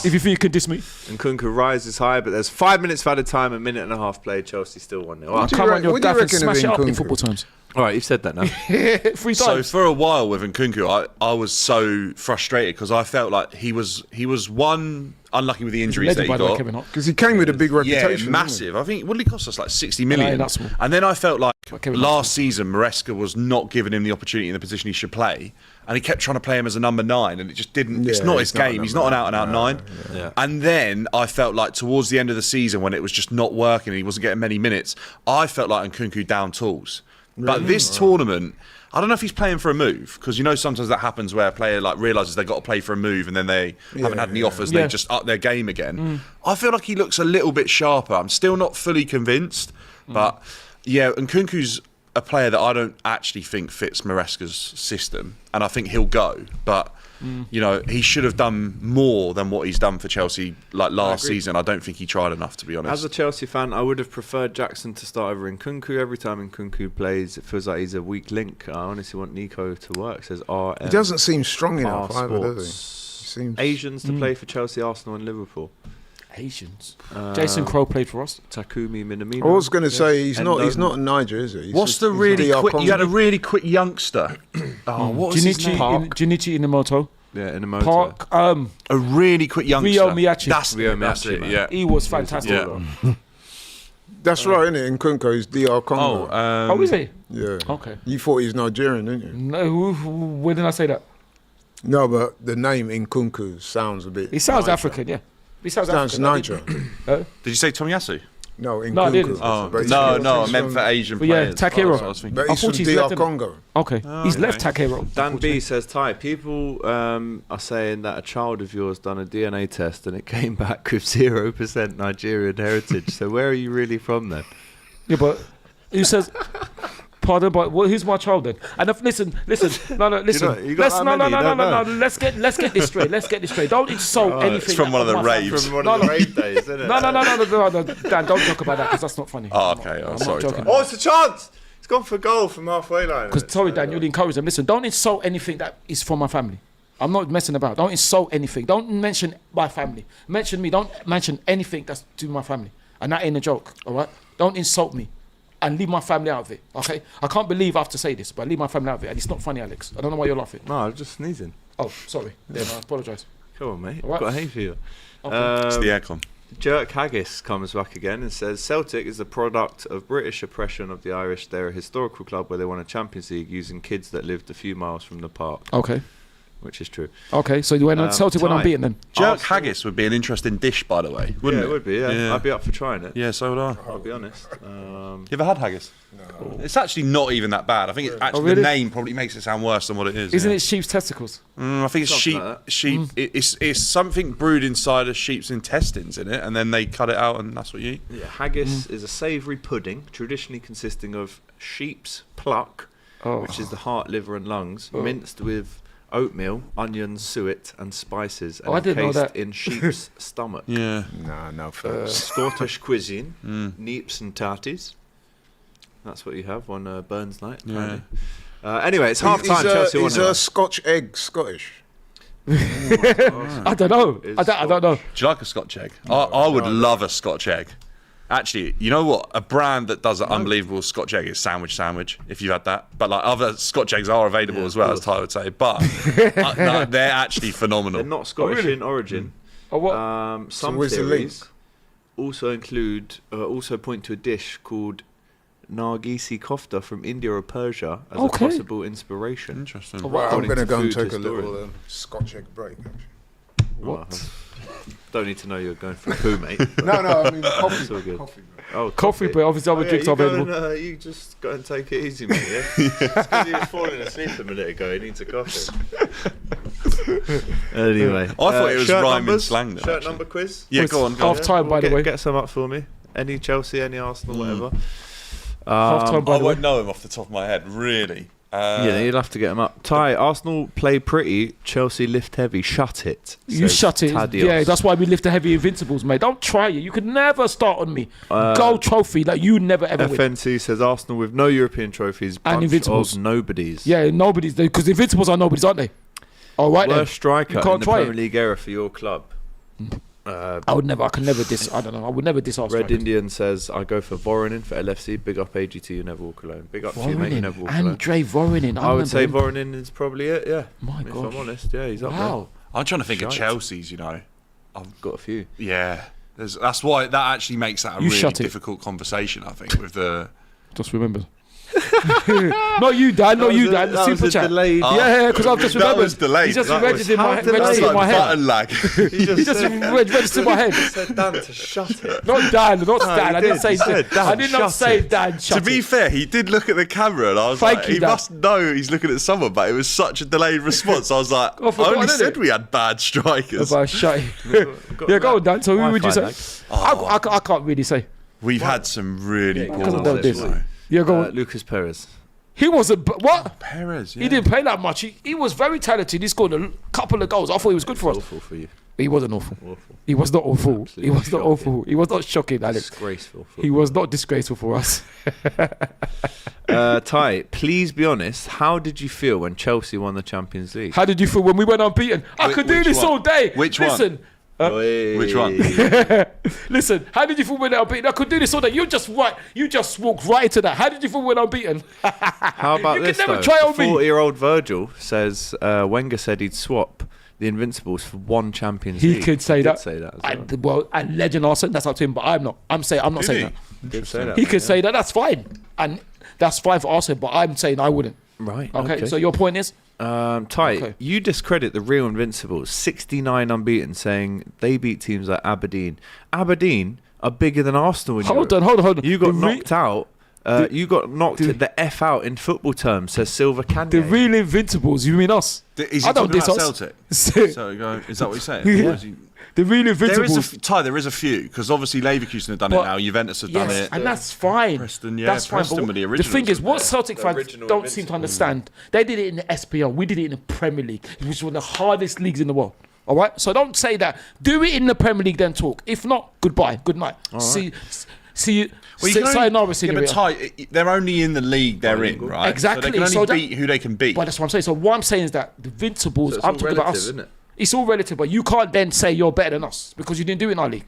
If you think you can diss me, And Kunku rises high, but there's 5 minutes of added time, a minute and a half played. Chelsea still 1-0. I'll do you come re- around your what do you gaff and reckon of smash it up in Nkunku? football terms. All right, you've said that now. 3 So times. for a while with Nkunku, I was so frustrated because I felt like he was one unlucky with the injuries that Led he by the way, got. Kevin Hart. Because he came with a big Yeah, reputation. massive. I think what did he cost us? Like 60 million. Yeah, that's small. And then I felt like Kevin last season Maresca was not giving him the opportunity in the position he should play, and he kept trying to play him as a number 9, and it just didn't. It's Yeah, not he's his not a game. He's number not an out and out 9. Yeah. And then I felt like towards the end of the season when it was just not working and he wasn't getting many minutes, I felt like Nkunku down tools. But this tournament, I don't know if he's playing for a move, because you know sometimes that happens where a player like realises they've got to play for a move and then they haven't had any offers, Yeah. they just up their game again. I feel like he looks a little bit sharper. I'm still not fully convinced, but yeah, Nkunku's a player that I don't actually think fits Maresca's system, and I think he'll go. But you know, he should have done more than what he's done for Chelsea like last season. I don't think he tried enough, to be honest. As a Chelsea fan, I would have preferred Jackson to start over Nkunku. Every time Nkunku plays, it feels like he's a weak link. I honestly want Nico to work. It says RM. He doesn't seem strong enough R either, does he? Sports. He seems Asians to play for Chelsea, Arsenal and Liverpool. Asians. Jason Crow played for us. Takumi Minamino. I was going to say he's Endo. not in Niger, is he? He's What's just- the he's really DR quick? Congo. You had a really quick youngster. Oh, what was his name? Junichi Inamoto. Yeah, in a motor. Park. A really quick youngster. Rio Miyachi. That's Rio that's Miyachi, it. man. Yeah. He was fantastic. Yeah. That's right, isn't it? In Kunko, he's DR Congo. Oh, is he? yeah. Okay. You thought he's Nigerian, didn't you? No, when did I say that? No, but the name in Kunku sounds a bit. He sounds Niger. African, yeah. He sounds Sounds African. Niger. Did you say Tomiyasu? No, in No, I Kunku. didn't. Oh, But he's no, from- I he's meant from- for Asian But yeah, players. Takehiro. That's what I was thinking. But he's from Unfortunately, he's DR left, innit? Congo. Okay. He's left Takehiro. Dan B says, Ty, people are saying that a child of yours done a DNA test and it came back with 0% Nigerian heritage. So where are you really from then? Yeah, but who says? Pardon, but who's my child then? And if, listen, no, listen. You got Let's that no, many, no. don't Let's get this straight. Let's get this straight. Don't insult anything. It's from one of the my family. raves. From one of the rave days, isn't it? No. Dan, don't talk about that because that's not funny. Oh, okay. I'm Sorry. not joking. Oh, it's a chance! It's gone for goal from halfway line. Because sorry, Dan, you'll encourage them. Listen, don't insult anything that is from my family. I'm not messing about. Don't insult anything. Don't mention my family. Mention me. Don't mention anything that's to my family. And that ain't a joke, all right? Don't insult me. And leave my family out of it, okay? I can't believe I have to say this, but leave my family out of it. And it's not funny, Alex. I don't know why you're laughing. No, I was just sneezing. Oh, sorry. Yeah, no, I apologise. Come on, mate. All right. I've got hay for you. It's the aircon. Jerk Haggis comes back again and says Celtic is the product of British oppression of the Irish. They're a historical club where they won a Champions League using kids that lived a few miles from the park, Okay. which is true. Okay, so you went on Celtic went Ty. unbeaten then? Jerk Arsenal- haggis would be an interesting dish, by the way, wouldn't Yeah, it would be, yeah. I'd be up for trying it. Yeah, so would I. I'll be honest. You ever had haggis? No. It's actually not even that bad. I think it, actually really? the name probably makes it sound worse than what it is. Isn't yeah. it sheep's testicles? I think it's Something sheep. like that. Sheep. It's something brewed inside a sheep's intestines in it, and then they cut it out, and that's what you eat. Yeah, haggis is a savoury pudding, traditionally consisting of sheep's pluck, which is the heart, liver, and lungs, minced with oatmeal, onions, suet, and spices, and I didn't know encased that. in sheep's stomach. Yeah. No thanks. Scottish cuisine, neeps and tarties. That's what you have on Burns night. Apparently. Anyway, it's half time. Chelsea won. Is a Scotch egg Scottish? I don't know. I don't know. Do you like a Scotch egg? I would love a Scotch egg. Actually, you know what? A brand that does an unbelievable Scotch egg is Sandwich. If you've had that, but like other Scotch eggs are available as well, as Ty would say. But no, they're actually phenomenal. They're not Scottish really? in origin. Oh, what? Some where's the theories also point to a dish called Nargisi kofta from India or Persia as a possible inspiration. Interesting. Oh, wow. I'm According going to to go and food take a little historian. Scotch egg break. What? Don't need to know you're going for a poo, mate. No, I mean It's all good. coffee. Oh, Coffee, but obviously other drinks are available. You just go and take it easy, mate. Yeah. It's because he was falling asleep a minute ago. He needs a coffee. Anyway, I thought it was shirt rhyming numbers? slang then, Shirt actually. number quiz. Yeah, It's go on. half time, by the way. Get some up for me. Any Chelsea, any Arsenal, whatever. Half time, by I the way. won't know him off the top of my head, really. Yeah, you'll have to get them up. Ty, Arsenal play pretty. Chelsea lift heavy. Shut it. You says shut it. Tadios. Yeah, that's why we lift the heavy invincibles, mate. Don't try it. You could never start on me. Gold trophy like you never ever win. FNC says Arsenal with no European trophies. And Bunch Invincibles. of nobodies. Yeah, nobody's there because the invincibles are nobodies, aren't they? All right, then. Worst striker You in can't the try Premier it. League era for your club. I could never diss. I don't know. I would never diss Arsenal. Red Indian says I go for Voronin for LFC. Big up AGT. You never walk alone. Big up to you, mate. You never walk alone. Andre Voronin. I would say remember Voronin is probably it. Yeah. My if gosh. I'm honest, yeah, he's up Wow. I'm trying to think of Shite. Chelsea's, you know. I've got a few. Yeah. That's why that actually makes that a You really shut it. difficult conversation, I think, with the... Just remembered. Not you, Dan. Not you, Dan. The That was super a chat. delayed. Yeah, because I've just That remembered. was delayed. He just That registered in was- my how delayed? registered in my head. button lag. He He just registered in my head. said Dan to shut it. Not Dan. Not Dan. I he didn't did. say He said, Dan, I did not shut say it. Dan. Shut To be it. fair, he did look at the camera, and I was Thank like, you, he Dan. must know he's looking at someone, but it was such a delayed response. I was like, I I forgot, only didn't said it? we had bad strikers. About shut it. Yeah, go on, Dan. So who would you say? Wi-Fi I can't really say. We've had some really poor Because of ones, this. though. Yeah, go on. Lucas Perez. He wasn't. What? Perez, yeah. He didn't play that much. He was very talented. He scored a couple of goals. I thought he was good for us. Awful for you. He wasn't awful. Awful. He was not awful. Absolutely He was not shocking. awful. He was not shocking, Alex. Disgraceful. He was not disgraceful for us. Ty, please be honest. How did you feel when Chelsea won the Champions League? How did you feel when we went unbeaten? I could do which this one? all day. Which one? Listen, Which one? listen. How did you feel when we were unbeaten? I could do this all day. You just walked right into that. How did you feel when unbeaten? How about You this can never though? try on me. 40-year-old Virgil says Wenger said he'd swap the Invincibles for one Champions He League. could say that. Did say that as well. Well, and Legend Arsenal, that's up to him. But I'm not. I'm not saying he? that. Did say that. He could say that. That's fine, and that's fine for Arsenal. But I'm saying I wouldn't. Right. Okay. So your point is, Ty, Okay. you discredit the real Invincibles, 69 unbeaten, saying they beat teams like Aberdeen. Aberdeen are bigger than Arsenal. In hold Europe. on. You got The re- knocked out. You got knocked the F out in football terms, says Silver Canyon. The real Invincibles. You mean us? Is he I don't talking diss about us. Celtic? So you go, is that what you're saying? Yeah. Or is he- The real There is Invincibles. Ty, there is a few because obviously Leverkusen have done But- it now. Juventus have done Yes, it. and that's fine. Preston, yeah, that's fine. Preston But were the the originals, thing is, what weren't they? Celtic The fans original don't seem to Invincibles. understand, they did it in the SPL. We did it in the Premier League, which is one of the hardest leagues in the world. All right, so don't say that. Do it in the Premier League, then talk. If not, goodbye, good night. See you. Well, you can Sayonara, only, yeah, but señorita. Ty, they're only in the league they're in, right? Exactly, So they can so only that- beat who they can beat. But that's what I'm saying. So what I'm saying is that the Invincibles, So it's I'm all talking about relative, us. isn't it? It's all relative, but you can't then say you're better than us because you didn't do it in our league.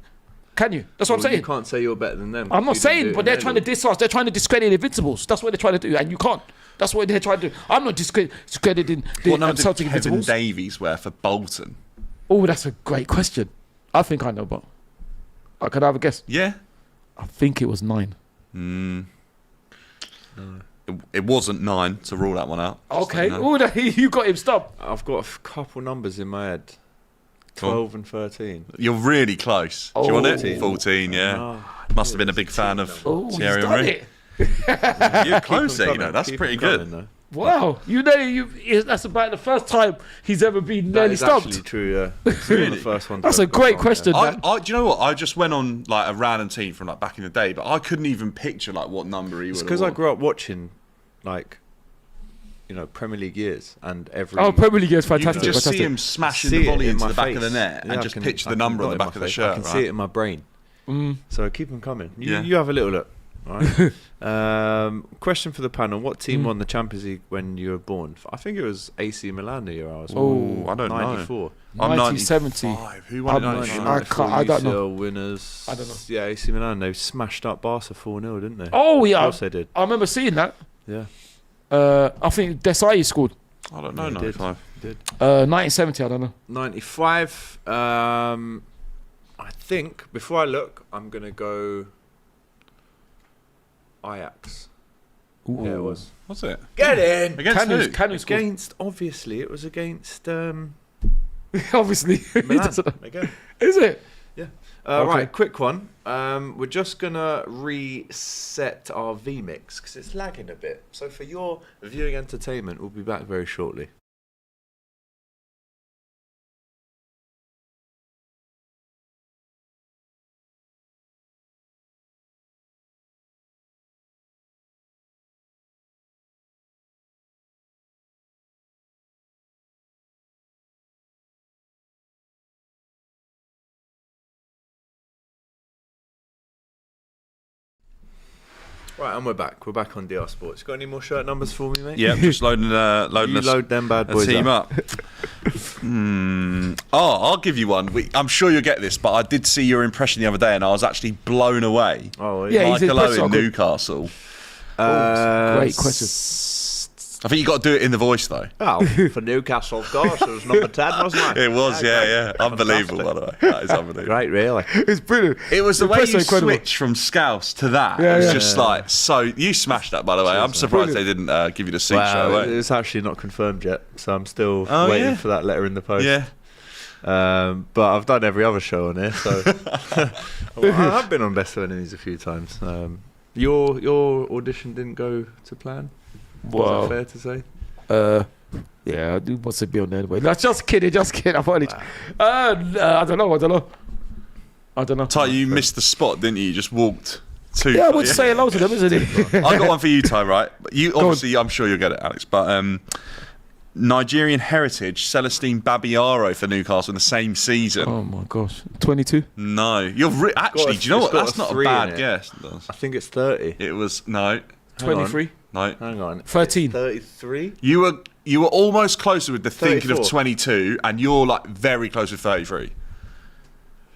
Can you? That's what I'm Well, saying. you can't say you're better than them. I'm not You didn't do saying, it but in they're their trying to league. diss us. They're trying to discredit the Invincibles. That's what they're trying to do, and you can't. That's what they're trying to do. I'm not discrediting the What number did Celtic Kevin Invincibles. Davies wear for Bolton? Oh, that's a great question. I think I know, but I could have a guess. Yeah. I think it was 9. It wasn't 9 to rule that one out. Just Okay. let you know. Oh, you got him stopped. I've got a couple numbers in my head. Go on. 12 and 13. You're really close. Do you want it? 14. 14, yeah. Oh, Must have been a big fan of Oh, he's Thierry done Henry. it. You're close there, you Coming, know. That's keep pretty them good. coming, though. Wow. That's about the first time he's ever been That nearly is stopped. actually true, yeah. It's one of the first ones That's I've a got great wrong, question. yeah. man. Do you know what? I just went on like a random team from like back in the day, but I couldn't even picture like what number he It's would because have I grew up watching, like, Premier League years and every. Oh, Premier League is You fantastic. could just see fantastic. him smashing see the it volley in into my the back of the face. net Yeah, and I just can- picture I the can- number on not the in back my of the face. shirt. I can right? see it in my brain. So keep them coming. Yeah. You have a little look. All right. Question for the panel: what team won the Champions League when you were born? I think it was AC Milan the year I was born. Oh, I don't know. 94. I'm 1970. 95. Who won it? I'm 95? I don't know. UCL winners. I don't know. Yeah, AC Milan. They smashed up Barca 4-0, didn't they? Oh, Of yeah. course they did. I remember seeing that. Yeah. I think Desai scored. I don't know. They did. 95. Did. 1970, I don't know. 95. I think before I look, I'm gonna go Ajax. Yeah, it was. What's it? Get in. Against who? Canu scored. Against, obviously, it was against Obviously. He Milan. doesn't know. Again. Is it? Yeah. Okay. Right, quick one. We're just gonna reset our vMix because it's lagging a bit. So for your viewing entertainment, we'll be back very shortly. Right, and we're back. We're back on DR Sports. Got any more shirt numbers for me, mate? Yeah, just loading You us load them bad a boys team up. up. Oh, I'll give you one. I'm sure you'll get this, but I did see your impression the other day, and I was actually blown away. Oh, Yeah, he's Michael impressive. Owen, Newcastle. Great question. I think you got to do it in the voice though. Oh, for Newcastle, of course. It was number 10, wasn't it? It was, yeah. Unbelievable, by the way. That is unbelievable. Great, really. It's brilliant. It was the way you Impressive, incredible. switched from Scouse to that. Yeah, it was yeah. just like so. You smashed that, by the way. I'm surprised they didn't give you the seat straight away. It's actually not confirmed yet, so I'm still Oh, waiting yeah? for that letter in the post. Yeah. But I've done every other show on here, so well, I have been on Best of Enemies a few times. Your audition didn't go to plan. Is Wow. that fair to say? Yeah, I do want to be on there anyway. No, just kidding. I'm only. I don't know. Ty, you missed the spot, didn't you? You just walked Two. Yeah, I would say hello to them, isn't it? I got one for you, Ty. Right? You obviously, I'm sure you'll get it, Alex. But Nigerian heritage, Celestine Babiaro for Newcastle in the same season. Oh my gosh, 22. No, you're actually. Do you know what? That's not a bad guess. I think it's 30. It was no. 23. No. Hang on. 13. 33? You were almost closer with the thinking of 34. 22, and you're like very close with 33.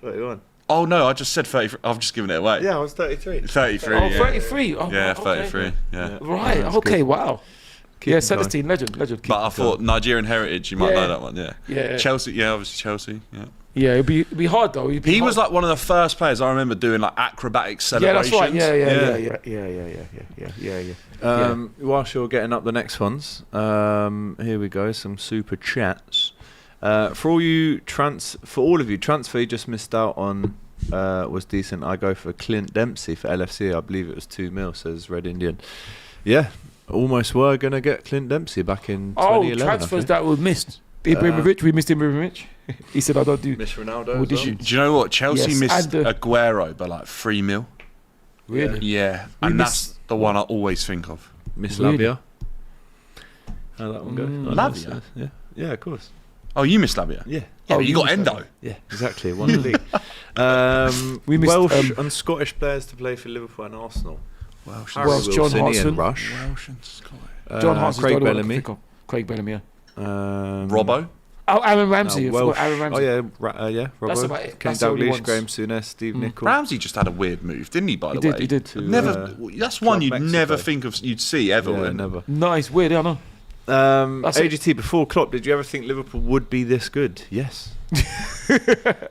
31. Oh no, I just said 33. I've just given it away. Yeah, I was 33. 33. Oh, yeah. 33. Oh, Yeah, okay. 33. Yeah. Right. that's Okay. good. Wow. Yeah, Celestine, legend. But I thought Nigerian heritage, you might Yeah. know that one. Yeah. Yeah. Chelsea. Yeah, obviously Chelsea. Yeah. Yeah, it'd be hard though. He was like one of the first players I remember doing like acrobatic Yeah, that's celebrations. right. Yeah. Whilst you're getting up the next ones, here we go. Some super chats. For all of you, transfer you just missed out on was decent. I go for Clint Dempsey for LFC. I believe it was 2 mil, says Red Indian. Yeah, almost were going to get Clint Dempsey back in 2011. Transfers that were missed. Ibrahimovic, we missed Ibrahimovic. He said, I don't do. Miss Ronaldo. Well, as did well. you- Do you know what? Chelsea Yes, missed and, Aguero by like 3 mil. Really? Yeah, We and missed- that's the one I always think of. Miss Really? Lavia. How'd that one go? Lavia? Yeah. Yeah, of course. Oh, you missed Lavia. Yeah. Yeah, Oh, but you you got missed Endo. Yeah, exactly. Won the league. We missed, Welsh and Scottish players to play for Liverpool and Arsenal. Welsh, Harry Welsh, John Wilson, Hartson. Ian Rush. Welsh and Scottish. John Hart's Craig Bellamy. Craig Bellamy, yeah. Robbo. Oh, Aaron Ramsey. I forgot Welsh. Aaron Ramsey. Oh yeah, yeah. That's Robbo. about it. Kenny That's the only Dalglish, ones. Graham Souness, Steve Nicol. Ramsey just had a weird move, didn't he? By the way, He did. To, Never. That's one Club you'd Mexico. never think of. You'd see ever. Yeah, wouldn't. never. Nice, weird, I know. That's it. AGT before Klopp, did you ever think Liverpool would be this good? Yes.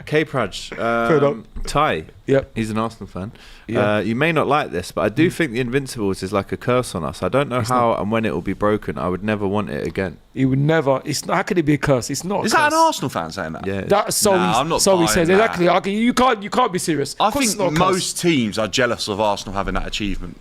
K-Praj, enough. Ty, Yep. he's an Arsenal fan. Yeah. You may not like this, but I do think the Invincibles is like a curse on us. I don't know how and when it will be broken. I would never want it again. He would never. It's not, how could it be a curse? It's not. Is a that curse. an Arsenal fan saying that? Yeah. That's so. Nah, I'm not so he buying says that. exactly. Okay, you can't be serious. I Of course think it's not a curse. most teams are jealous of Arsenal having that achievement.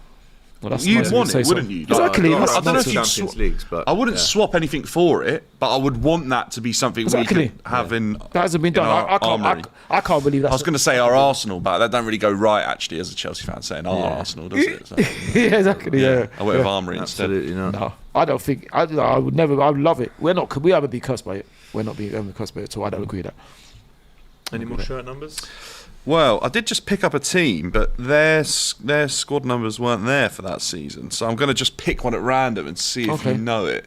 Well, that's You'd nice of want to say it, so. wouldn't you? Exactly. I that's don't know if nonsense. you'd Champions sw- Leagues, but I wouldn't yeah. swap anything for it, but I would want that to be something Exactly. we could have in. That hasn't been in done. our I can't. armoury. I can't believe that. I was going to say our Arsenal, but that don't really go right actually as a Chelsea fan saying our Arsenal, does it? So, yeah, exactly. Yeah. I went with Armory instead. Absolutely not. No, I don't think. I would never. I would love it. We haven't been cursed by it. We're not being cursed by it, so I don't agree with that. Any more shirt numbers? Well, I did just pick up a team, but their squad numbers weren't there for that season, so I'm going to just pick one at random and see if Okay. you know it.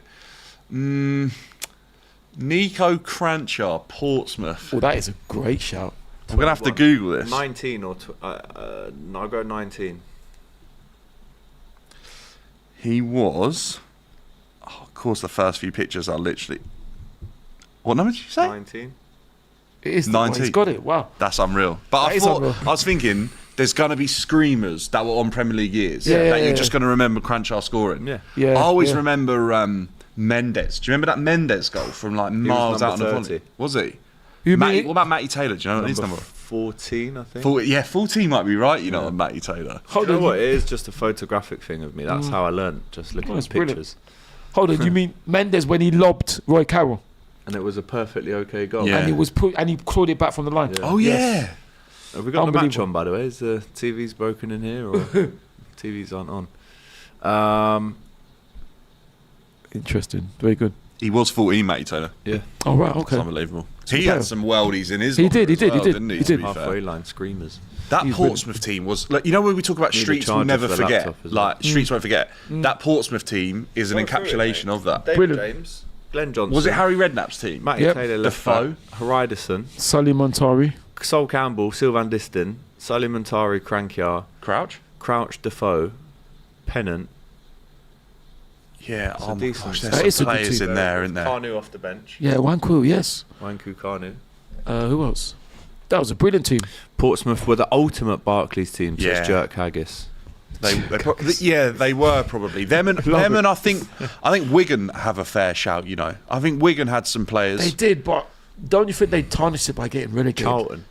Nico Cranchar, Portsmouth. Well, that is a great shout. I'm going to have to Google this. 19 or I'll go 19. He was. Oh, of course, the first few pictures are literally. What number did you say? 19. It is. 19. He's got it. Wow. That's unreal. But That I is thought unreal. I was thinking there's going to be screamers that were on Premier League years Yeah, that yeah, you're yeah. just going to remember Cranchar scoring. Yeah. Yeah. I always yeah. remember Mendes. Do you remember that Mendes goal from like miles out on the number volley? 30. Was he? You Matty, mean? what about Matty Taylor? Do you know what his Number number? 14, I think. 14 might be right. You know, on Matty Taylor. Hold You know on. what? It is just a photographic thing of me. That's how I learned, just looking Oh, at it's brilliant. pictures. Hold on. You mean Mendes when he lobbed Roy Carroll And it was a perfectly okay goal. Yeah. and he clawed it back from the line? Yeah. Oh yeah. Have we got the match Unbelievable. on, by the way? Is the TV's broken in here or TVs aren't on? Interesting. Very good. He was 14, Matty Taylor. Yeah. Oh right. It's Okay. unbelievable. So He yeah. had some worldies in his. He locker did, he as did, he well, did, didn't he? he To did. be fair. Halfway line screamers. That He's Portsmouth team was like, you know, when we talk about Need a streets we'll charger never for the forget. laptop as well. Like streets won't forget. That Portsmouth team is an encapsulation of that. David Brilliant. James, Glenn Johnson. Was it Harry Redknapp's team? Matty Yep. Taylor left Defoe. back, Haridason, Sully Montari. Sol Campbell, Sylvan Distin, Sully Montari, Crankyar, Crouch? Crouch, Defoe, Pennant. Yeah, It's a oh my decent gosh, team. That there's is a some good players team. in there, isn't there? Kanu off the bench. Yeah, Wanku. Yes. Wanku Kanu. Who else? That was a brilliant team. Portsmouth were the ultimate Barclays team, Yeah. just Jerk Haggis. They were probably them and I think Wigan have a fair shout. You know, I think Wigan had some players. They did, but don't you think they tarnished it by getting relegated?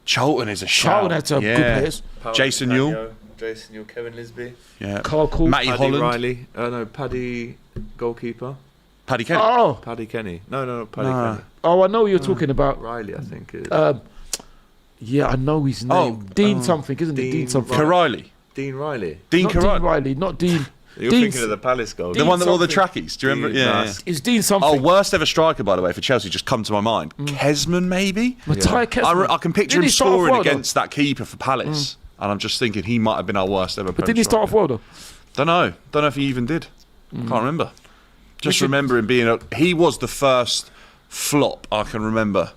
Charlton. is a shout. Charlton had some good players. Jason Newell. Jason Newell, Kevin Lisby. Yeah, Carl Cool. Matty Paddy Holland, Riley. No, Paddy goalkeeper. Paddy Kenny. Oh, Paddy Kenny. No, Paddy Nah. Kenny. I know what you're talking about. Riley, I think. It is. Yeah, I know his name. Oh, Dean something, isn't it? Dean Dean something. O'Reilly. Dean Riley. Dean Not Dean Carrone. Riley, not Dean. You're Dean, thinking of the Palace goal. The one that wore the something. trackies. Do you remember? Dean, Yeah. nice. It's Dean something. Oh, worst ever striker, by the way, for Chelsea, just come to my mind. Kesman, maybe? Matthias Kesman. I can picture Didn't him he start off scoring well, though? against that keeper for Palace. And I'm just thinking he might have been our worst ever. But didn't he start off well, though? Don't know if he even did. Can't remember. Just remember him being he was the first flop I can remember,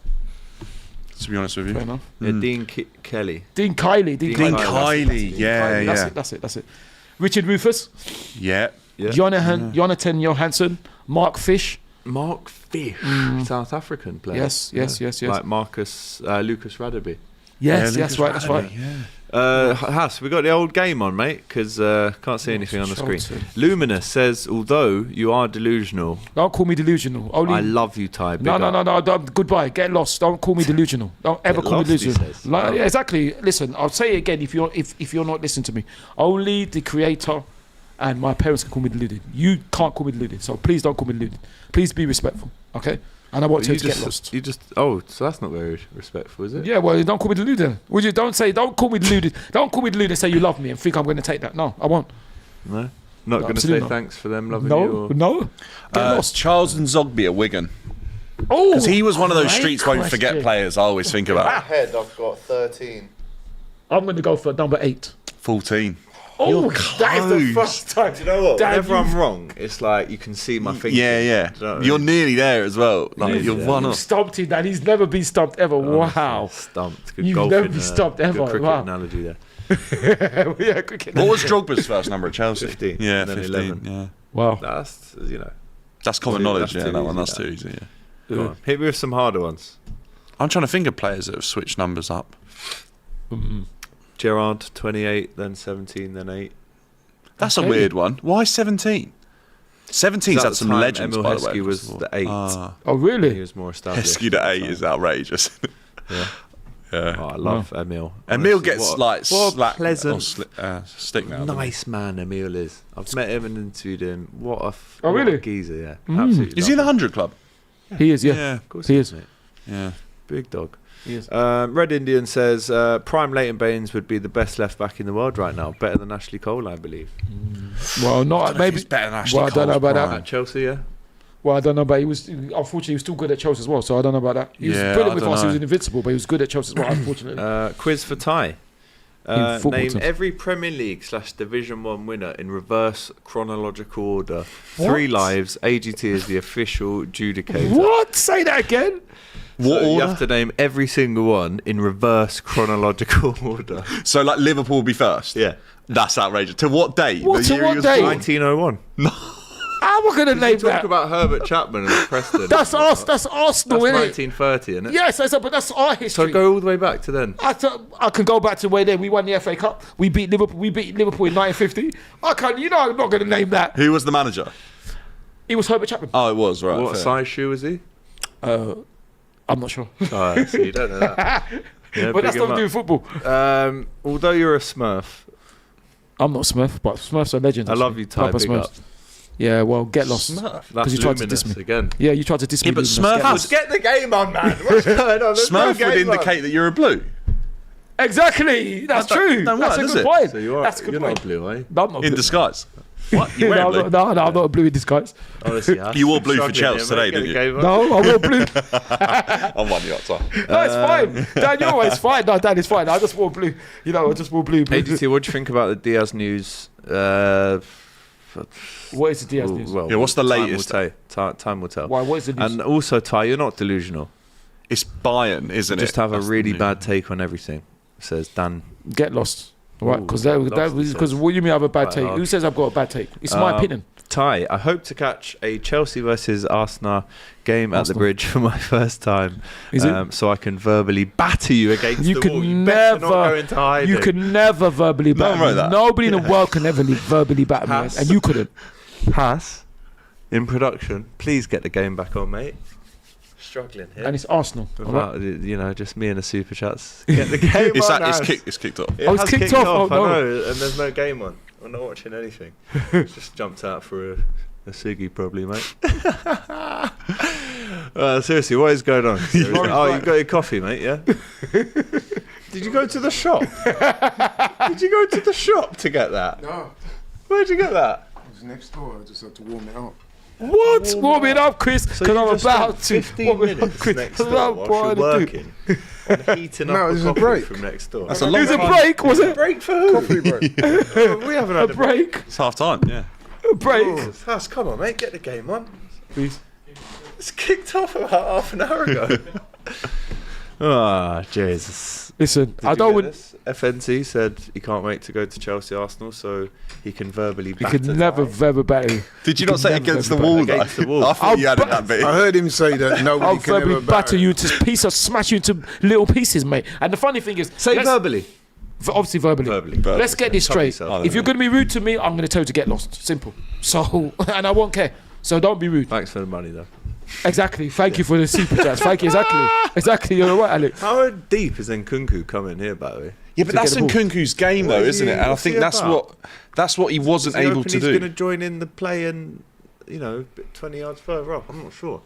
to be honest with you. Fair enough. Yeah, Dean Kelly. Dean Kiley. Dean Kiley, yeah. That's it. Richard Rufus. Yeah. Jonathan Johansson. Mark Fish. Mark Fish, South African player. Yes. Like Lucas Radeby. Yes, Lucas that's right. Yeah. Haas, we got the old game on, mate, because can't see anything on the screen. Chelsea. Luminous says, although you are delusional, Don't call me delusional. Only I love you, Ty. Big No, up. don't, goodbye. Get lost. Don't call me delusional. Don't ever Get call me lost, he delusional. says. Like, Oh. yeah, exactly. Listen, I'll say it again if you're not listening to me. Only the creator and my parents can call me deluded. You can't call me deluded. So please don't call me deluded. Please be respectful. Okay? And I want you to get lost. So that's not very respectful, is it? Yeah, well, don't call me deluded. Would you? Don't call me deluded. Don't call me deluded and say you love me and think I'm going to take that. No, I won't. No? Not going to absolutely say not. thanks for them loving you? No. Get lost. Charles and Zogby at Wigan. Oh, Because he was one of those great streets where you forget question. players I always think about. Head, I've got 13. I'm going to go for number 8. 14. Oh, that is the close. first time. Do you know what? Damn, Whenever I'm you've- wrong, it's like you can see my fingers. Yeah. Do you know what I You're mean? nearly there as well. Like, you're one You up. stumped him, and he's never been stumped ever. Wow. Stumped. Good You've golfing, never been stumped ever. Good cricket Wow. analogy there. Yeah, cricket. What was Drogba's first number at Chelsea? 15, Yeah, and then 15. 11. Yeah. Wow. That's, That's common Too- knowledge, that's yeah, too that one. easy, That's that. too easy, yeah. Go on. Hit me with some harder ones. I'm trying to think of players that have switched numbers up. Gerard, 28, then 17, then 8. That's a Okay. weird one. Why 17? 17's At had the some time, legends, Emil by the way. Heskey was first of all. the 8. Ah. Oh, He really? was more established. Heskey to at 8 the is time. outrageous. Yeah. Yeah. Oh, I love Emil. Emil Honestly, gets what a- like what a slack pleasant, stick now. doesn't he? nice man Emil is. I've met him and interviewed him. What a Oh, what a really? geezer, yeah. Absolutely. Is he in the love him. 100 Club? He is, yeah. Yeah. Of course He is. mate. Yeah. Big dog. He is. Red Indian says prime Leighton Baines would be the best left back in the world right now, better than Ashley Cole, I believe. Well, not maybe. He's better than Ashley Well, I don't know Cole's about that. prime. At Chelsea, yeah. Well, I don't know, but unfortunately, he was still good at Chelsea as well. So I don't know about that. He was Yeah, brilliant I with don't us. He was know. invincible, but he was good at Chelsea as well. Unfortunately. Quiz for Ty. In football Name terms. every Premier League / Division 1 winner in reverse chronological order. 3 lives. AGT is the official adjudicator. What? Say that again. What So you order? have to name every single one in reverse chronological order. So like Liverpool will be first? Yeah. That's outrageous. To what date? What, The to year what he was date? born? 1901. How am I going to name Talk that? about Herbert Chapman and Preston. That's us. That's Arsenal, That's isn't it? 1930, isn't it? Yes, but that's our history. So go all the way back to then. I can go back to where then we won the FA Cup. We beat Liverpool. We beat Liverpool in 1950. I can't. You know, I'm not going to name that. Who was the manager? It was Herbert Chapman. Oh, it was, right. What fair. size shoe was he? I'm not sure, Oh, so you don't know that. Yeah, but that's big him not doing football. up. Although you're a Smurf, I'm not Smurf, but Smurfs are legends. I love actually. you, Ty. Proper Big Smurfs. up. Yeah, well, get lost. That's you tried to diss luminous me. again. Yeah, you tried to diss me. Yeah, but Luminous. Smurf Get was- lost. Get the game on, man. What's going on? There's no Smurf would game on. indicate that you're a blue. Exactly. That's That don't- true. don't That's work, a does good it? point. So you are, That's a good you're point. not blue, eh? No, I'm not In blue. disguise. What? You No, wear I'm blue? not, no, I'm not blue in disguise. Honestly, Haas, You wore blue for struggling Chelsea here, mate. today, Get didn't the you? game on. No, I wore blue. I'm one you outside. No, it's fine. Dan, you're always fine. No, Dan, it's fine. I just wore blue. You know, I just wore blue. AGT, what do you think about the Diaz news? What is the Diaz news? Well, Yeah, what's the time latest? Will tell. Time will tell. Why? What is the news? And also, Ty, you're not delusional. It's Bayern, isn't You it? just have a That's the really news. bad take on everything, says Dan. Get lost. Right? Ooh, Because lost, he says. what do you mean I have a bad Quite take? hard. Who says I've got a bad take? It's my opinion. Ty, I hope to catch a Chelsea versus Arsenal game at the Arsenal. Bridge for my first time. Is it? So I can verbally batter you against You the could wall. You better not go never. into hiding. You could never verbally No one batter wrote me. that. Nobody in the world can ever verbally batter me, Has. and you couldn't. Haas, in production, please get the game back on, mate. Struggling here. And it's Arsenal. all right? Without, just me and the super chats. Get the game It's, on. it's, Haas. kicked, it's kicked off. It Oh, it's has kicked off. Oh, I no. know, and there's no game on. I'm not watching anything. Just jumped out for a ciggy, probably, mate. Seriously, what is going on? Seriously? Oh, you got your coffee, mate, yeah? Did you go to the shop? Did you go to the shop to get that? No, Where'd you get that? it was next door. I just had to warm it up. What? Warm it up, Chris, because you I'm just about spent to. 15 Warm it up, minutes Chris. next 'cause door I'm whilst you're bored to do it. working and heating No, up it was a coffee break. from next door. That's a It long was a time. break, was it? break for who? Coffee break. We haven't had A break. It's half time, yeah. A break. Huss, come on, mate, get the game on. Please. It's kicked off about half an hour ago. Ah, Jesus. Listen, Did I you don't get want. this? FNC said he can't wait to go to Chelsea Arsenal, so he can verbally You batter could never verbal battery. Did you You not say can never against the go wall, against though? the wall. I thought you added that bit. I heard him say that nobody I'll can ever verbally batter you to pieces, smash you into little pieces, mate. And the funny thing is, Say let's- verbally. obviously verbally. Verbally. Let's get this Cover straight. yourself. If you're going to be rude to me, I'm going to tell you to get lost. Simple. So, and I won't care. So don't be rude. Thanks for the money, though. Exactly. Thank you for the super chats. Thank you. Exactly. You're right, Alex. How deep is Nkunku coming here, by the way? Yeah, but to that's get the ball. Nkunku's game, though, What is isn't he- it? And I what's think he that's about? what he wasn't Does he able reckon to he's do. going to join in the play and, 20 yards further up? I'm not sure.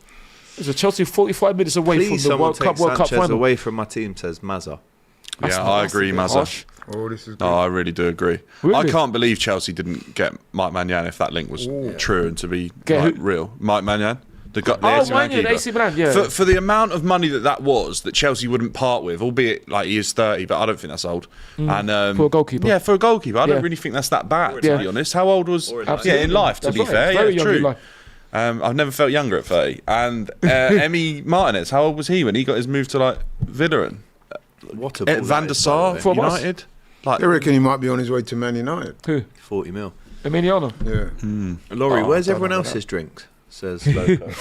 There's a Chelsea 45 minutes away Please, from the someone World take Cup Sanchez final. away from my team, says Mazza. That's Yeah, not- I that's a agree, bit Mazza. harsh. Oh, this is good. Oh, I really do agree. Really? I can't believe Chelsea didn't get Mike Maignan if that link was true and to be Get like, who? real. Mike Maignan, the Oh, AC Milan Maignan, keeper. AC Milan, yeah. For the amount of money that was that Chelsea wouldn't part with, albeit like he is 30, but I don't think that's old. And For a goalkeeper. yeah, for a goalkeeper, I Yeah. don't really think that's that bad. To Yeah. be honest, how old was? Or in Yeah, in life. To That's be right. fair, Very yeah, young in true. life. I've never felt younger at 30. And Emi Martinez, how old was he when he got his move to like Villeran? What a ball Van that der is, Sar, by the way. For us. United. Like, I reckon he might be on his way to Man United. Who? 40 mil. Emiliano. Yeah. Laurie, Oh, where's I don't everyone know else's drinks? Says Loco.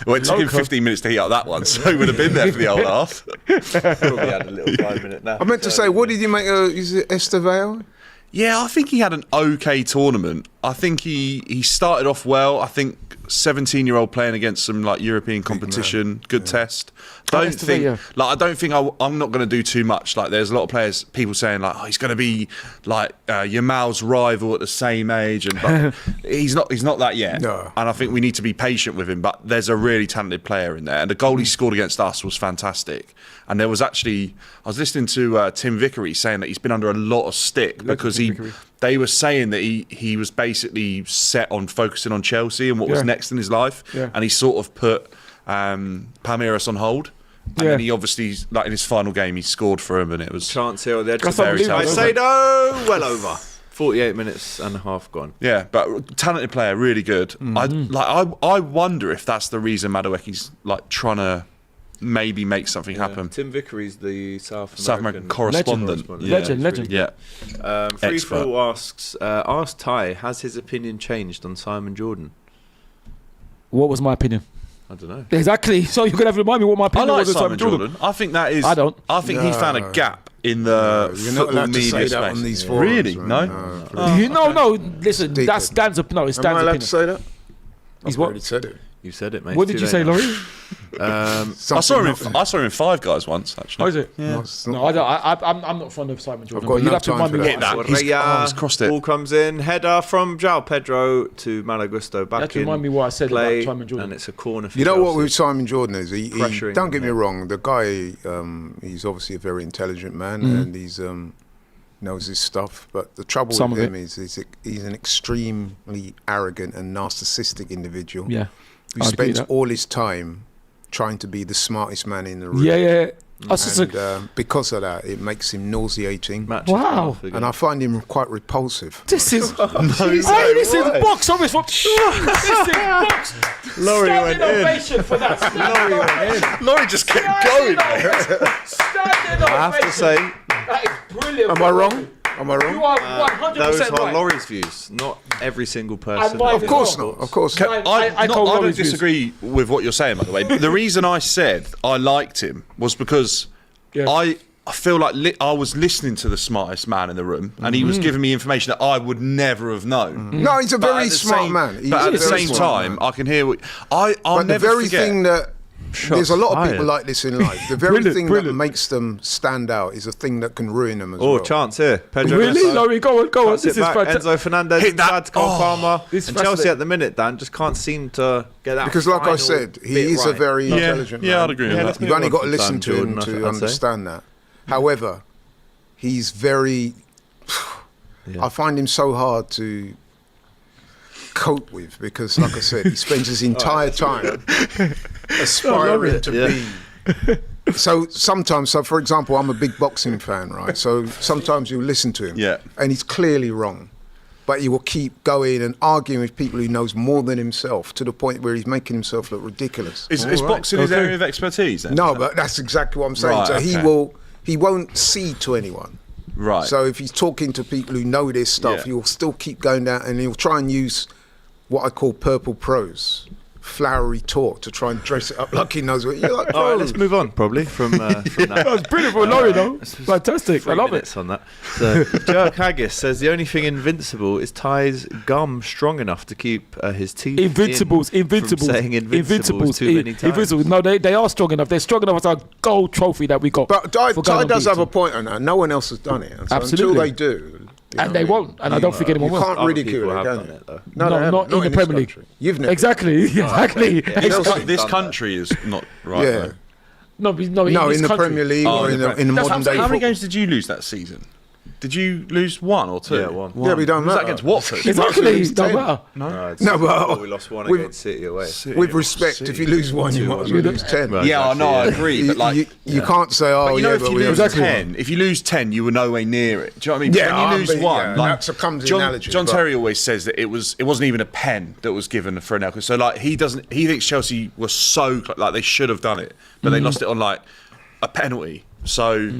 well, it took him 15 minutes to heat up that one, so he would have been there for the old half. Probably had a little 5-minute nap. I meant to say, what did you make of? Is it Estevao? Yeah, I think he had an okay tournament. I think he started off well. I think 17-year-old playing against some like European competition, good test. Don't Estevao, think yeah. like I don't think I'm not going to do too much. Like there's a lot of players, people saying like, oh, he's going to be like Yamal's rival at the same age, and but he's not that yet. No. And I think we need to be patient with him. But there's a really talented player in there, and the goal he scored against us was fantastic. And there was actually, I was listening to Tim Vickery saying that he's been under a lot of stick because they were saying that he was basically set on focusing on Chelsea and what was Yeah. next in his life, Yeah. and he sort of put Palmeiras on hold. And Yeah. then he obviously, like in his final game, he scored for him, and it was Chance here on the edge. That's Very unbelievable, tight. isn't it? Saido, well over. 48 minutes and a half gone. yeah, but talented player, really good. I wonder if that's the reason Madueke's like trying to maybe make something happen. Tim Vickery's the South South American American correspondent. Legend. Yeah. Legend. Yeah. Free Expert. Fall asks, ask Ty, has his opinion changed on Simon Jordan? What was my opinion? I don't know. Exactly. So you're going to have to remind me what my I opinion like was of Simon Jordan. I think that is. I don't. I think he found a gap in the You're not football allowed to media say space. that on these forums. Really? man. No? No, listen, Deep that's in. Dan's opinion. No, it's Am Dan's I allowed opinion. to say that? He's I've what? already said it. You said it, mate. What did you say, Laurie? I saw him in Five Guys once. Actually. Oh, is it? Yeah. No, I don't. I'm not fond of Simon Jordan. got But you'd no have to time remind for me that. what. Hit that. He's crossed it. Ball comes in, header from Joao Pedro to Malagusto. You Back have to in remind me what I said play, about Simon Jordan. and it's a corner for You know what Chelsea. with Simon Jordan is? He Pressuring don't get me him. wrong. The guy, he's obviously a very intelligent man, and he's knows his stuff. But the trouble Some with of him is he's an extremely arrogant and narcissistic individual Yeah. who I'd agree with spends that. all his time trying to be the smartest man in the room. Yeah. That's just And because of that, it makes him nauseating. Matches Wow. off again. And I find him quite repulsive. this is. Hey, this is box office. This is box. Laurie went Standing in. ovation for that. Standing ovation. Laurie just kept going. Standing I have to ovation. say, That is brilliant. Am I wrong? Am I You wrong? are 100% those are right. Laurie's views, not every single person. mine Of as course well. not. Of course not. I call I don't Laurie's views. disagree with what you're saying, by the way. The reason I said I liked him was because Yeah. I feel like I was listening to the smartest man in the room, and he was giving me information that I would never have known. No, he's a But very at the smart same- man. He's But at a the very same smart time, man. I can hear what I'll But the never very forget. thing that there's a lot of fired. people like this in life. The very Brilliant, thing brilliant. that makes them stand out is a thing that can ruin them as Oh, well. chance here. Pedro Really, Neto Laurie? Go on. cuts This it is back. fantastic. Enzo Fernandez Hit that. inside to Cole Oh, Palmer. this And is Chelsea fascinating. at the minute, Dan, just can't seem to get that. Because, like I final said, he bit is a right. very Yeah, intelligent man. yeah, I'd agree with Yeah, that. let's You've move only on got to from listen Sam to him Jordan, to I'd say. understand that. However, he's very. I find him so hard to cope with because, like I said, he spends his entire time aspiring to be. So sometimes, for example, I'm a big boxing fan, right? So sometimes you listen to him, and he's clearly wrong, but he will keep going and arguing with people he knows more than himself to the point where he's making himself look ridiculous. Is boxing his area of expertise then? No, but that's exactly what I'm saying. Right, so he won't cede to anyone. Right. So if he's talking to people who know this stuff, he'll still keep going down and he'll try and use what I call purple prose, flowery talk to try and dress it up like he knows what you're like. All right, let's move on probably from that. That was brilliant for Laurie, though. Fantastic. I love it. On that. So, Joao Haggis says the only thing invincible is Ty's gum strong enough to keep his teeth Invincibles. From saying invincibles too many times. Invincibles. No, they are strong enough. They're strong enough as our gold trophy that we got. But Ty does have a point on that. No one else has done it. And so Absolutely. until they do. And they won't. And I don't think anyone You will. can't ridicule it, can you? No, not in the Premier League. You've never. Exactly. Exactly. This country is not right. Yeah. Though. No, in this the country. Premier League or in the modern day How football. many games did you lose that season? Did you lose 1 or 2? Yeah, one. Yeah, we don't Was matter. that against Watford? Exactly. lose Don't 10. matter. No, but we lost 1 with- against City away. With respect, if you lose 1, you might as well lose 10. Right. Yeah, I know, I Exactly, agree. But like, you can't say, but you know, if you lose only 10, if you lose 10, you were nowhere near it. Do you know what I mean? Yeah, when you lose but, 1, yeah, like that's a clumsy John, analogy, John but- Terry always says that it wasn't even a pen that was given for Anelka. So like he thinks Chelsea was so like they should have done it, but they lost it on like a penalty. So.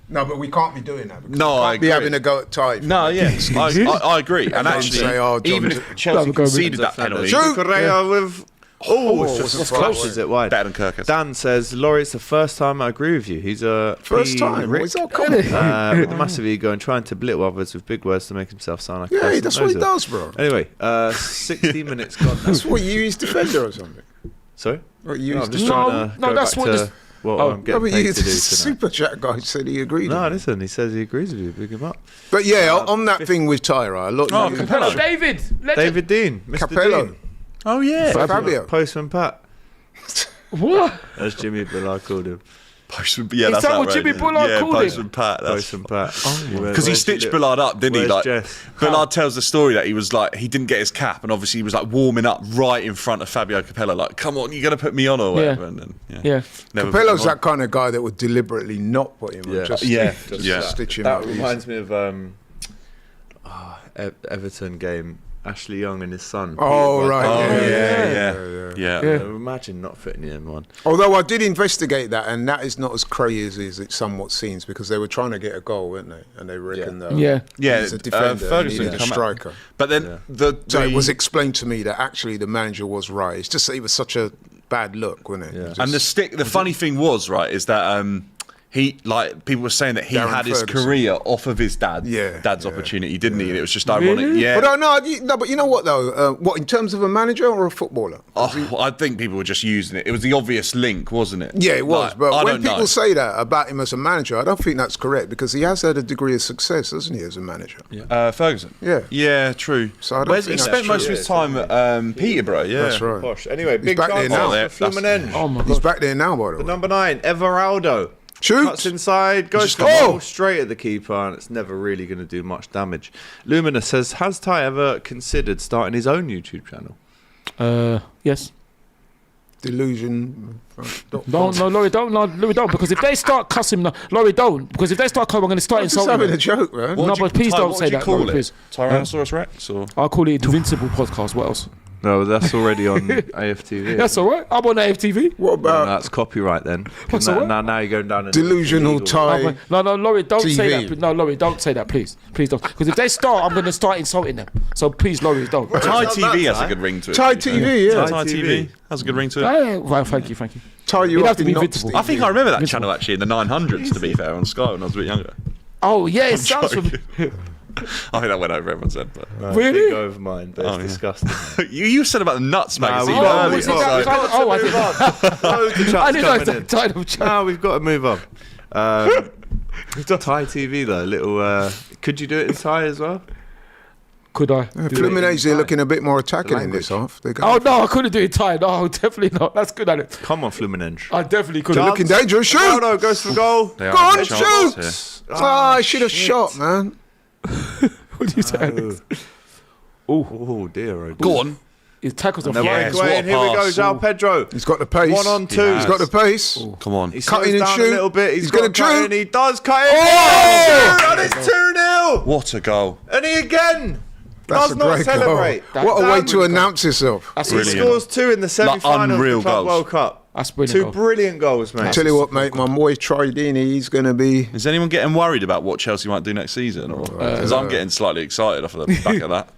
No, but we can't be doing that. Because No, we can't I be agree. having a go at Ty. No, yeah, I agree. And actually, say, oh, John even Ter- if Chelsea conceded that penalty, True. Correa with. Oh, it's was just a as close foul. as it wide. better than Kirkus. Dan says, Laurie, it's the first time I agree with you. He's a First time. Rick, What's that coming? with a massive ego and trying to belittle others with big words to make himself sound like a Yeah, person that's that what he knows does, bro. it. Anyway, 60 minutes gone now. That's what you use defender or something. Sorry? What you No, use I'm just No, trying to no, go that's back what to this- what Oh, I'm No, getting but paid you, to do tonight. super chat guy said he agreed. No, with you. listen, he says he agrees with you. Big him up. But yeah, on that thing with Tyra, look, Oh, you- Capello. David. Legend. David Dean, Mr. Capello, Dean. Oh yeah, Fabio. Postman Pat. What? As Jimmy Billard called him. Postman. Yeah, Is that's that what outrageous. Jimmy Bullard yeah, called him? Postman Pat. Postman Pat. Because he stitched Billard up, didn't he? Where's Like Jess? Billard tells the story that he was like he didn't get his cap, and obviously he was like warming up right in front of Fabio Capello, like, "Come on, you're gonna put me on or whatever." Yeah. And then, Yeah. never put Capello's him on. that kind of guy that would deliberately not put him on. Yeah. Just Yeah. just Yeah. stitch him That up. reminds me of Everton game. Ashley Young and his son. Oh, Peter right, Oh yeah. yeah. Imagine not fitting him on. Although I did investigate that, and that is not as crazy as it somewhat seems, because they were trying to get a goal, weren't they? And they reckon that Yeah. Yeah, he's a defender, Ferguson he needed a come out. striker. But then So it was explained to me that actually the manager was right. It's just that it was such a bad look, wasn't it? Yeah. Just- and the funny thing was right is that he like people were saying that he Darren had his Ferguson. career off of his dad's Yeah. opportunity, didn't he? And it was just ironic. Really? Yeah. But you know what though? What in terms of a manager or a footballer? Oh, I think people were just using it. It was the obvious link, wasn't it? Yeah, it was. Like, But I when don't people know. say that about him as a manager, I don't think that's correct because he has had a degree of success, hasn't he, as a manager? Ferguson. Yeah. Yeah, true. So I don't He think spent that's most true. of his time at Peterborough. Yeah, That's right. Posh. Anyway, big back there chance now. for Fluminense. Oh my He's god. back there now, by the way. Number 9, Everaldo. Cuts Shoot! inside, goes Just for go. the ball straight at the keeper, and it's never really going to do much damage. Lumina says, has Ty ever considered starting his own YouTube channel? Yes. Delusion. Don't, no, Laurie, don't, no, Laurie, don't. Because if they start cussing, no, Laurie, don't. Because if they start cussing, I'm going to start I'm just insulting having them. a joke, man. No, but please don't say that, Call Laurie, it? please. Tyrannosaurus Rex or I'll call it Invincible Podcast. What else? No, that's already on AFTV. That's all right. I'm on AFTV. What No, about that's copyright then. What's all right? Now you're going down. delusional Ty? No, Laurie, don't say TV. that. No, Laurie, don't say that, please. Please don't. Because if they start, I'm going to start insulting them. So please, Laurie, don't. Ty not TV that, has a Ty. good ring to it. Ty to be fair. TV, yeah. Ty TV has a good ring to it. Well, thank you. Tie you He'd up have to in be knots, invincible. Steve. I think I remember that channel actually in the 900s. To be fair, on Sky when I was a bit younger. Oh, yeah, it sounds joking. familiar. I think that went over everyone's head. But Really? Go over mine, but it's yeah. disgusting. you said about the Nuts magazine we've got- earlier. we've got- so- we've got to Oh, I move didn't. on. Loads of I chats didn't know coming in. that title chat. No, we've got to move on. Thai TV though, little. Could you do it in Thai as well? Could I? Fluminense, they're looking a bit more attacking in this half. They Oh, no, I couldn't do it tight. No, definitely not. That's good at it. Come on, Fluminense. I definitely could. Looking dangerous. Shoot! Ronaldo goes for goal. They are Go on, good chances shoot! I should have shot, man. What do you say, Alex? Oh dear. Go on. His tackles are They're flying. Yes, breakaway, what and a here we go, pass. Joao Pedro. He's got the pace. 1-on-2. He's got the pace. Come on. He Cut slows in and down shoot. a little bit. He's got gonna to cut shoot. in. He does cut in. Oh! And it's 2-0. What a goal. And he again That's does a not great celebrate. goal. What a Damn way good to goal. announce yourself. That's He Brilliant. scores 2 in the semi-final of unreal the Club goals. World Cup. That's brilliant. 2 goal. brilliant goals, mate. Tell you what, mate, my boy Tridini, he's going to be... Is anyone getting worried about what Chelsea might do next season? Because I'm getting slightly excited off of the back of that.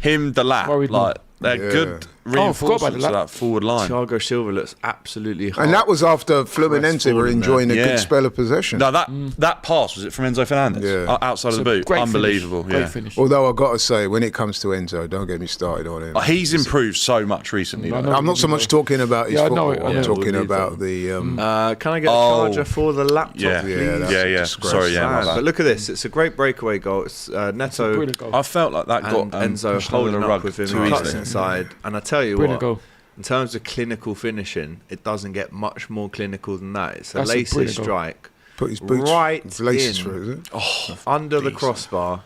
Him, the lap, Worried me. like they're Yeah. good I forgot about the reinforcements to lap. that forward line. Thiago Silva looks absolutely hot. And that was after Fluminense were forward in enjoying a there. good Yeah. spell of possession. No, that pass, was it from Enzo Fernandez? Yeah. Outside of the It's a boot. great Unbelievable. Finish. Great Yeah. finish. Although I've got to say, when it comes to Enzo, don't get me started on him. He's improved so much recently. I though. know. I'm not so much talking about his Yeah, I know football. it, I I'm know. talking We'll leave about that. the... Can I get a Oh. charger for the laptop, Yeah. please? Yeah, that's Yeah, a yeah. disgrace. Sorry, yeah, my Sad. bad. But look at this. It's a great breakaway goal. It's Neto Brilliant goal. I felt like that got and Enzo pushed under holding the up rug with him too and cuts easily. inside. And I tell you Brilliant what, goal. in terms of clinical finishing, it doesn't get much more clinical than that. It's a That's a lacy brilliant goal. strike Put his boots... right his laces in. through, is it? under the decent. crossbar,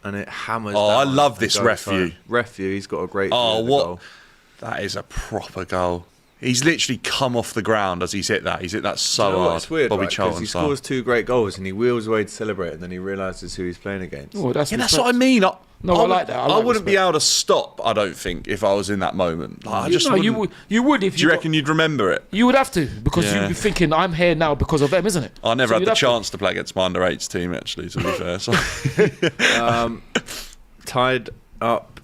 and it hammers. Oh, I down love and this goes ref home. view. Ref view. He's got a great. Oh, view of the what? goal. That is a proper goal. He's literally come off the ground as he's hit that. He's hit that so You know what? hard. It's weird, Bobby right? 'Cause Charlton he style. scores 2 great goals and he wheels away to celebrate, and then he realizes who he's playing against. Oh, that's Yeah, that's respect. what I mean. No, I like that. I like wouldn't be respect. able to stop, I don't think, if I was in that moment. Like, I You just know, you wouldn't- would. You would if Do you got- reckon you'd remember it? You would have to, because Yeah. you'd be thinking, I'm here now because of them, isn't it? I never So had you'd the have to. chance to play against my under-8s team, actually, to be fair. So. Tied up.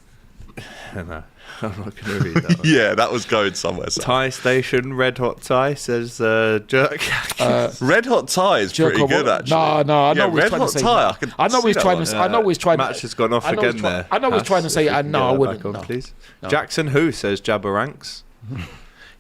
No, I'm not going to read that. One. Yeah, that was going somewhere. So. Thai station, red hot Thai says jerk. Red Hot Tie is pretty Jerk, good, what? actually. No, I know Yeah, what he's Red trying Hot to say. Tie, I can I know what see he's that trying one. to say. I know what he's trying. Match has gone off I know again he's there. I know what he's trying to say, If we and can no, get I that wouldn't. back on, No. please. No. Jackson who says Jabba ranks.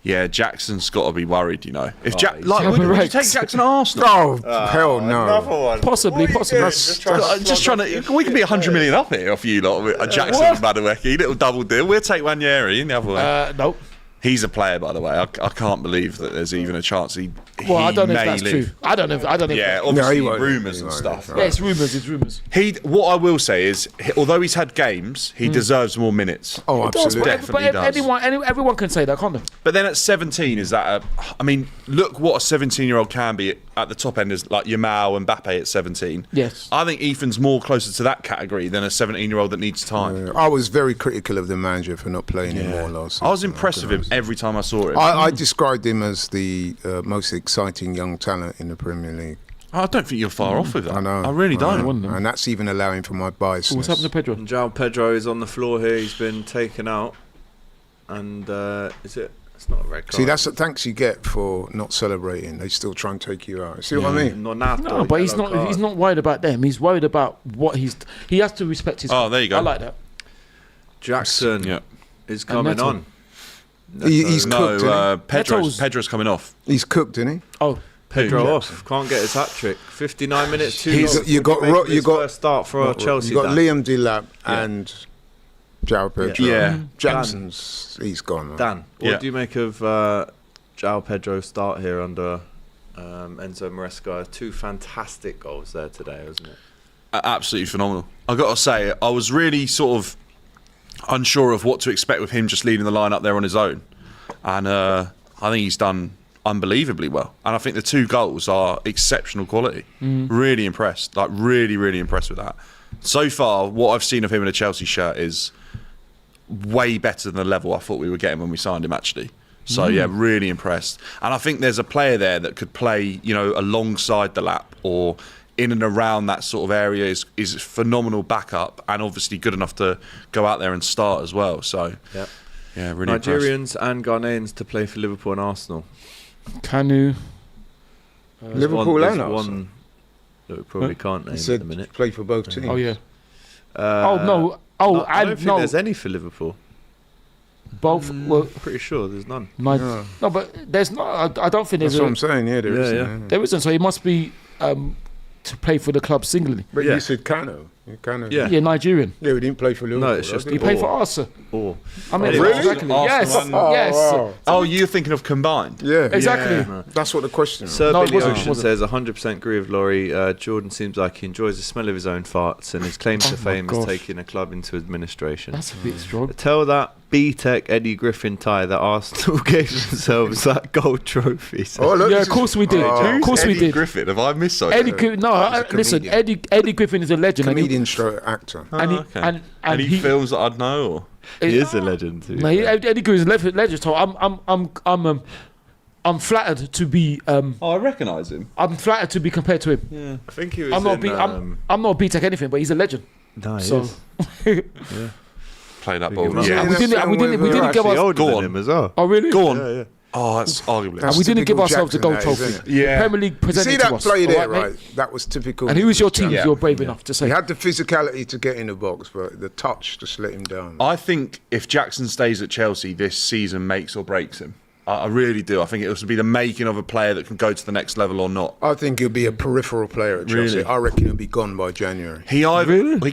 Yeah, Jackson's got to be worried, you know. If Oh, Jack, he's like, Jabba would you Ranks. take Jackson at Arsenal? Oh, hell no. one. Possibly, What are you possibly. doing? That's- Just trying to. We could be 100 million up here off you lot. With Jackson and Madueke, little double deal. We'll take Wanyeri in the other way. No. He's a player, by the way. I can't believe that there's even a chance he. Well, I he don't know if may that's leave. true. I don't know. I don't know. Yeah, If obviously he won't. rumours He and won't. stuff. yeah, it's rumours. It's rumours. What I will say is, although he's had games, he deserves more minutes. Oh, It does, absolutely. Definitely does. Everyone can say that, can't they? But then at 17, is that I mean, look what a 17-year-old can be at the top end, is like Joao and Mbappe at 17. Yes. I think Ethan's more closer to that category than a 17-year-old that needs time. I was very critical of the manager for not playing him more last I was season. impressed with him every time I saw him. I described him as the most exciting young talent in the Premier League. I don't think you're far off with that. I know. I really don't. wouldn't. And that's even allowing for my bias. What's happened to Pedro? And Joao Pedro is on the floor here. He's been taken out. And is it? It's not a red card. See, that's the thanks you get for not celebrating. They still try and take you out. See what I mean? Nonato, No, but he's yellow not. card. He's not worried about them. He's worried about what he's. He has to respect his. Oh, there you go. I like that. Jackson Yeah. is coming Neto. on. He's No, cooked, isn't Neto's- Pedro's coming off. he? He's cooked, isn't he? Oh, Pedro Who? off. Can't get his hat trick. 59 minutes, 2 He's- goals. you got What do make Ro- of you his got- first start for Chelsea. You got Dan? Liam Delap and Joao Pedro. Yeah. Jackson's, he's gone. Man. Dan, what Yeah. do you make of Joao Pedro's start here under Enzo Maresca? 2 fantastic goals there today, wasn't it? Absolutely phenomenal. I got to say, I was really sort of unsure of what to expect with him just leading the line up there on his own, and I think he's done unbelievably well. And I think the 2 goals are exceptional quality. Really impressed, like really impressed with that. So far, what I've seen of him in a Chelsea shirt is way better than the level I thought we were getting when we signed him, actually. So yeah, really impressed. And I think there's a player there that could play, you know, alongside the lap or in and around that sort of area, is phenomenal backup, and obviously good enough to go out there and start as well. So yeah, really impressed. Nigerians and Ghanaians to play for Liverpool and Arsenal. Kanu. Liverpool There's and Arsenal. one that we probably can't name He at said the minute. play for both teams. Oh yeah. Uh, Oh no. Oh, I don't think no. there's any for Liverpool. Both. Well, Pretty sure there's none. no, no, but there's not. I don't think That's there's. what I'm saying. Yeah, there Yeah, isn't, yeah. There isn't. So he must be to play for the club singly. But Yeah. you said Kano. Kind of. Yeah. Yeah, Nigerian. Yeah, we didn't play for Liverpool. it's just did He we? played for us. Or I mean, Really? exactly. Arsenal Yes, and- yes. wow. Oh, you're thinking of combined? Yeah, Exactly. Yeah. That's what the question is. Sir No, it Billy wasn't, Ocean wasn't. says 100% agree with Laurie. Jordan seems like he enjoys the smell of his own farts, and his claim to my fame is gosh. taking a club into administration. That's a bit strong. Tell that B-Tech Eddie Griffin tie that Arsenal gave themselves that gold trophy. Oh, look, Yeah, this of course is- we did. Oh, Of course we Eddie did. Griffin. Have I missed something? Eddie Griffin, no, listen, comedian. Eddie Griffin is a legend. comedian stroke actor. And he, okay. and Any he, films that I'd know? Or? He is a legend. To be No, fair. Eddie Griffin is a legend. So I'm flattered to be Oh, I recognise him. I'm flattered to be compared to him. Yeah. I think he was I'm not in, B, I'm not B-Tech anything, but he's a legend. no, he So is. Play that Big ball. him up. Yeah. And we didn't- and we didn't You're give actually us- older Go than on. him as well. oh really? Go on. Yeah, yeah. Oh, that's arguably. That's And we didn't give typical ourselves the Jackson, gold that is, trophy. isn't it? The Yeah. Premier League You presented see to that us. play there, all right, right? mate? That was typical. And who was your team? Yeah. If you're brave enough to He say. had the physicality to get in the box, but the touch just let him down. I think if Jackson stays at Chelsea, this season makes or breaks him. I really do. I think it will be the making of a player that can go to the next level or not. I think he'll be a peripheral player at Chelsea. Really? I reckon he'll be gone by January. He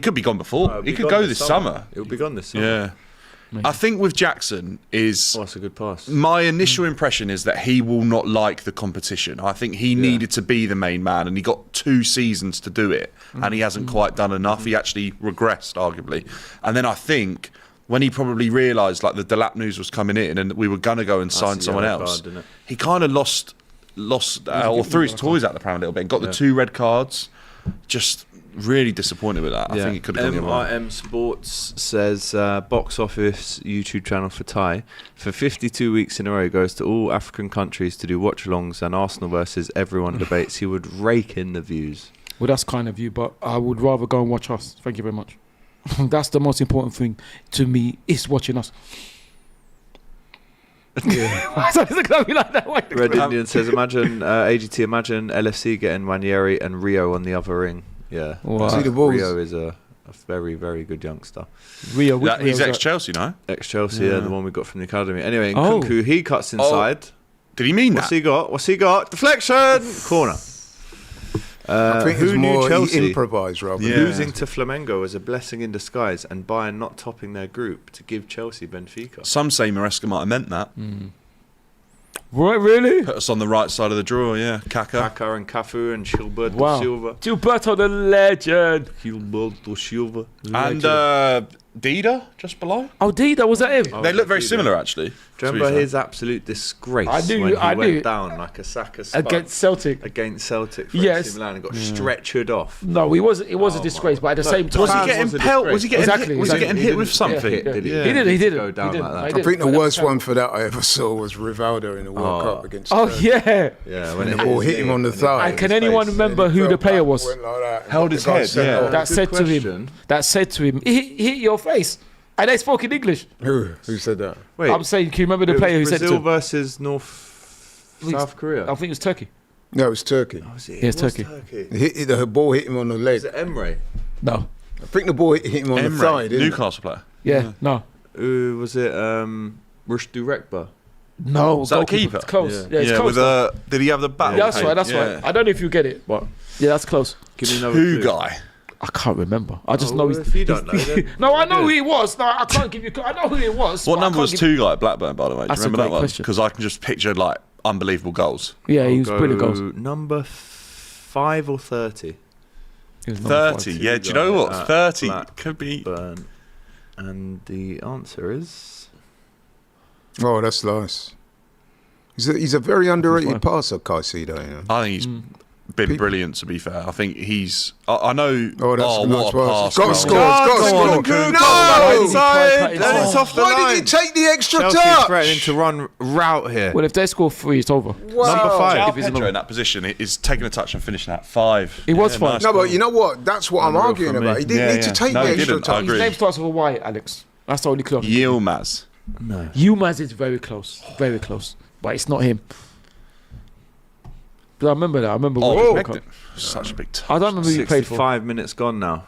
could be gone before. He could go this summer. He'll be gone this summer. Yeah. I think with Jackson is Oh, that's a good pass. my initial impression is that he will not like the competition. I think he needed to be the main man, and he got 2 seasons to do it, and he hasn't quite done enough. He actually regressed, arguably. And then I think when he probably realised like the Delap news was coming in, and we were gonna go and sign a someone yellow else, card, didn't it? he kind of lost or threw his toys out the pram a little bit. And got the 2 red cards. Just really disappointed with that. I think it could have gone the other way. MRM Sports says box office YouTube channel for Thai for 52 weeks in a row goes to all African countries to do watch-alongs, and Arsenal versus everyone debates. He would rake in the views. Well, that's kind of you, but I would rather go and watch us. Thank you very much. That's the most important thing to me, is watching us. Why is it looking at me like that? Why- Red Indian says, imagine AGT, imagine LFC getting Ranieri and Rio on the other ring. Yeah. Wow. See the balls. Rio is a very, very good youngster. Rio, which He's Rio's that? ex-Chelsea, no? Ex-Chelsea, the one we got from the academy. Anyway, in Oh. Kunku, he cuts inside. Did he mean What's that? he got? What's he got? Deflection! Corner. I think it's who knew more he Chelsea improvised rather Yeah. than losing to Flamengo was a blessing in disguise, and Bayern not topping their group to give Chelsea Benfica? Some say Maresca might have meant that. Right, really? Put us on the right side of the draw, yeah. Kaka. Kaka and Cafu and Gilberto Wow. Silva. Gilberto the legend. Gilberto Silva. And Dida, just below. Oh, Dida, was that him? They look very Dida. similar, actually. Do you remember his absolute disgrace I knew- when he I went knew. down like a sack of spud Against Celtic. against Celtic for Yes. AC Milan and got stretchered off? No, it was a disgrace, but at the same time, Was he Fans getting was a pelt? Was he getting Exactly, hit? Was he exactly. getting hit with something? Yeah. Did he? He didn't. He didn't. Go down He like didn't. that. I I think the didn't. worst one for that I ever saw was Rivaldo in the World Cup against Oh Turkey. yeah. Yeah, When the ball hit him on the thigh. And can anyone remember who the player was? Held his head, yeah. That said to him. That said to him, he hit your face, and they spoke in English. Who said that? Wait, I'm saying, can you remember the it was player who said to Brazil him? versus South Korea? I think it was Turkey. No, it was Turkey. Was it? Yeah, It was Turkey. The ball hit him on the leg. Is it Emre? No. I think the ball hit him on the thigh, didn't it? Newcastle player. Yeah. No. Was it Rushdu Rekba? No. Was that the goalkeeper. keeper? It's close. Yeah, it's close. with did he have the battle? Yeah, that's paint? right. That's Yeah. right. I don't know if you get it, but yeah, that's close. Give me another Who clue. guy? I can't remember. I just know well, he's. if you don't know, then No, I know who he was. No, I can't give you. I know who it was. What but I number can't was give- 2 guy at Blackburn, by the way? Do you That's a remember that great one? question. Because I can just picture like unbelievable goals. Yeah, he I'll was brilliant go goals. Number 5 or 30. He was number 30. five. Yeah, do you know what? At 30 Black- could be. Burn. And the answer is Oh, that's nice. He's a very underrated fine. passer, Caicedo. You know? I think he's been brilliant, to be fair. I think he's. I know. Oh, that's a nice what a pass. pass. Got to goal. score. Got to score. Good No! goal. Inside, And and it's off the Why line. did he take the extra Chelsea's touch? threatening to run route here. Well, if they score 3, it's over. Number Wow. 5. Joao If he's Pedro alone. in that position is taking a touch and finishing at 5. It was fun. nice No, goal. but you know what? That's what I'm Unreal arguing for me. about. He didn't Yeah, need to yeah. take No, the he extra didn't. I touch. agree. His name starts with a Y, Alex. That's the only clue. Yilmaz. No. Yilmaz is very close. Very close. But it's not him. But I remember that. I remember Oh, watching the Magnet. World Cup. Such a big touch. I don't remember who he played for. 65 minutes gone now.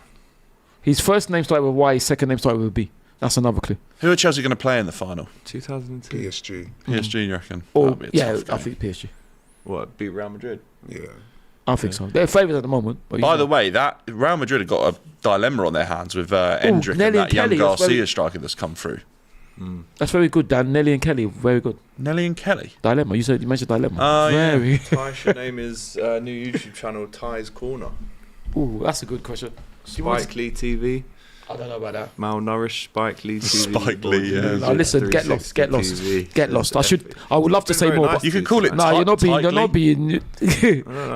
His first name started with Y, his second name started with a B. That's another clue. Who are Chelsea going to play in the final? 2002. PSG. PSG, you reckon? Or, That'll be a yeah, tough I game. think PSG. What, beat Real Madrid? Yeah. I think so. They're favourites at the moment. But By the way, that Real Madrid have got a dilemma on their hands with Endrick and Nelly that and young Kelly, that's Garcia very- striker that's come through. that's very good, Dan. Nelly and Kelly, very good. Nelly and Kelly. Dilemma. You mentioned dilemma. Yeah. Very. Ty should name his new YouTube channel Ty's Corner. Ooh, that's a good question. Do you want Spike Lee TV. I don't know about that. Malnourished Spike Lee TV. Spike Lee, yeah. No, listen, get lost, get lost, get lost. I would love to say Very more. nice But You can call it. no, you're not being. You're not being.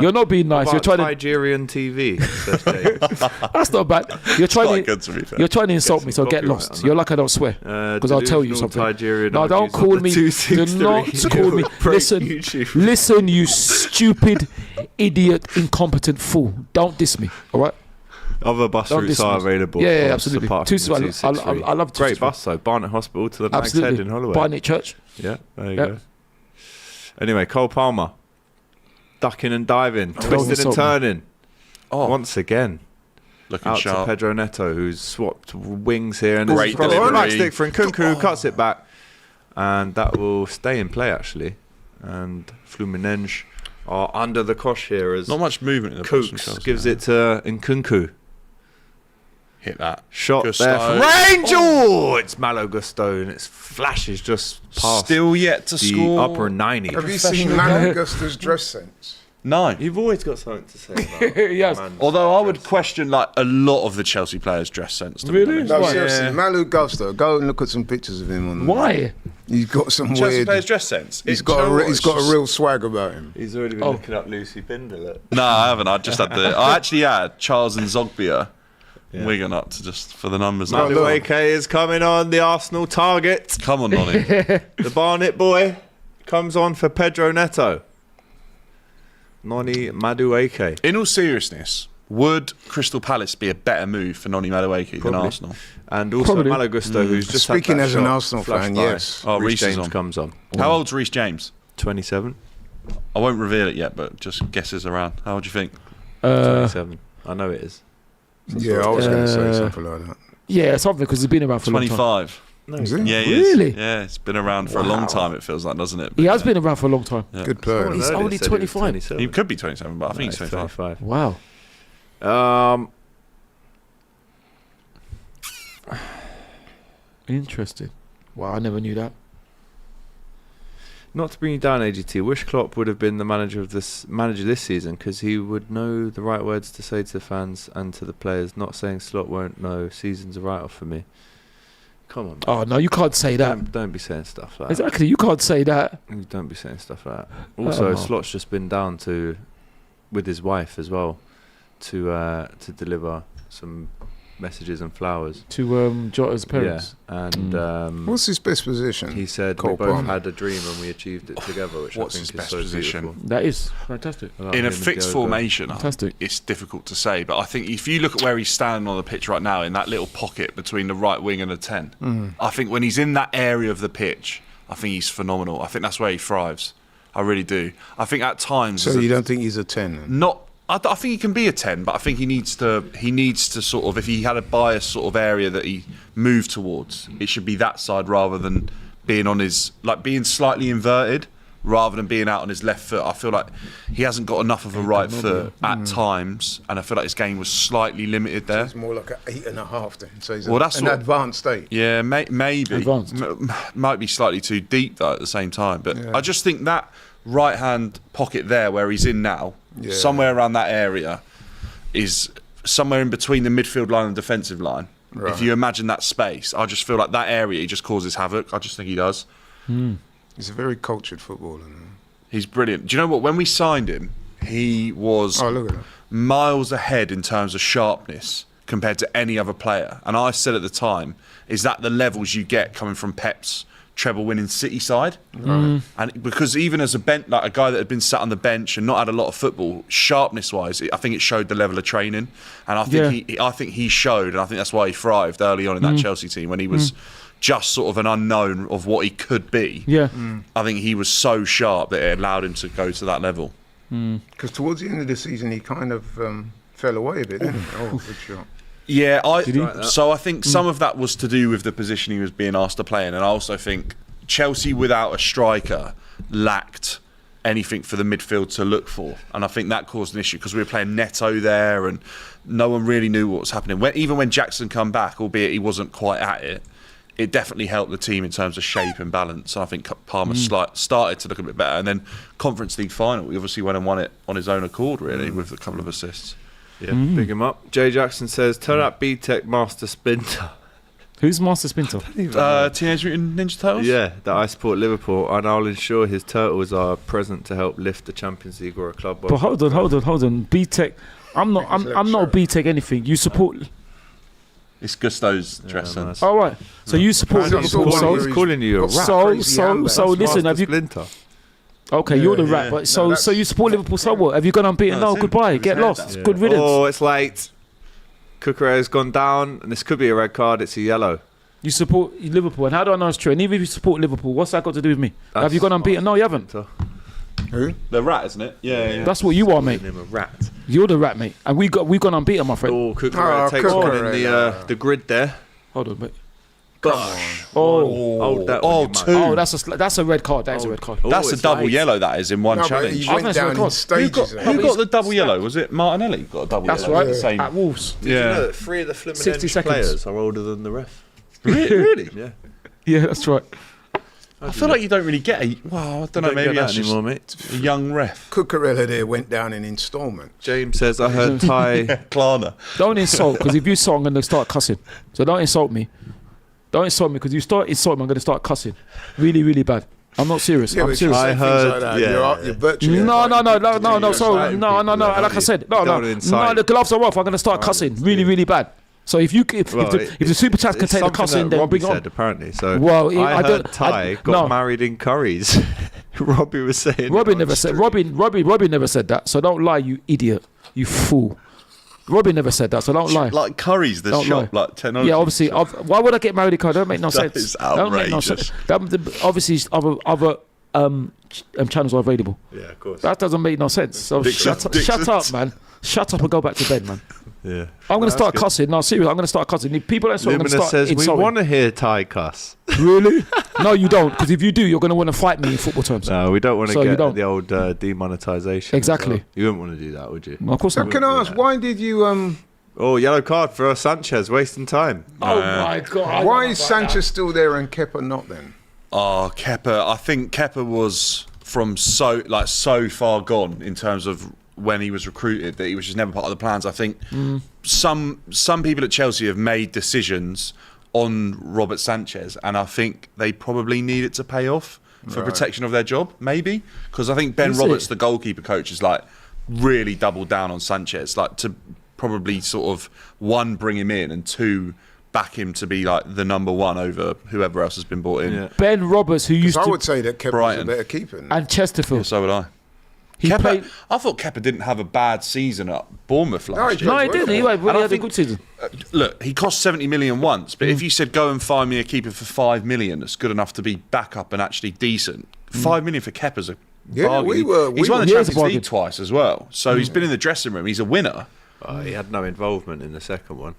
You're not being nice. You're trying to. Nigerian TV. says James. That's not bad. You're trying Quite to. good, to be fair. You're trying to insult me, so some get copyright lost. on You're like I don't swear. Because I'll tell you Delusional something. Nigerian No, don't orgies call of me. the Do not 263. call me. Great Listen, YouTube. listen, you stupid, idiot, incompetent fool. Don't diss me. All right. Other bus Don't routes diss are me. available. Yeah, of course, absolutely. apart from the 263. I love Great 263. bus though. Barnet Hospital to the Nag's Head Absolutely. in Holloway. Barnet Church. Yeah, there you Yep. go. Anyway, Cole Palmer, ducking and diving, Don't twisting and insult me. turning. Oh, Once again, looking out sharp. to Pedro Neto, who's swapped wings here and Great from delivery. matchstick for Nkunku, who cuts it back, and that will stay in play actually. And Fluminense are under the cosh here as Not much movement in the box from Cooks Chelsea, gives no. it to Nkunku. Hit that. Shot Gusto. there for Range. Oh, it's Malo Gusto and its flashes just past Still yet to the score. upper 90. Have you seen Malo Gusto's dress sense? No. You've always got something to say about Yes. man. Although I would question like a lot of the Chelsea players' dress sense. To be Really? honest. No, Why? seriously, Yeah. Malo Gusto. Go and look at some pictures of him on. Why? He's got some Chelsea weird. players' dress sense. He's got a real swag about him. He's already been Oh. looking up Lucy Pindler. No, I haven't. I just had I actually had Charles and Zogbia. Wigan up to just for the numbers. No, now. look. Madueke is coming on, the Arsenal target. Come on, Noni. The Barnet boy comes on for Pedro Neto. Noni Madueke. In all seriousness, would Crystal Palace be a better move for Noni Madueke than Probably. Arsenal? And also Probably. Malo Gusto, who's just had Speaking that as an shot Arsenal flashed fan, by. yes. Oh, Reece Reece is James on. comes on. How old's Reece James? 27. I won't reveal it yet, but just guesses around. How old do you think? 27. I know it is. Yeah, I was going to say Uh, something like that. Yeah, something because he's been around for a long time. 25. No, Is it? Yeah, he Really? is. Yeah, it's been around for a long time. It feels like, doesn't it? He has been around for a long time. Yeah. Good player. He's only 25. He could be 27, but I think he's 25. Wow. Interesting. Wow, I never knew that. Not to bring you down, AGT. Wish Klopp would have been the manager this season because he would know the right words to say to the fans and to the players. Not saying Slot won't know. Season's a write-off for me. Come on. Oh no, you can't say that. Don't be saying stuff like that. Exactly, you can't say that. Don't be saying stuff like that. Also, Oh. Slot's just been down to with his wife as well to deliver some messages and flowers. To Jota's parents. Yeah, and What's his best position? he said Cole we both Palmer. had a dream and we achieved it together, which What's I his think best is so position? beautiful. That is fantastic. About In a him and fixed Diogo. formation, Fantastic. it's difficult to say. But I think if you look at where he's standing on the pitch right now, in that little pocket between the right wing and the 10, I think when he's in that area of the pitch, I think he's phenomenal. I think that's where he thrives. I really do. I think at times... So as a- you don't think he's a 10? Then? Not... I think he can be a 10, but I think he needs to sort of, if he had a bias sort of area that he moved towards, it should be that side rather than being on his, like being slightly inverted rather than being out on his left foot. I feel like he hasn't got enough of a right foot at times, and I feel like his game was slightly limited there. It's more like an 8.5 then. So he's Well, that's an what- advanced state. Yeah, maybe. Advanced. Might be slightly too deep though at the same time. But Yeah. I just think that right hand pocket there where he's in now, Yeah. somewhere around that area, is somewhere in between the midfield line and defensive line. Right. If you imagine that space, I just feel like that area he just causes havoc. I just think he does. He's a very cultured footballer. No? He's brilliant. Do you know what? When we signed him, he was Oh, look at that. miles ahead in terms of sharpness compared to any other player. And I said at the time, is that the levels you get coming from Pep's treble-winning City side? And because even as a like a guy that had been sat on the bench and not had a lot of football, sharpness-wise, I think it showed the level of training. And I think I think he showed, and I think that's why he thrived early on in that Chelsea team when he was just sort of an unknown of what he could be. Yeah. I think he was so sharp that it allowed him to go to that level. Because towards the end of the season, he kind of fell away a bit, didn't he? Oh, good shot. Yeah, he? so I think some of that was to do with the position he was being asked to play in, and I also think Chelsea without a striker lacked anything for the midfield to look for, and I think that caused an issue because we were playing Neto there, and no one really knew what was happening. Even when Jackson come back, albeit he wasn't quite at it, it definitely helped the team in terms of shape and balance. I think Palmer started to look a bit better, and then Conference League final, he obviously went and won it on his own accord, really, with a couple of assists. Yeah, big him up. Jay Jackson says, turn up B-Tech Master Splinter. Who's Master Splinter? Teenage Mutant Ninja Turtles? Yeah, that I support Liverpool, and I'll ensure his turtles are present to help lift the Champions League or a club. But hold on. B-Tech. I'm not B-Tech anything. You support. It's Gusto's dress sense. All right. So you support Liverpool. He's calling you a rat. So listen. Have you? Splinter. Okay, you're the rat. But so you support Liverpool. So what? Have you gone unbeaten? No, goodbye. Get lost. Good riddance. Oh, it's late. Cucurella's gone down, and this could be a red card. It's a yellow. You support Liverpool, and how do I know it's true? And even if you support Liverpool, what's that got to do with me? Have you gone unbeaten? No, you haven't. Who? The rat, isn't it? Yeah. That's what you are, mate. Him a rat. You're the rat, mate. And we've gone unbeaten, my friend. Oh, Cucurella takes one in the grid there. Hold on, mate. Gosh. Oh, two. Oh, that's a red card. That is a red card. That's a double yellow. That is in one No, but challenge. he went down in stages. Who got the double yellow? Was it Martinelli? Got a double That's yellow. right. The same. At Wolves. Did you know that 3 of the 60 Fluminense seconds. players are older than the ref? Really? Yeah. Yeah, that's right. I feel like you don't really get a. Well, I don't know. Maybe that's anymore, mate. a young ref. Cucurella there went down in instalment. James says, I heard Ty. Klarna. Don't insult, because if you insult, I'm going to start cussing. So don't insult me. Don't insult me, because you start insulting me, I'm going to start cussing. Really, really bad. I'm not serious. Yeah, I'm but you serious. say I things heard- like that. yeah. You're virtually No. So no. Like I said, no. The gloves are off. I'm going to start cussing. Really, really bad. So if the super chat can take the cussing, then Robbie bring on. said, apparently. So Well, I I heard don't- Ty got no. married in Curry's. Robbie was saying. Robbie never said. Robbie never said that. So don't lie, you idiot, you fool. Robbie never said that. So don't lie. Like Curry's, the Don't shop, lie. like technology. Yeah, obviously. Why would I get married in Curry? That don't make no sense. is That don't make no outrageous. sense. Obviously, other channels are available. Yeah, of course. That doesn't make no sense. So shut up, man. Shut up and go back to bed, man. Yeah. I'm going to start cussing. No, seriously, I'm going to start cussing. If people don't start, I'm going to Lumina start says, we insulting. want to hear Ty cuss. Really? No, you don't. Because if you do, you're going to want to fight me in football terms. No, we don't want to So you get don't. the old demonetisation. Exactly. So you wouldn't want to do that, would you? No, of course not. Can I ask, why did you Oh, yellow card for Sanchez, wasting time. Oh my God. why is Sanchez still there and Kepa not then? Oh, Kepa. I think Kepa was from so far gone in terms of when he was recruited that he was just never part of the plans. I think some people at Chelsea have made decisions on Robert Sanchez, and I think they probably need it to pay off for protection of their job, maybe. Because I think Ben Roberts, the goalkeeper coach, is like really doubled down on Sanchez, like to probably sort of 1, bring him in, and 2, back him to be like the number 1 over whoever else has been brought in. Yeah. Ben Roberts, who used I to... would say that Kepa was a Brighton. better keeper. And Chesterfield. Yeah, so would I. He Kepa, played... I thought Kepa didn't have a bad season at Bournemouth last year. No, he didn't. He And had I a think- good season. Look, he cost 70 million once, but if you said go and find me a keeper for 5 million that's good enough to be backup and actually decent, 5 million for Kepa's a Yeah, bargain. we were- He's we won were- the He is a Champions bargain. League twice as well, so he's been in the dressing room. He's a winner. He had no involvement in the second one.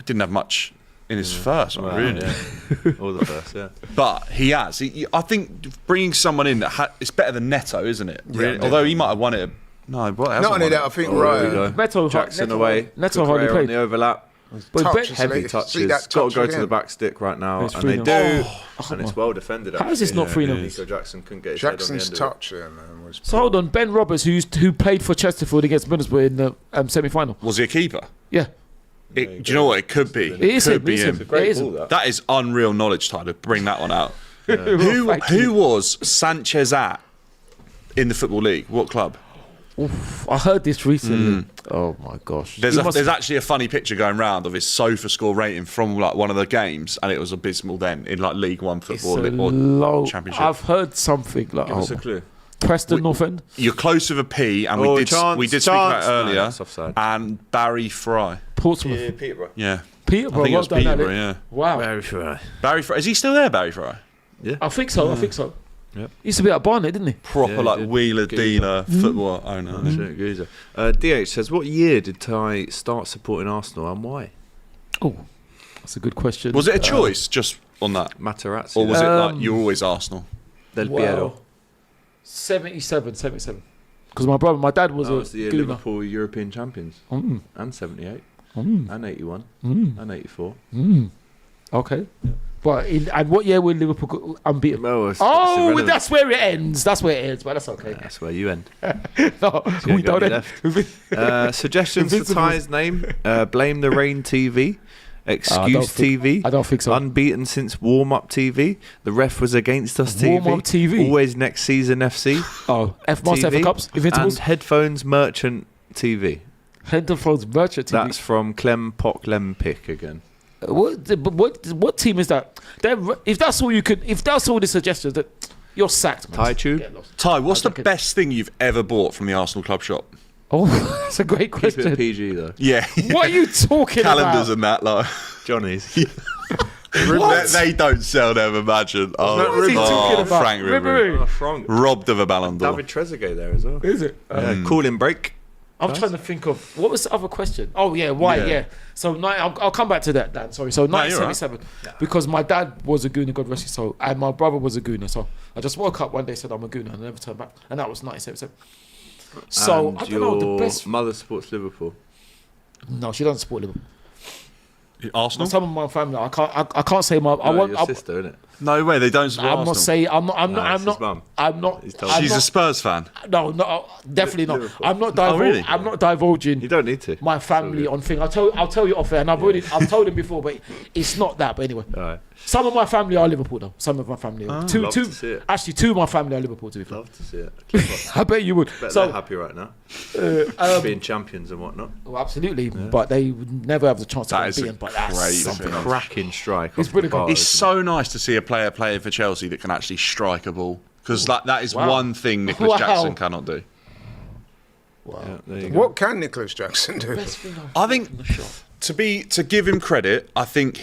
Didn't have much in his first one, really. Yeah. Or the first, yeah. But he has. I think bringing someone in that it's better than Neto, isn't it? Really? Yeah. Although he might have won it. No, what hasn't Not only won that, it? I think There we go. Neto, Jackson away. Neto hardly Cucurella on played. the overlap. But Touch Ben- is Heavy See touches. that Got to touch go to again? the back stick right now, It's and they 3-0. do. Oh, And it's well defended. How is this not 3-0? Nico Jackson couldn't get his Jackson's head on the end touch there, man, was... So hold on, Ben Roberts, who played for Chesterfield against Middlesbrough in the semi-final. Was he a keeper? Yeah, Do you know what? It could be. it is him. Could be It is him. him. Great It is ball, him. that. That is unreal knowledge, Tyler. Bring that one out. Who was Sanchez at in the Football League? What club? I heard this recently. Oh my gosh. There's He must- there's actually a funny picture going round of his sofa score rating from like one of the games, and it was abysmal then in like League One it's football a or low. Championship. I've heard something like Give us a clue. Preston North End. You're close with a P, and Oh, we did speak about chance. it No, earlier. it's offside. And Barry Fry. Portsmouth. Peterborough. Yeah, Peterborough. I think it well was done, Peterborough. Alec. Yeah, Wow. Very sure. Barry Fry. Is he still there, Barry Fry? I think so. I think so. Yep. He used to be at Barnet, didn't he? Proper Yeah, he like did. wheeler Geezer. dealer football owner. Shit, geezer. DH says, what year did Ty start supporting Arsenal and why? Oh, that's a good question. Was it a choice just on that, Materazzi. or was it like you're always Arsenal? Del Wow. Piero. 77. Because my dad was That was the a year gooner. Liverpool European champions. Mm. And 78. Mm. And 81. Mm. And 84. Mm. Okay. But and what year will Liverpool go unbeaten? No, it's Oh, that's where it ends. That's where it ends, but that's okay. That's where you end. No, you we got don't me end. Suggestions for Invincibles. Ty's name. Blame the Rain TV. Excuse TV. I don't think so. Unbeaten since warm-up TV. The ref was against us TV. Warm-up TV? Always next season FC. Oh, Master TV. FA Cups, Invincibles. And headphones merchant TV. Headphones Merchant TV. That's from Clem Pock Lempick again. What team is that? If that's all the suggestions, that you're sacked, man. Ty Tube? Get lost. Ty, what's the Okay. best thing you've ever bought from the Arsenal club shop? Oh, that's a great Keep it question. PG though. Yeah. What are you talking Calendars about? and that, like. Johnny's. They don't sell them, imagine. Oh, What is he talking about? Frank Ribery. Ribery. Oh, Frank. Robbed of a Ballon d'Or. David Trezeguet there as well. Is it? Cooling break. I'm trying to think of what was the other question. Oh yeah, why? Yeah. So I'll come back to that. Dan, sorry. So you're right. 1977, because my dad was a gooner, God rest his soul, and my brother was a gooner. So I just woke up one day, said I'm a gooner, and I never turned back. And that was 1977. So And I don't know the best. mother supports Liverpool. No, she doesn't support Liverpool. Arsenal? Some of my family, I can't say my. I No, want. your sister, isn't it? No way, they don't support I'm Arsenal. not saying. I'm not. I'm No, not. it's I'm his not. mum. I'm not. He's told I'm She's not, a Spurs fan. No, definitely not. Liverpool. I'm not Oh, really? I'm not divulging You don't need to. my family on thing. I'll tell you off air, and I've told him before, but it's not that. But anyway, All right. some of my family are Liverpool though. Some of my family are. love to see it. Actually, two of my family are Liverpool. To be fair, Love to see it. I bet you would. Bet So they're happy right now. Being champions and whatnot. well, absolutely, but they would never have the chance to That get is a beaten. But that's great something. thing. Cracking strike. It's off the brilliant. bar, It's isn't so nice to see a player playing for Chelsea that can actually strike a ball. Because that is Wow. one thing Nicholas Wow. Jackson cannot do. it? Yeah, there you go. What can Nicholas Jackson do? Best thing I think to give him credit, I think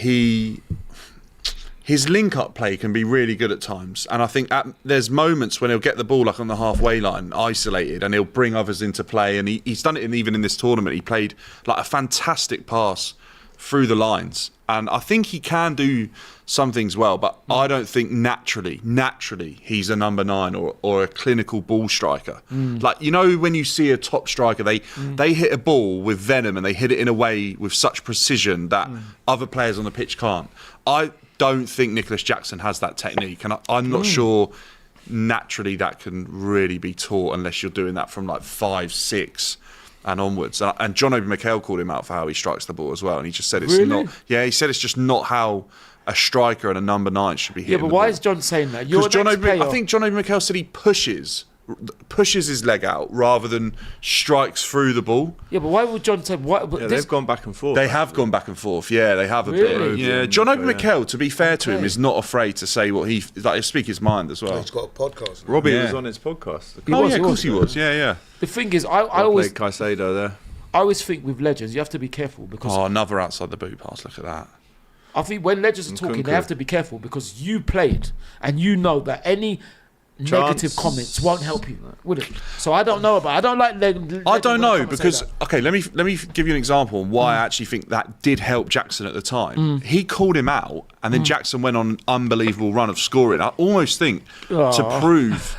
his link-up play can be really good at times, and I think there's moments when he'll get the ball like on the halfway line, isolated, and he'll bring others into play. And he's done it even in this tournament. He played like a fantastic pass through the lines, and I think he can do some things well. But I don't think naturally he's a number 9 or a clinical ball striker. Like, you know, when you see a top striker, they hit a ball with venom and they hit it in a way with such precision that other players on the pitch can't. I don't think Nicholas Jackson has that technique, and I'm not sure naturally that can really be taught unless you're doing that from like 5, 6 and onwards. And John Obi Mikel called him out for how he strikes the ball as well, and he just said it's Really? not. Yeah, he said it's just not how a striker and a number 9 should be hitting. Yeah, but the why ball. is John saying that? You're Because an I think John Obi Mikel said he pushes his leg out rather than strikes through the ball. Yeah, but why would John say what? Yeah, they've gone back and forth. They have gone back and forth. Yeah, they have a Really? bit. Yeah, Yeah. John Obi Yeah. Mikel, to be fair to him, Okay. is not afraid to say what he speak his mind as well. He's got a podcast. now. Robbie Yeah. was on his podcast. He Oh was, yeah, he of course was. he was. Yeah, yeah. The thing is, I I always played Caicedo there. I always think with legends, you have to be careful because Oh, another outside the boot pass. Look at that. I think when legends are talking, Nkunku. they have to be careful because you played and you know that any negative comments won't help you, would it? So I don't know about. I don't like. I don't know because let me give you an example on why I actually think that did help Jackson at the time. He called him out, and then Jackson went on an unbelievable run of scoring. I almost think to prove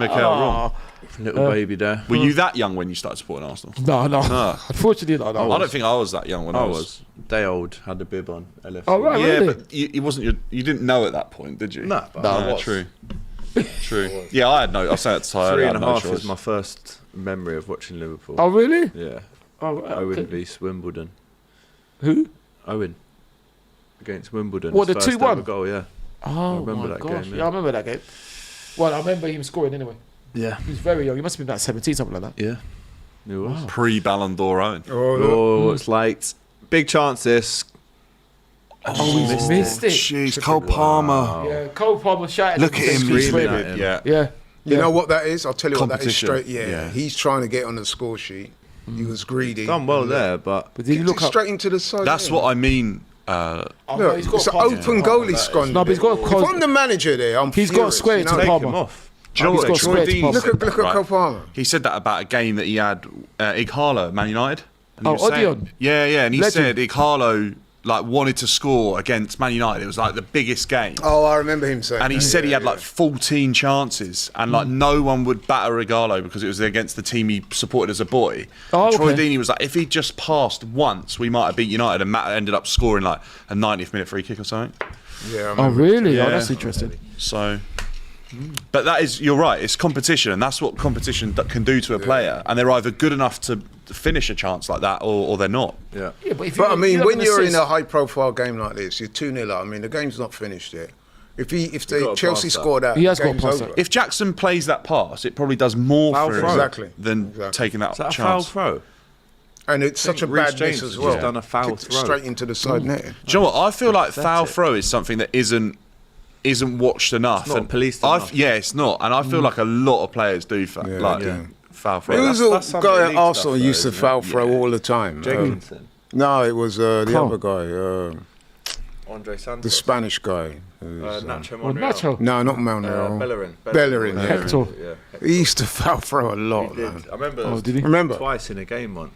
Mikel wrong. Little baby there. Were you that young when you started supporting Arsenal? No. No. Unfortunately, no. I don't think I was that young when I was. Day old, had the bib on. LFC. Oh, right. Yeah, really? but you wasn't. You didn't know at that point, did you? No, but No, I No, was. true. True. Yeah, I had no. I said at the time. I 3.5 had no choice. is my first memory of watching Liverpool. Oh, really? Yeah. Oh, okay. Owen v Wimbledon. Who? Owen. Against Wimbledon. What, His the first 2-1? ever goal, yeah. Oh, remember my that gosh. game, Yeah, yeah. I remember that game. Well, I remember him scoring anyway. Yeah. He was very young. He must have been about 17, something like that. Yeah. It was. Pre-Ballon d'Or Owen. Oh, it's late. Big chance this. Oh, he's missed it. Jeez, Cole Palmer. Yeah, Cole Palmer shouted. Look at him Screaming screaming at him. Yeah. Yeah. You know what that is? I'll tell you what that is Competition. straight. Yeah, Yeah. he's trying to get on the score sheet. He was greedy. Done well there, but But did you Look look up? straight into the side. That's what I mean. Oh, no, Look, he's got it's an a pass. open goalie scone. No, but he's got a If close- I'm the manager there, I'm He's got furious, square you to know? the take Palmer. him off. Do you know He's what got Troy square Deeney to Look said at that, look at Cole Palmer. He said that about a game that he had Ighala, Man United. And he Oh, was saying- Odeon. Yeah, and he Legend. said Ighala like wanted to score against Man United. It was like the biggest game. Oh, I remember him saying. And he that. said he Yeah, had like 14 chances, and like no one would batter Regalo because it was against the team he supported as a boy. Oh, Troy okay. Deeney was like, if he just passed once, we might have beat United, and Matt ended up scoring like a 90th minute free kick or something. Yeah. I Oh, remember. really? Yeah. Oh, that's interesting. So, but that is, you're right, it's competition, and that's what competition can do to a player, and they're either good enough to finish a chance like that, or they're not. Yeah. Yeah, but if But I you mean, have when an you're in assist- a high-profile game like this, you're 2-0 up. I mean, the game's not finished yet. If gotta Chelsea pass that. scored that, He has got to game's pass over. that. If Jackson plays that pass, it probably does more Foul for throw. him Exactly. than Exactly. taking that Is that a foul chance. throw? And it's such a Reece bad James miss has as just well. done a foul Kicked throw. straight into the side net. Do you know what? I feel like foul Pathetic. throw is something that isn't watched enough. not and policed I've- enough. Yeah, it's not. And I feel like a lot of players do foul throw. Who was that's the some guy at elite Arsenal stuff, who used though, to isn't foul throw all the time? Jenkinson, No, it was the Carl. other guy, Andre Santos, the Spanish guy. who's, Nacho Well, Monreal, Nacho. no, not Manuel. Bellerin. Bellerin, yeah. Hector. Yeah. He used to foul throw a lot, He did. man. I remember Oh, did he? Remember? twice in a game once.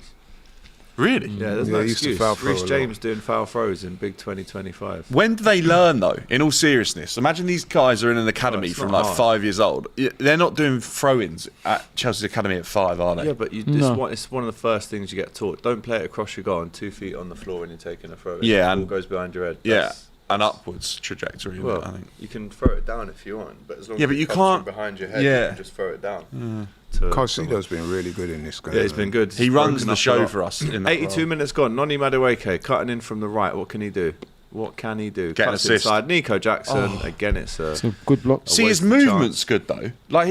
Really? Yeah, there's Yeah, no he used to excuse. foul throw Reece a lot. James doing foul throws in Big 2025. When do they learn, though? In all seriousness, imagine these guys are in an academy it's from not like hard. 5 years old. They're not doing throw-ins at Chelsea's academy at 5, are they? Yeah, but it's one of the first things you get taught. Don't play it across your goal and 2 feet on the floor when you're taking a throw. Yeah, the and- ball goes behind your head. Yeah, That's- an upwards trajectory. isn't it, Well, I think. you can throw it down if you want, but as long Yeah, as but it you comes can't- from behind your head, yeah. you can just throw it down. Caicedo's been really good in this game. Yeah, he's been good. He He's runs broken the up a show lot. for us. In that 82 role. minutes gone. Noni Madueke cutting in from the right. What can he do? What can he do? Get an Cuts assist. inside. Nico Jackson. Again, it's a... It's a good block. See, his wasted movement's good though. Like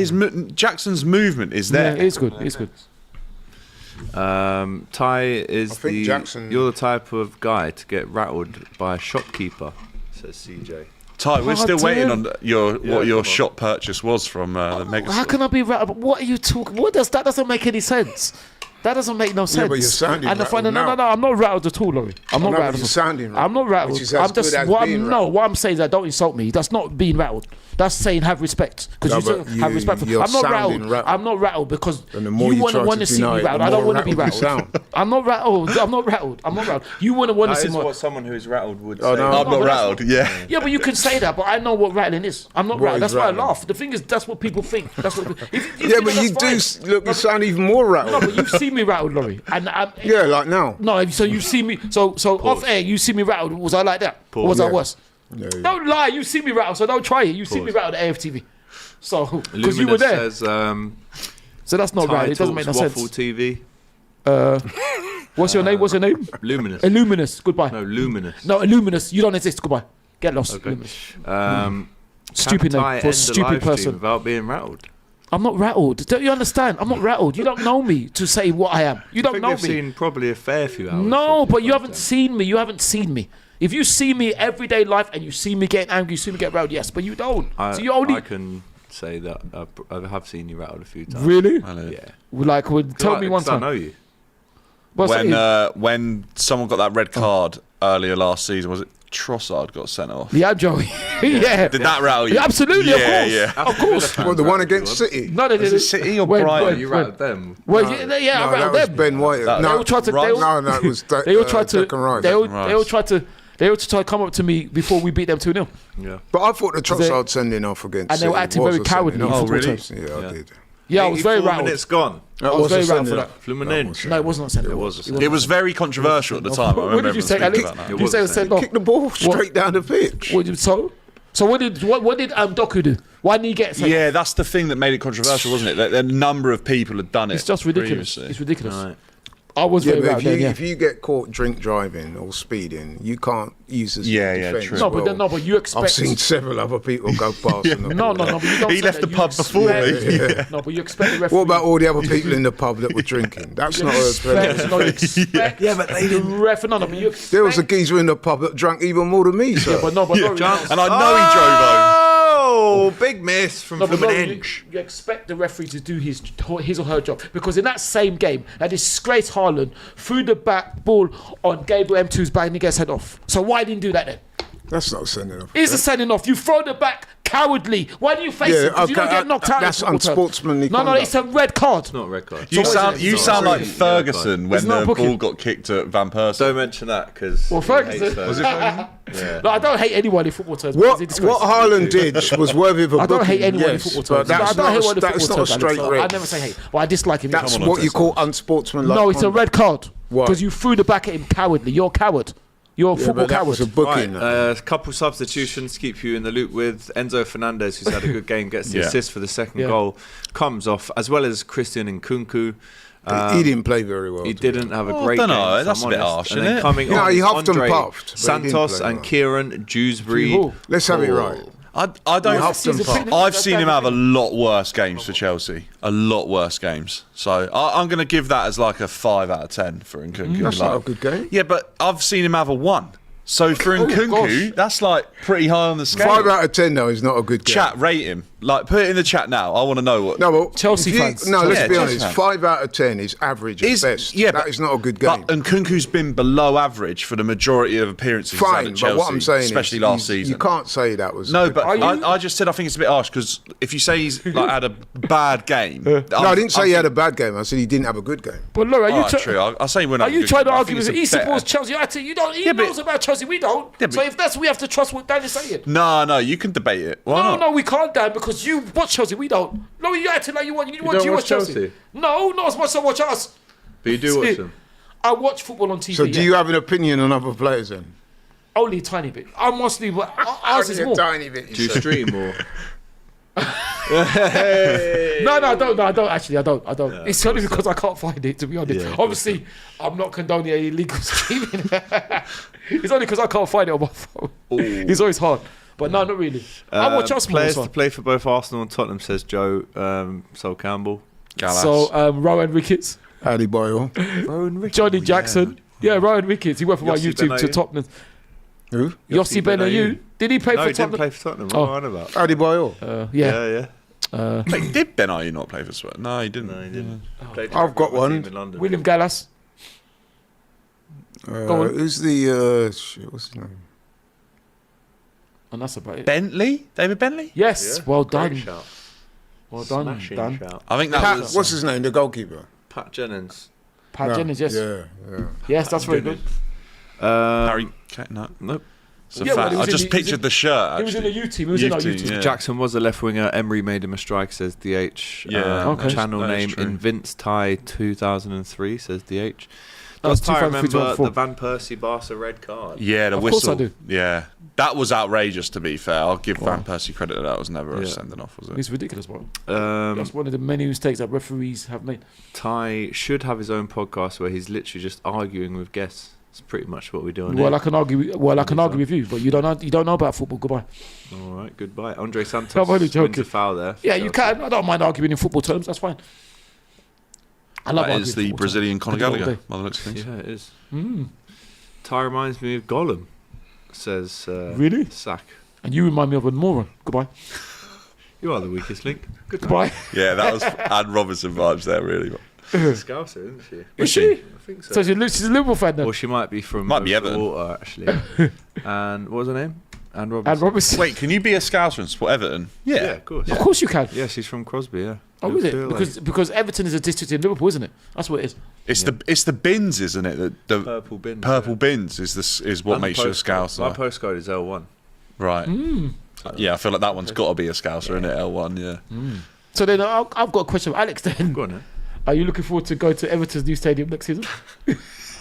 Jackson's movement is Yeah, there. it's good. It's good. Ty is I think Jackson- You're the type of guy to get rattled by a shopkeeper, says CJ. Ty, we're Oh, still waiting damn. on your Yeah, what your come on. shop purchase was from the Mega How Store. can I be rattled? What are you talking? That doesn't make any sense. That doesn't make no sense. but you're sounding and the rattled no, no, now. no, I'm not rattled at all, Laurie. I'm not No, but rattled. you're at all. sounding I'm not rattled. which is as I'm just good as what being I'm, no. rattled. What I'm saying is that don't insult me. That's not being rattled. That's saying have respect because No, you but say have respect. you're I'm not sounding rattled. rattled. I'm not rattled because And the more you you want try to to see me deny it, rattled. the I don't more want to be rattled you rattled. sound. I'm not rattled. I'm not rattled. I'm not rattled. You want to That see is more. what someone who's rattled would Oh, say. no. I'm No, not but that's rattled. Yeah. Yeah, but you can say that, but I know what rattling is. I'm not What rattled. is That's why I rattling? laugh. The thing is, that's what people think. That's what. If Yeah, think but you that's do fine. look. You sound even more No, rattled. but you've seen me rattled, Laurie, and Yeah, like now. no. So you see me. So off air, you see me rattled. Was I like that? Or was I Yeah. worse? Yeah, yeah. Don't lie. You see me rattled, so don't try it. You see me rattled at AFTV. So because you were Luminous there. says, So that's not Ty right. It doesn't make no talks Waffle sense. TV. What's your name? What's your name? Luminous. Illuminous. Goodbye. No, Luminous. No, Illuminous. You don't exist. Goodbye. Get lost. Okay. Illuminous. Stupid Stupid name Ty for a end the stupid live stream person. without being rattled. I'm not rattled. Don't you understand? I'm not rattled. You don't know me to say what I am. You I don't think know they've me. seen probably a fair few hours. No, of but you your haven't content. seen me. You haven't seen me. If you see me everyday life and you see me getting angry, you see me get rattled, yes, but you don't. So you only I can say that I have seen you rattled a few times. really I know. Yeah. like would tell me one 'Cause I know time. you. What's that? When someone got that red card earlier last season, was it Trossard got sent off? Yeah, Joey. yeah. Did that rattle you? Yeah, absolutely, of course. Yeah. Of course. Well, the one against City. No, they Was didn't. it City or When- Brighton? when- You when- rattled them. Well, No, yeah, I no, that rattled was them. Ben White. That- They all No, tried to. Rice? no, it was They all tried to. Declan Rice. They all Rice. tried to. They all tried to come up to me before we beat them 2-0. Yeah. But I thought the Trossard sending off against And they were City acting was very a sending cowardly off. for Oh, really? times. Yeah, I Yeah. did. Yeah, I was very 84 rattled. minutes gone. That I was was a very rattled sending for off. Fluminense. No, it wasn't a send It was a send-off. It was very controversial at the time. I What remember did you say, everyone Alex? speaking about that. Did you say a send off? Kick the ball straight down the pitch. So what did Doku do? Why didn't he get sent off? Yeah, that's the thing that made it controversial, wasn't it? That a number of people had done it. It's just ridiculous. previously. It's ridiculous. Right. I was Yeah, very but rattled then, yeah. if you get caught drink driving or speeding, you can't use this Yeah, as yeah, defence. true. No, Well, but you expect. I've seen several other people go past. and No, but you don't He say left that. the You pub before expect- me. No, but you expect the referee. What about all the other people in the pub that were drinking? That's not a penalty. No, you expect Yeah, but they the didn't. ref. No, but you expect. There was a geezer in the pub that drank even more than me, sir. Yeah, but no, but no, And I know he drove home. Oh, big miss from No, but no, Fluminense. you expect the referee to do his or her job because in that same game, that disgraced Haaland threw the back ball on Gabriel M2's back and he gets head off. So why didn't he do that then? That's not sending off. It's a sending off. You throw the back Cowardly. Why do you face him? 'Cause you don't get knocked out. That's in football terms. unsportsmanly No, conduct. it's a red card. Not a red card. You It's sound like really Ferguson when It's not the booking. ball got kicked at Van Persie. Don't mention that because Well, Ferguson. Was it Ferguson? Yeah. No, I don't hate anyone in football terms. because What it's a disgrace. Haaland did was worthy of a I don't booking, hate anyone in yes, football but terms. that's I don't hate anyone in that's football not a terms. Alex. straight I red. never say hate, but I dislike him. That's Come on, what you call Andres. unsportsmanlike. No, it's a red card Why? because you threw the back at him cowardly. You're a coward. You're a Yeah, football but that coward. was a booking. A couple substitutions to keep you in the loop with. Enzo Fernandez, who's had a good game, gets the Yeah. assist for the second Yeah. goal, comes off, as well as Christian Nkunku. He didn't play very well. He to be didn't have a Oh, I great dunno, game. if that's I'm a bit honest. harsh, And isn't then it? coming No, on, he huffed and Andre puffed, but he didn't Santos play and well. Kieran Dewsbury. Who? Let's have it right. I Yeah, don't. huffed and puffed. I've seen him have a lot worse games for Chelsea. A lot worse games. So I'm going to give that as like a 5 out of 10 for Nkunku. That's not a good game. Yeah, but I've seen him have a 1. So for Nkunku, gosh. that's like pretty high on the scale. 5 out of 10 though is not a good game. Chat, rate him. Like, put it in the chat now. I want to know what. No, well, Chelsea if you- fans. No, let's Yeah, be Chelsea honest. fans. 5 out of 10 is average at best. Yeah, that but, is not a good game. But Nkunku's been below average for the majority of appearances he's had Fine, at Chelsea, but what I'm saying especially is, last season. you can't say that was. No, good. but Are you- I just said I think it's a bit harsh because if you say he's like had a bad game, no, I didn't say he had a bad game. I said he didn't have a good game. But look, are you? True. I'll say we're not. Are you trying to argue with him? He supports Chelsea. You don't. He Yeah, but- knows about Chelsea. We don't. Yeah, so but- if that's we have to trust what Dan is saying. No, you can debate it. Why not? No, we can't, Dan, because you watch Chelsea. We don't. No, you acting like you want. You don't watch watch Chelsea. Chelsea? No, not as much as I watch us. But you do watch them. I watch football on TV. So do you have an opinion on other players then? Only a tiny bit. I'm mostly. Ours is Only more. a tiny bit. Do you stream or? No, I don't. No, I don't. Actually, I don't. It's only because I can't find it. To be honest, Yeah, obviously, I'm not condoning any illegal streaming. It's only because I can't find it on my phone. It's always hard. But no, not really. I watch us more. Players So, to play for both Arsenal and Tottenham, says Joe. Sol Campbell. Gallas. so Rowan Ricketts, Addy Boyle. Johnny Jackson. Yeah, Rowan Ricketts. He went from my Yossi YouTube to Benayoun. Tottenham. Who? Yossi Benayoun. Did he play No, for he didn't Tottenham? play for Tottenham. What Oh. am I on about? Addy Boyle. Yeah. Yeah. Wait, did Benayoun not play for Spurs? No, he didn't. No, he didn't. Played I've got for a one. team in London. William Gallas. Go on. Who's the? Shit, what's his name? And that's about it. Bentley? David Bentley? Yes. Yeah, Well great done. shout. Well done, Smashing Dan. shout. I think that Pat, was. what's his name? The goalkeeper. Pat Jennings. Pat No, Jennings, yes. Yeah. Yes, that's very good. Harry. No. Nope. It's a Yeah, well, fact. he was I in just the- he was pictured in- the shirt. He was in Actually. the U team. He was in our U Youth team. team, yeah. Jackson was a left winger. Emery made him a strike, says DH. Yeah, Okay. Channel that is name true. in Vince Ty 2003, says DH. That was Does Ty 2003, remember 2004. the Van Persie Barca red card? Yeah, the Of whistle. course I do. Yeah, that was outrageous. To be fair, I'll give Van Persie credit that was never a Yeah. sending off, was it? It's ridiculous, bro. Um, That's one of the many mistakes that referees have made. Ty should have his own podcast where he's literally just arguing with guests. It's pretty much what we're doing. Well, here. I can argue. Well, I can argue with you, but you don't know about football. Goodbye. All right, goodbye. Andre Santos I'm only wins joking. a foul there. for Yeah, you Chelsea. can. I don't mind arguing in football terms. That's fine. I love That arguing is in the football Brazilian terms. Conor I do all Gallagher. day. By the looks of things. Yeah, it is. Ty reminds me of Gollum, says Really? Sack. And you remind me of a moron. Goodbye. You are the weakest link. Goodbye. Goodbye. Yeah, that was Anne Robinson vibes there, really. Scouser, isn't she? Is she? I think so. So she's a Liverpool fan then. Or she might be from Might be over the Everton. water, actually. And what was her name? Anne Robinson. And Robertson. Wait, can you be a Scouser and support Everton? Yeah, of course. Of course you can. Yeah, she's from Crosby, yeah. Oh, is it? Feel like Because Everton is a district in Liverpool, isn't it? That's what it is. It's the bins, isn't it? The purple bins. purple yeah. bins is what And the makes you a postcode. My Scouser. postcode is L1. Right. Yeah, I feel like that one's got to be a Scouser, isn't it? L1, yeah. So then I've got a question for Alex then. Go on, then. Are you looking forward to going to Everton's new stadium next season?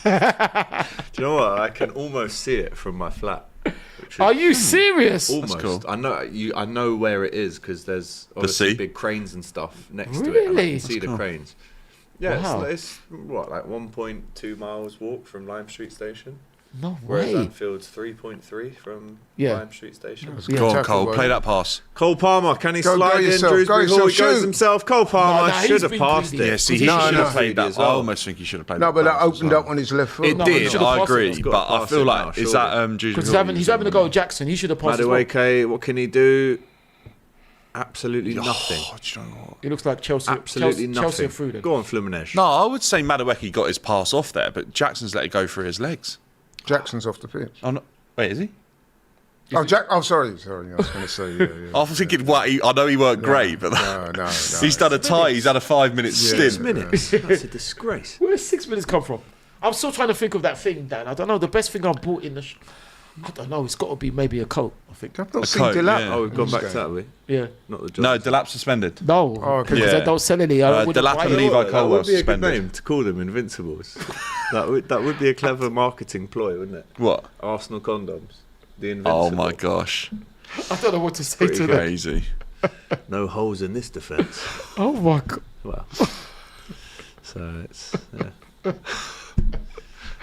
Do you know what? I can almost see it from my flat. which is Are you serious? Almost. cool. I know where it is because there's obviously sea? big cranes and stuff next to it. And I Really? can see the cranes. Yeah, Wow. it's what, like 1.2 miles walk from Lime Street Station, No whereas way. Anfield's 3.3 from Yeah. Lime Street Station. Yeah. Go on, tackle, Cole. boy. Play that pass. Cole Palmer, can he Go slide in? yourself, go Dewsbury yourself, Hall, he goes shoot. himself. Cole Palmer No, should he's have been passed greedy. it. Yeah, see, he No, should no. have played that. As well. I almost think he should have played No, that. but that pass as opened well. up on his left foot. It No, but he did, should have I passed it. agree. He's got But to I pass feel it like, now, is surely. that Dewsbury Because Hall he's having to go with Jackson. He should have passed as well. Madueke, what can he do? Absolutely nothing. Oh, do you know what? It looks like Chelsea. Absolutely Chelsea nothing. are through then. Go on, Fluminense. No, I would say Madueke got his pass off there, but Jackson's let it go through his legs. Jackson's off the pitch. Oh, no. Wait, is he? Oh, Jack. Oh, sorry. I was going to say. Yeah. I was thinking, what? I know he weren't great, but No. he's done a tie. He's had a 5-minute stint. 6 minutes. That's a disgrace. Where does 6 minutes come from? I'm still trying to think of that thing, Dan. I don't know. The best thing I bought in the. I don't know. It's got to be maybe a coat. I think. I've not A seen coat, Delap. yeah. Oh, we've gone back to that, have we? Yeah. Not the No, job. Delap suspended. No. Oh, okay. Because Yeah. they don't sell any. I wouldn't Delap buy and it. Levi That Colwell would be a good suspended. name to call them Invincibles. that would be a clever marketing ploy, wouldn't it? What? Arsenal condoms. The Invincible. Oh my gosh. I don't know what to say Pretty to that. Crazy. No holes in this defence. Oh my god. Well, so it's yeah.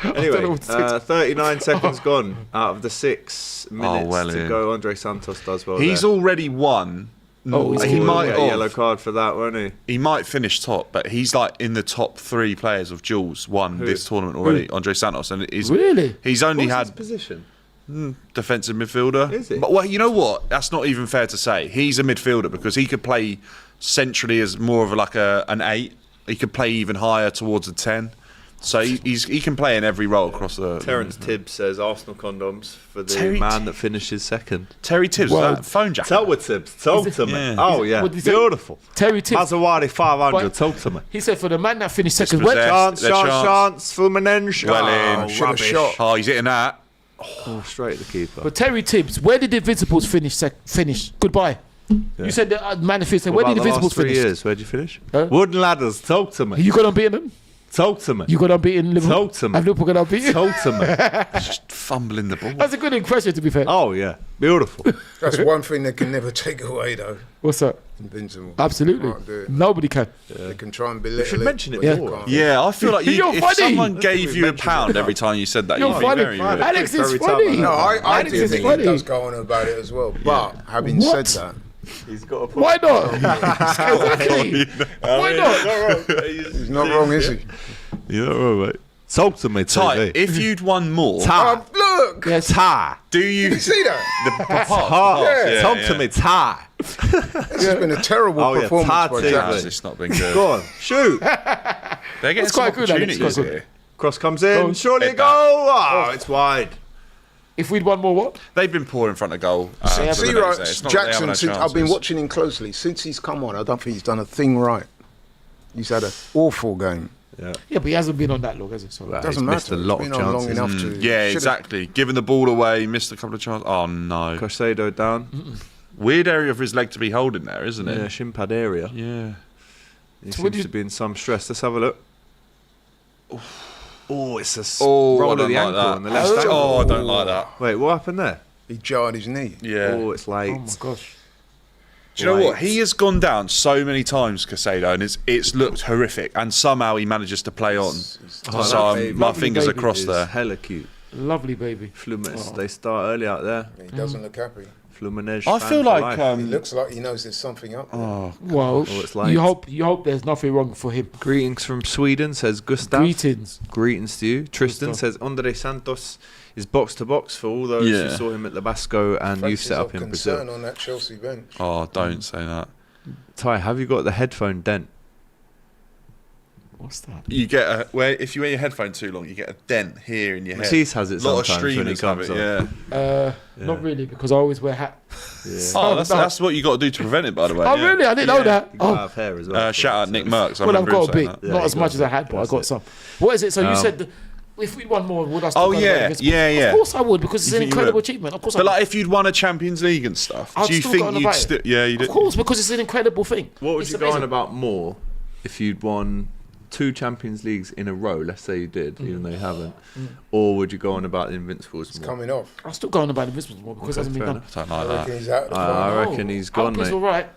don't Anyway, know what to say. 39 seconds gone out of the 6 minutes well to in. go. Andre Santos does well. He's there. already won. Oh, is he he? might get a yellow have. card for that, won't he? He might finish top, but he's like in the top 3 players of Jules won Who? this tournament already. Andre Santos, and Really? he's only What's his had position? defensive midfielder. Is he? But well, you know what? That's not even fair to say. He's a midfielder because he could play centrally as more of like an 8. He could play even higher towards a 10. So he can play in every role across the. Terence Tibbs says Arsenal condoms for the Terry man that finishes second. Terry Tibbs, Well, was that phone jack? Tell with Tibbs. Talk to me. Yeah. Oh yeah, what did he say? beautiful. Terry Tibbs. Maserati 500. But- Talk to me. He said for the man that finished second. Dispossessed. Where, Chance. Fluminense. Well in. Should have rubbish. shot. Oh, he's hitting that. Oh, straight at the keeper. but Terry Tibbs, where did the Invincibles finish? Goodbye. You said the man that finished. Where What did the about the Invincibles last 3 finish? years? Where'd you finish? Huh? Wooden Ladders. Talk to me. You got unbeaten them? Talk to me. You got unbeaten Liverpool? Talk to me. Have Liverpool got unbeaten? Talk to me. Just fumbling the ball. That's a good impression, to be fair. Oh yeah, beautiful. That's one thing they can never take away, though. What's that? Invincible. Absolutely. Can't do it. Nobody can. They can try and belittle should mention it but they more. can't. Yeah, I feel like You're if funny. someone gave we've you a mentioned pound it. every time you said that, You're you'd funny. be very Alex is Every time funny. No, I Alex do is think funny. he does go on about it as well. But having What? said that, He's got a Why not? Exactly. Why not? he's not wrong, is he? You're all right. Talk to me, Ty, TV. if you'd won more, Ty. Oh, look! Yes. Ty. do you You see that? the pass? Ty. Talk to me, Ty. This has been a terrible Oh, yeah, performance by Tati. Jackson. It's not been good. Go on, shoot. They're getting That's some quite good, Alex, opportunities quite good. here. Cross comes in. Go on. Surely a Head goal. Oh, it's wide. If we'd won more, what? They've been poor in front of goal. Yeah, for the See, next right, day. It's not that they haven't Jackson, had since I've been chances. watching him closely, since he's come on, I don't think he's done a thing right. He's had an awful game. Yeah. Yeah, but he hasn't been on that long, has he? So Well, Doesn't he's matter. missed a lot He's of been on long chances. enough to. Yeah, should've- exactly. Giving the ball away, missed a couple of chances. Oh no! Caicedo down. Weird area for his leg to be holding there, isn't Yeah, it? shin pad area. Yeah. He So what do seems you- to be in some stress. Let's have a look. Oh, it's a Oh, roll I of don't the like ankle that. on the left ankle. Oh, I don't like that. Wait, what happened there? He jarred his knee. Yeah. Oh, it's late. Oh my gosh. Do you know what? Right. He has gone down so many times, Caicedo, and it's looked horrific. And somehow he manages to play on. Oh, So that my baby. fingers are baby crossed It's there. hella cute. Lovely baby. Fluminense, they start early out there. He doesn't look happy. Fluminense. I fan feel for like life. He looks like he knows there's something up there. Well, Oh, it's late. you hope there's nothing wrong for him. Greetings from Sweden, says Gustav. Greetings. Greetings to you. Tristan Gustav. says Andre Santos is box to box for all those who Yeah. saw him at the Basco and youth Faces set of up in concern Brazil. on that Chelsea bench. Oh, don't say that. Ty, have you got the headphone dent? What's that? You get if you wear your headphone too long, you get a dent here in your head. Matisse has it A lot of sometimes when he streamers have comes it. on. Yeah. Not really, because I always wear a hat. Oh, that's what you got to do to prevent it, by the way. Oh, yeah. really? I didn't know that. You gotta Oh, have hair as well. Shout out Nick Merckx. I well, I've remember got him a saying bit. that. Yeah, Not you as got much as I it. had, but I That's got it. some. What is it? So you said if we'd won more, would I still Oh, go yeah, about Invincible? yeah, yeah. Of course I would, because it's You an think you incredible would? achievement. Of course I But would. like, if you'd won a Champions League and stuff, I'd do you still think go on you'd about it. still? Yeah, you Of did. course, because it's an incredible thing. What would It's you go on amazing. about more if you'd won 2 Champions Leagues in a row? Let's say you did, even though you haven't. Or would you go on about the Invincibles more? Coming off. I'll still go on about Invincible more because it hasn't been fair done. I don't I like reckon that. he's out of the I final. reckon he's gone, Hope he's mate. all right.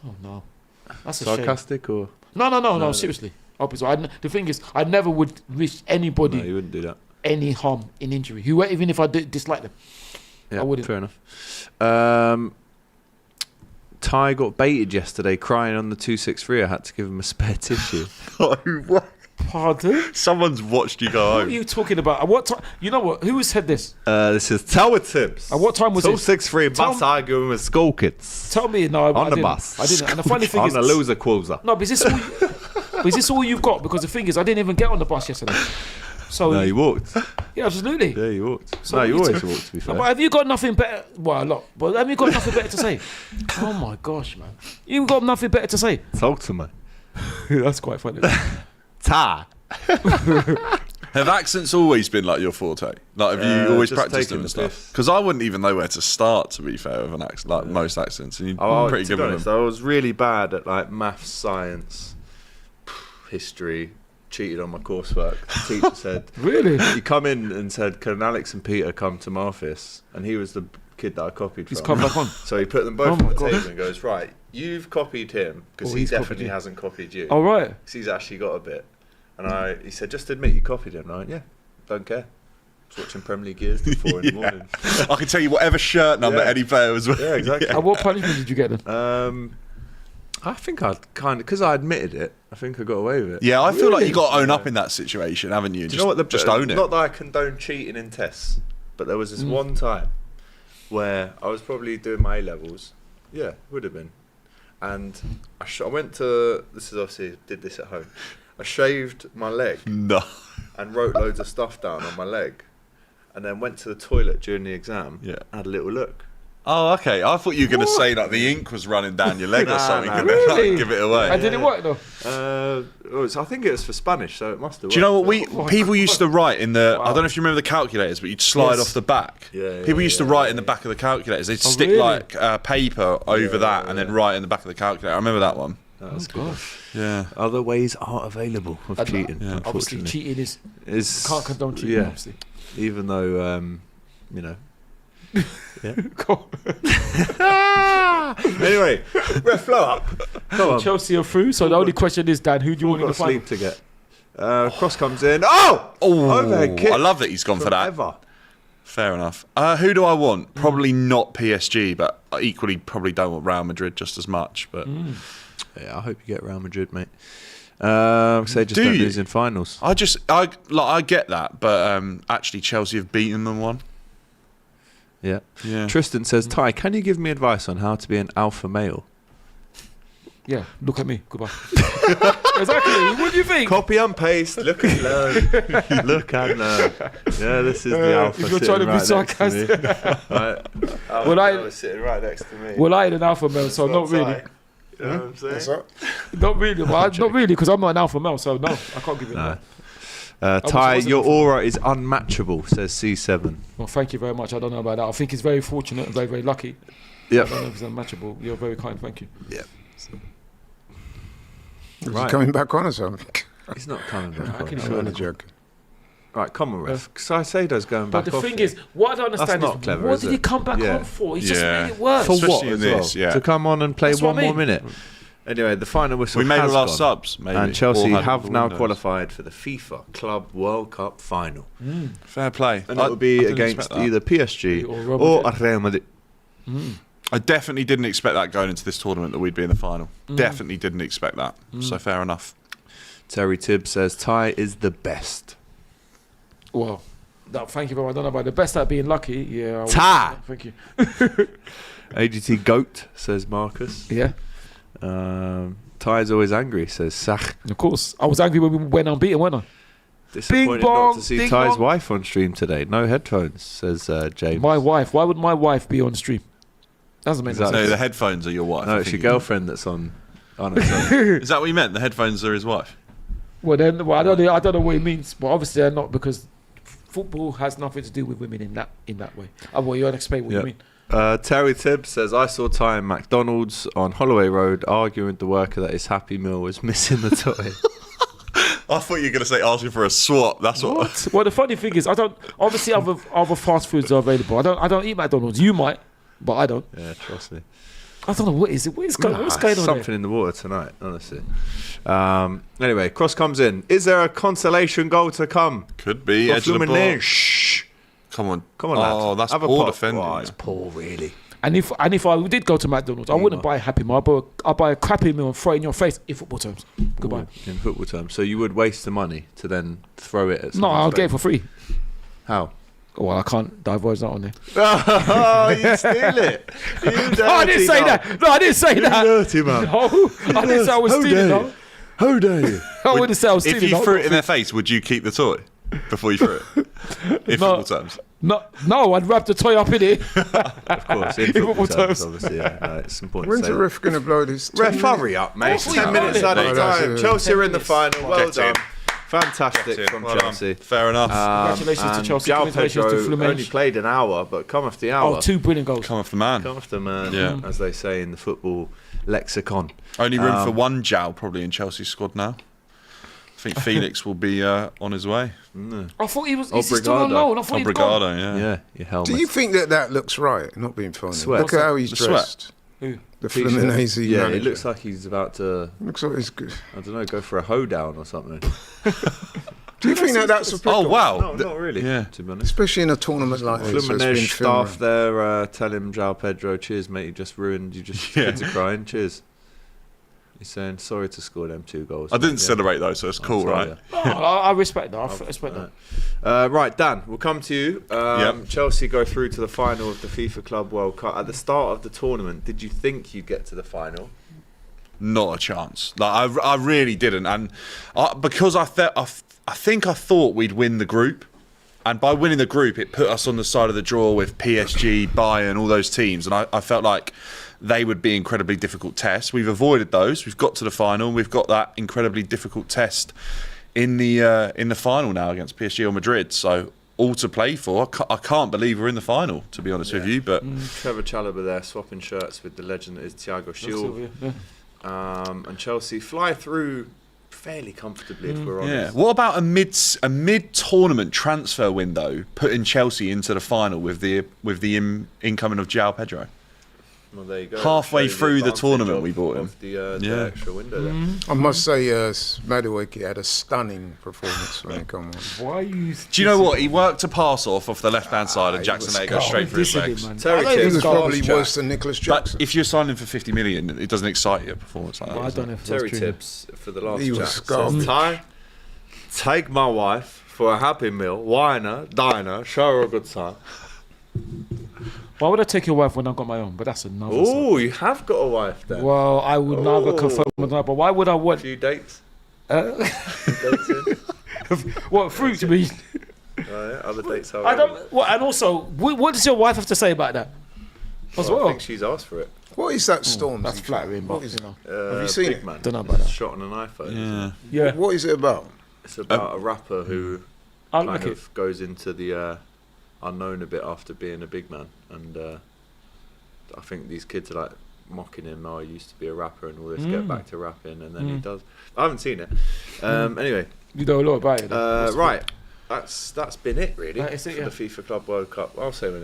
Oh no, that's a shame. Sarcastic or? No. Seriously, hope he's all right. The thing is, I never would wish anybody No, you wouldn't do that. any harm in injury. Even if I dislike them. Yeah, I wouldn't. fair enough. Ty got baited yesterday, crying on the 263. I had to give him a spare tissue. Pardon? Someone's watched you go What are home. you talking about? At what time? You know what? Who has said this? This is Tower Tips. At what time was this? 263 Tell bus me- arguing with school kids. Tell me. No, I On the didn't. bus. I didn't. And the funny thing on is, the loser cruiser. no, but is this all? Is this all you've got? Because the thing is, I didn't even get on the bus yesterday. So No, he walked. Yeah, absolutely. Yeah, you walked. So No, you you always took- walk, to be fair. But have you got nothing better? Well, a lot. But have you got nothing better to say? Oh my gosh, man! You've got nothing better to say. Talk to me. That's quite funny. Ta. Have accents always been like your forte? Like, have you always just practiced taking them and the stuff? piss. Because I wouldn't even know where to start, to be fair, with an accent, like most accents. And you're pretty to good be with honest, them. I was really bad at like maths, science, history. Cheated on my coursework. The teacher said, Really? he come in and said, "Can Alex and Peter come to my office?" And he was the kid that I copied He's from. come back on. So he put them both Oh on my the God. table and goes, "Right, you've copied him because Oh, he he's copied definitely you. hasn't copied you. All right. 'Cause he's actually got a bit." And he said, "Just admit you copied him." And I went, "Yeah, don't care. I was watching Premier League years before in the morning." I can tell you whatever shirt number Yeah. any player was wearing. Yeah, exactly. And what punishment did you get then? I think I kind of, because I admitted it, I think I got away with it. Yeah, I feel like Really? you got to own up in that situation, haven't you? Do you know what? Just own it. Not that I condone cheating in tests, but there was this one time where I was probably doing my A-levels. Yeah, would have been. And I went to, this is obviously, did this at home. I shaved my leg No. and wrote loads of stuff down on my leg. And then went to the toilet during the exam. Yeah. Had a little look. Oh, okay. I thought you were going to say like the ink was running down your leg or Nah, something, nah. and then Really? like, give it away. And did it work though? I think it was for Spanish, so it must have. Do you know what worked. people used to write in the? I don't know if you remember the calculators, but you'd slide Yes. off the back. Yeah, People yeah, used to yeah, write in the back of the calculators. They'd stick really? like paper over that and then write in the back of the calculator. I remember that one. That's Oh, good. gosh. Yeah. Other ways are available of And, cheating. yeah. Obviously, Unfortunately, cheating is is can't condone cheating. Yeah, Obviously. even though you know. Cool. Anyway, ref flow up. Come on. Chelsea are through. So the only question is, Dan, who do you want in Got the final? sleep to get. Cross comes in. Oh! Overhead kick. I love that he's gone for that. Ever. Fair enough. Who do I want? Probably not PSG, but I equally probably don't want Real Madrid just as much. But Yeah, I hope you get Real Madrid, mate. So just Do don't you? lose in finals. I get that, but actually Chelsea have beaten them one. Yeah. Yeah. Tristan says, Ty, can you give me advice on how to be an alpha male? Yeah, look at me. Goodbye. Exactly. What do you think? Copy and paste. Look and learn. Look and learn. Yeah, this is the alpha. if you're trying to be sarcastic. Right. Well, I- was sitting right next to me. Well, I ain't an alpha male, so not really. You know what I'm saying? What's up? Not really. Not really, because I'm not an alpha male, so no, I can't give it No. that. Ty, wasn't your alpha. aura is unmatchable, says C7. Well, thank you very much. I don't know about that. I think it's very fortunate and very, very lucky. I Yep. don't know if it's unmatchable. You're very kind. Thank you. Is Right. he coming back on or something? He's not coming back. How can on. you I'm say only that? joking. Right, come on, ref. Caicedo's going But back the off thing here. is, what I don't understand not is, clever, what is did it? he come back Yeah. on for? He just Yeah. made it worse. For Especially what in as this, well? yeah. To come on and play That's what one I more mean. minute. Anyway, the final whistle We made has all our gone, subs, maybe. and Chelsea All had have all now windows. qualified for the FIFA Club World Cup final. Fair play. And it will be didn't against expect that. either PSG Or Real or Madrid. Real Madrid. I definitely didn't expect that going into this tournament that we'd be in the final. Definitely didn't expect that. So fair enough. Terry Tibbs says Ty is the best. Well, no, thank you very much. I don't know about the best at being lucky. Yeah. Ta! Thank you. AGT Goat, says Marcus. Yeah. Ty's always angry, says Sach. Of course. I was angry when we went unbeaten, weren't I? Disappointed bong, not to see ding Ty's bong. wife on stream today. No headphones, says James. My wife. Why would my wife be on stream? Doesn't make Exactly. no No, sense. the headphones are your wife. No, I it's your think. girlfriend that's on. Oh, no, sorry. Is that what you meant? The headphones are his wife? Well, then, I don't know what it means, but obviously they're not, because football has nothing to do with women in that way. Well, you explain what Yeah. you mean. Terry Tibbs says, I saw Ty in McDonald's on Holloway Road arguing with the worker that his Happy Meal was missing the toy. I thought you were going to say asking for a swap. That's what. Well, the funny thing is, I don't. Obviously, other fast foods are available. I don't eat McDonald's. You might, but I don't. Yeah, trust me. I don't know what is it. What's going on Something there? in the water tonight, honestly. Anyway, cross comes in. Is there a consolation goal to come? Could be. For Edge of the box. Fluminense? Come on. Come on, lad. Oh, that's Have a poor pop. defending. Oh, man. it's poor, really. And if I did go to McDonald's, I wouldn't buy a Happy Meal. I'll buy a crappy meal and throw it in your face in football terms. Goodbye. In football terms. So you would waste the money to then throw it at No, someone's I'll get it face? for free. How? Well, I can't divulge that on there. Oh, you steal it. You dirty No, I didn't say dog. that. No, I didn't say You that. dirty man. No, I didn't say I was How stealing. dare No. you? How dare you? I wouldn't say I was If stealing. you no. threw it in their face, would you keep the toy? before you threw it? In football terms. No, I'd wrap the toy up in it. Of course, in football terms, obviously. Yeah, no, it's important. When's to say the that. ref going to blow this? Ref, hurry up, mate. 10 minutes out of time. Chelsea are in the final. Well done. Fantastic from Chelsea. Fair enough. Congratulations to Chelsea. Joao Congratulations Pedro to Fluminense. only played an hour, but come off the hour. Oh, 2 brilliant goals. Come off the man. Come off the man, Yeah. as they say in the football lexicon. Only room for one Joao probably in Chelsea's squad now. I think Felix will be on his way. I thought he was still on loan. I thought he'd gone. Obrigado, yeah. Yeah, your helmet. Do you think that looks right? Not being funny. Sweat. Look at how he's The sweat. dressed. Who? The Fluminense Yeah, manager. it looks like he's about to, Looks like he's good. I don't know, go for a hoedown or something. Do you think that's Oh, applicable? wow. No, not really, Yeah. to be honest. Especially in a tournament like this. that's been Fluminense filmed. staff there tell him, Joao Pedro, cheers, mate, you just ruined, kids are crying, cheers. He's saying, sorry to score them 2 goals. I didn't Yeah. celebrate though, so it's cool, Sorry, right? yeah. Oh, I respect that. I respect that. Right, Dan, we'll come to you. Yep. Chelsea go through to the final of the FIFA Club World Cup. At the start of the tournament, did you think you'd get to the final? Not a chance. Like I really didn't, and because I think I thought we'd win the group, and by winning the group, it put us on the side of the draw with PSG, Bayern, all those teams, and I felt like they would be incredibly difficult tests. We've avoided those. We've got to the final. We've got that incredibly difficult test in the final now against PSG or Madrid. So all to play for. I can't believe we're in the final, to be honest with you. But Trevor Chalobah there swapping shirts with the legend that is Thiago Silva. And Chelsea fly through fairly comfortably, if we're honest. What about a mid-tournament transfer window putting Chelsea into the final with the incoming of Joao Pedro? Well, there you go. Halfway Shows through the advantage tournament of- we bought him. of the extra window there. I must say, Madueke had a stunning performance when he come on. Why are you? Do you know what? He worked a pass off the left-hand side and Jackson was Ed goes straight through his legs. Terry He Tibbs, was probably Jack. worse than Nicholas But Jackson. if you're signing for 50 million, it doesn't excite you a performance like that. I does don't it? know if Terry that's true. Tibbs for the last He was chat. scarred. Says, Ty, take my wife for a happy meal, wine her, dine her, show her a good time. Why would I take your wife when I've got my own? But that's another. Oh, you have got a wife then. Well, I would never confirm with that. But why would I A want few dates. Dates in. what fruit to be? Oh, yeah, other dates. I don't. What, and also, what does your wife have to say about that? As I well. think she's asked for it. What is that Stormzy? That's flattering, but What is it? you know. Have you seen Big it? Man. Don't know about that. Shot on an iPhone. Yeah. Yeah, What is it about? It's about a rapper who I kind like it. of goes into the unknown a bit after being a big man, and I think these kids are like mocking him. Oh, he used to be a rapper and all this. Get back to rapping, and then he does. I haven't seen it. Anyway, You know a lot about it. though. right. That's been it really That is it, for yeah. the FIFA Club World Cup. I'll say when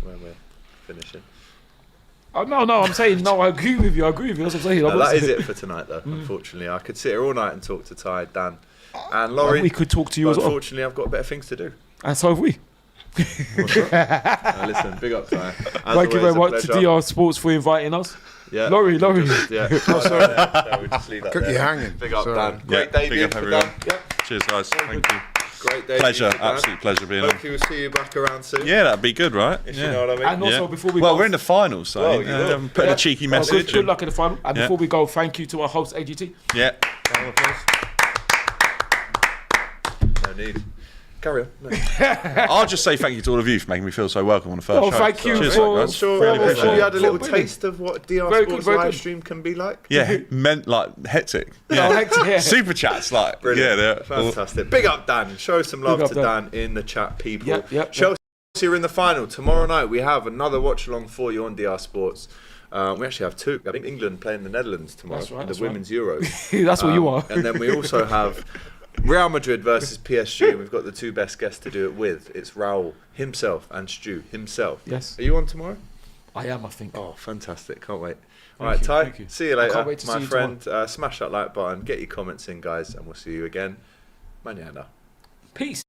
we're finishing. Oh, no, I'm saying no. I agree with you. That's what I'm saying. No, that is it for tonight, though. Unfortunately, I could sit here all night and talk to Ty, Dan, and Laurie. We could talk to you but as well. unfortunately, I've got better things to do. And so have we. Listen, big up, Ty. As Thank you always, very a much to pleasure. DR Sports for inviting us. Yeah. Laurie. Yeah. Oh, sorry. No, we'll just leave that Cut there. you hanging. Big up, Sorry. Dan. Great debut big up for everyone. Dan. Yep. Cheers, guys. Thank you. Great debut. Pleasure, for Dan. absolute pleasure being on. Hopefully, we'll see you back around soon. Yeah, that'd be good, right? If Yeah. you know what I mean. And also, Yeah. before we Well, go, we're in the finals, so Well, you will. put a cheeky message. Good luck in the final. And Yeah. before we go, thank you to our host AGT. Yeah. No need. Carry on. No. I'll just say thank you to all of you for making me feel so welcome on the first Oh, show. thank you Cheers, for- guys. Sure, Really I'm appreciate sure it. you had a little Brilliant. taste of what DR Very good, Sports very live good. stream can be like. Yeah, meant like hectic. Oh, Yeah. hectic, yeah. Super chats, like Brilliant. yeah, they're Fantastic. Big up, Dan. Show some love Big up, to Dan. Dan in the chat, people. Yep. Chelsea are in the final. Tomorrow night, we have another watch along for you on DR Sports. We actually have two. I think England playing the Netherlands tomorrow. That's right, in that's the right. Women's Euros. That's what you are. And then we also have Real Madrid versus PSG. We've got the two best guests to do it with. It's Raul himself and Stu himself. Yes. Are you on tomorrow? I am, I think. Oh, fantastic. Can't wait. Thank All right, you, Ty, thank you. see you I later. can't wait to my see you friend. Smash that like button, get your comments in, guys, and we'll see you again. Mañana. Peace.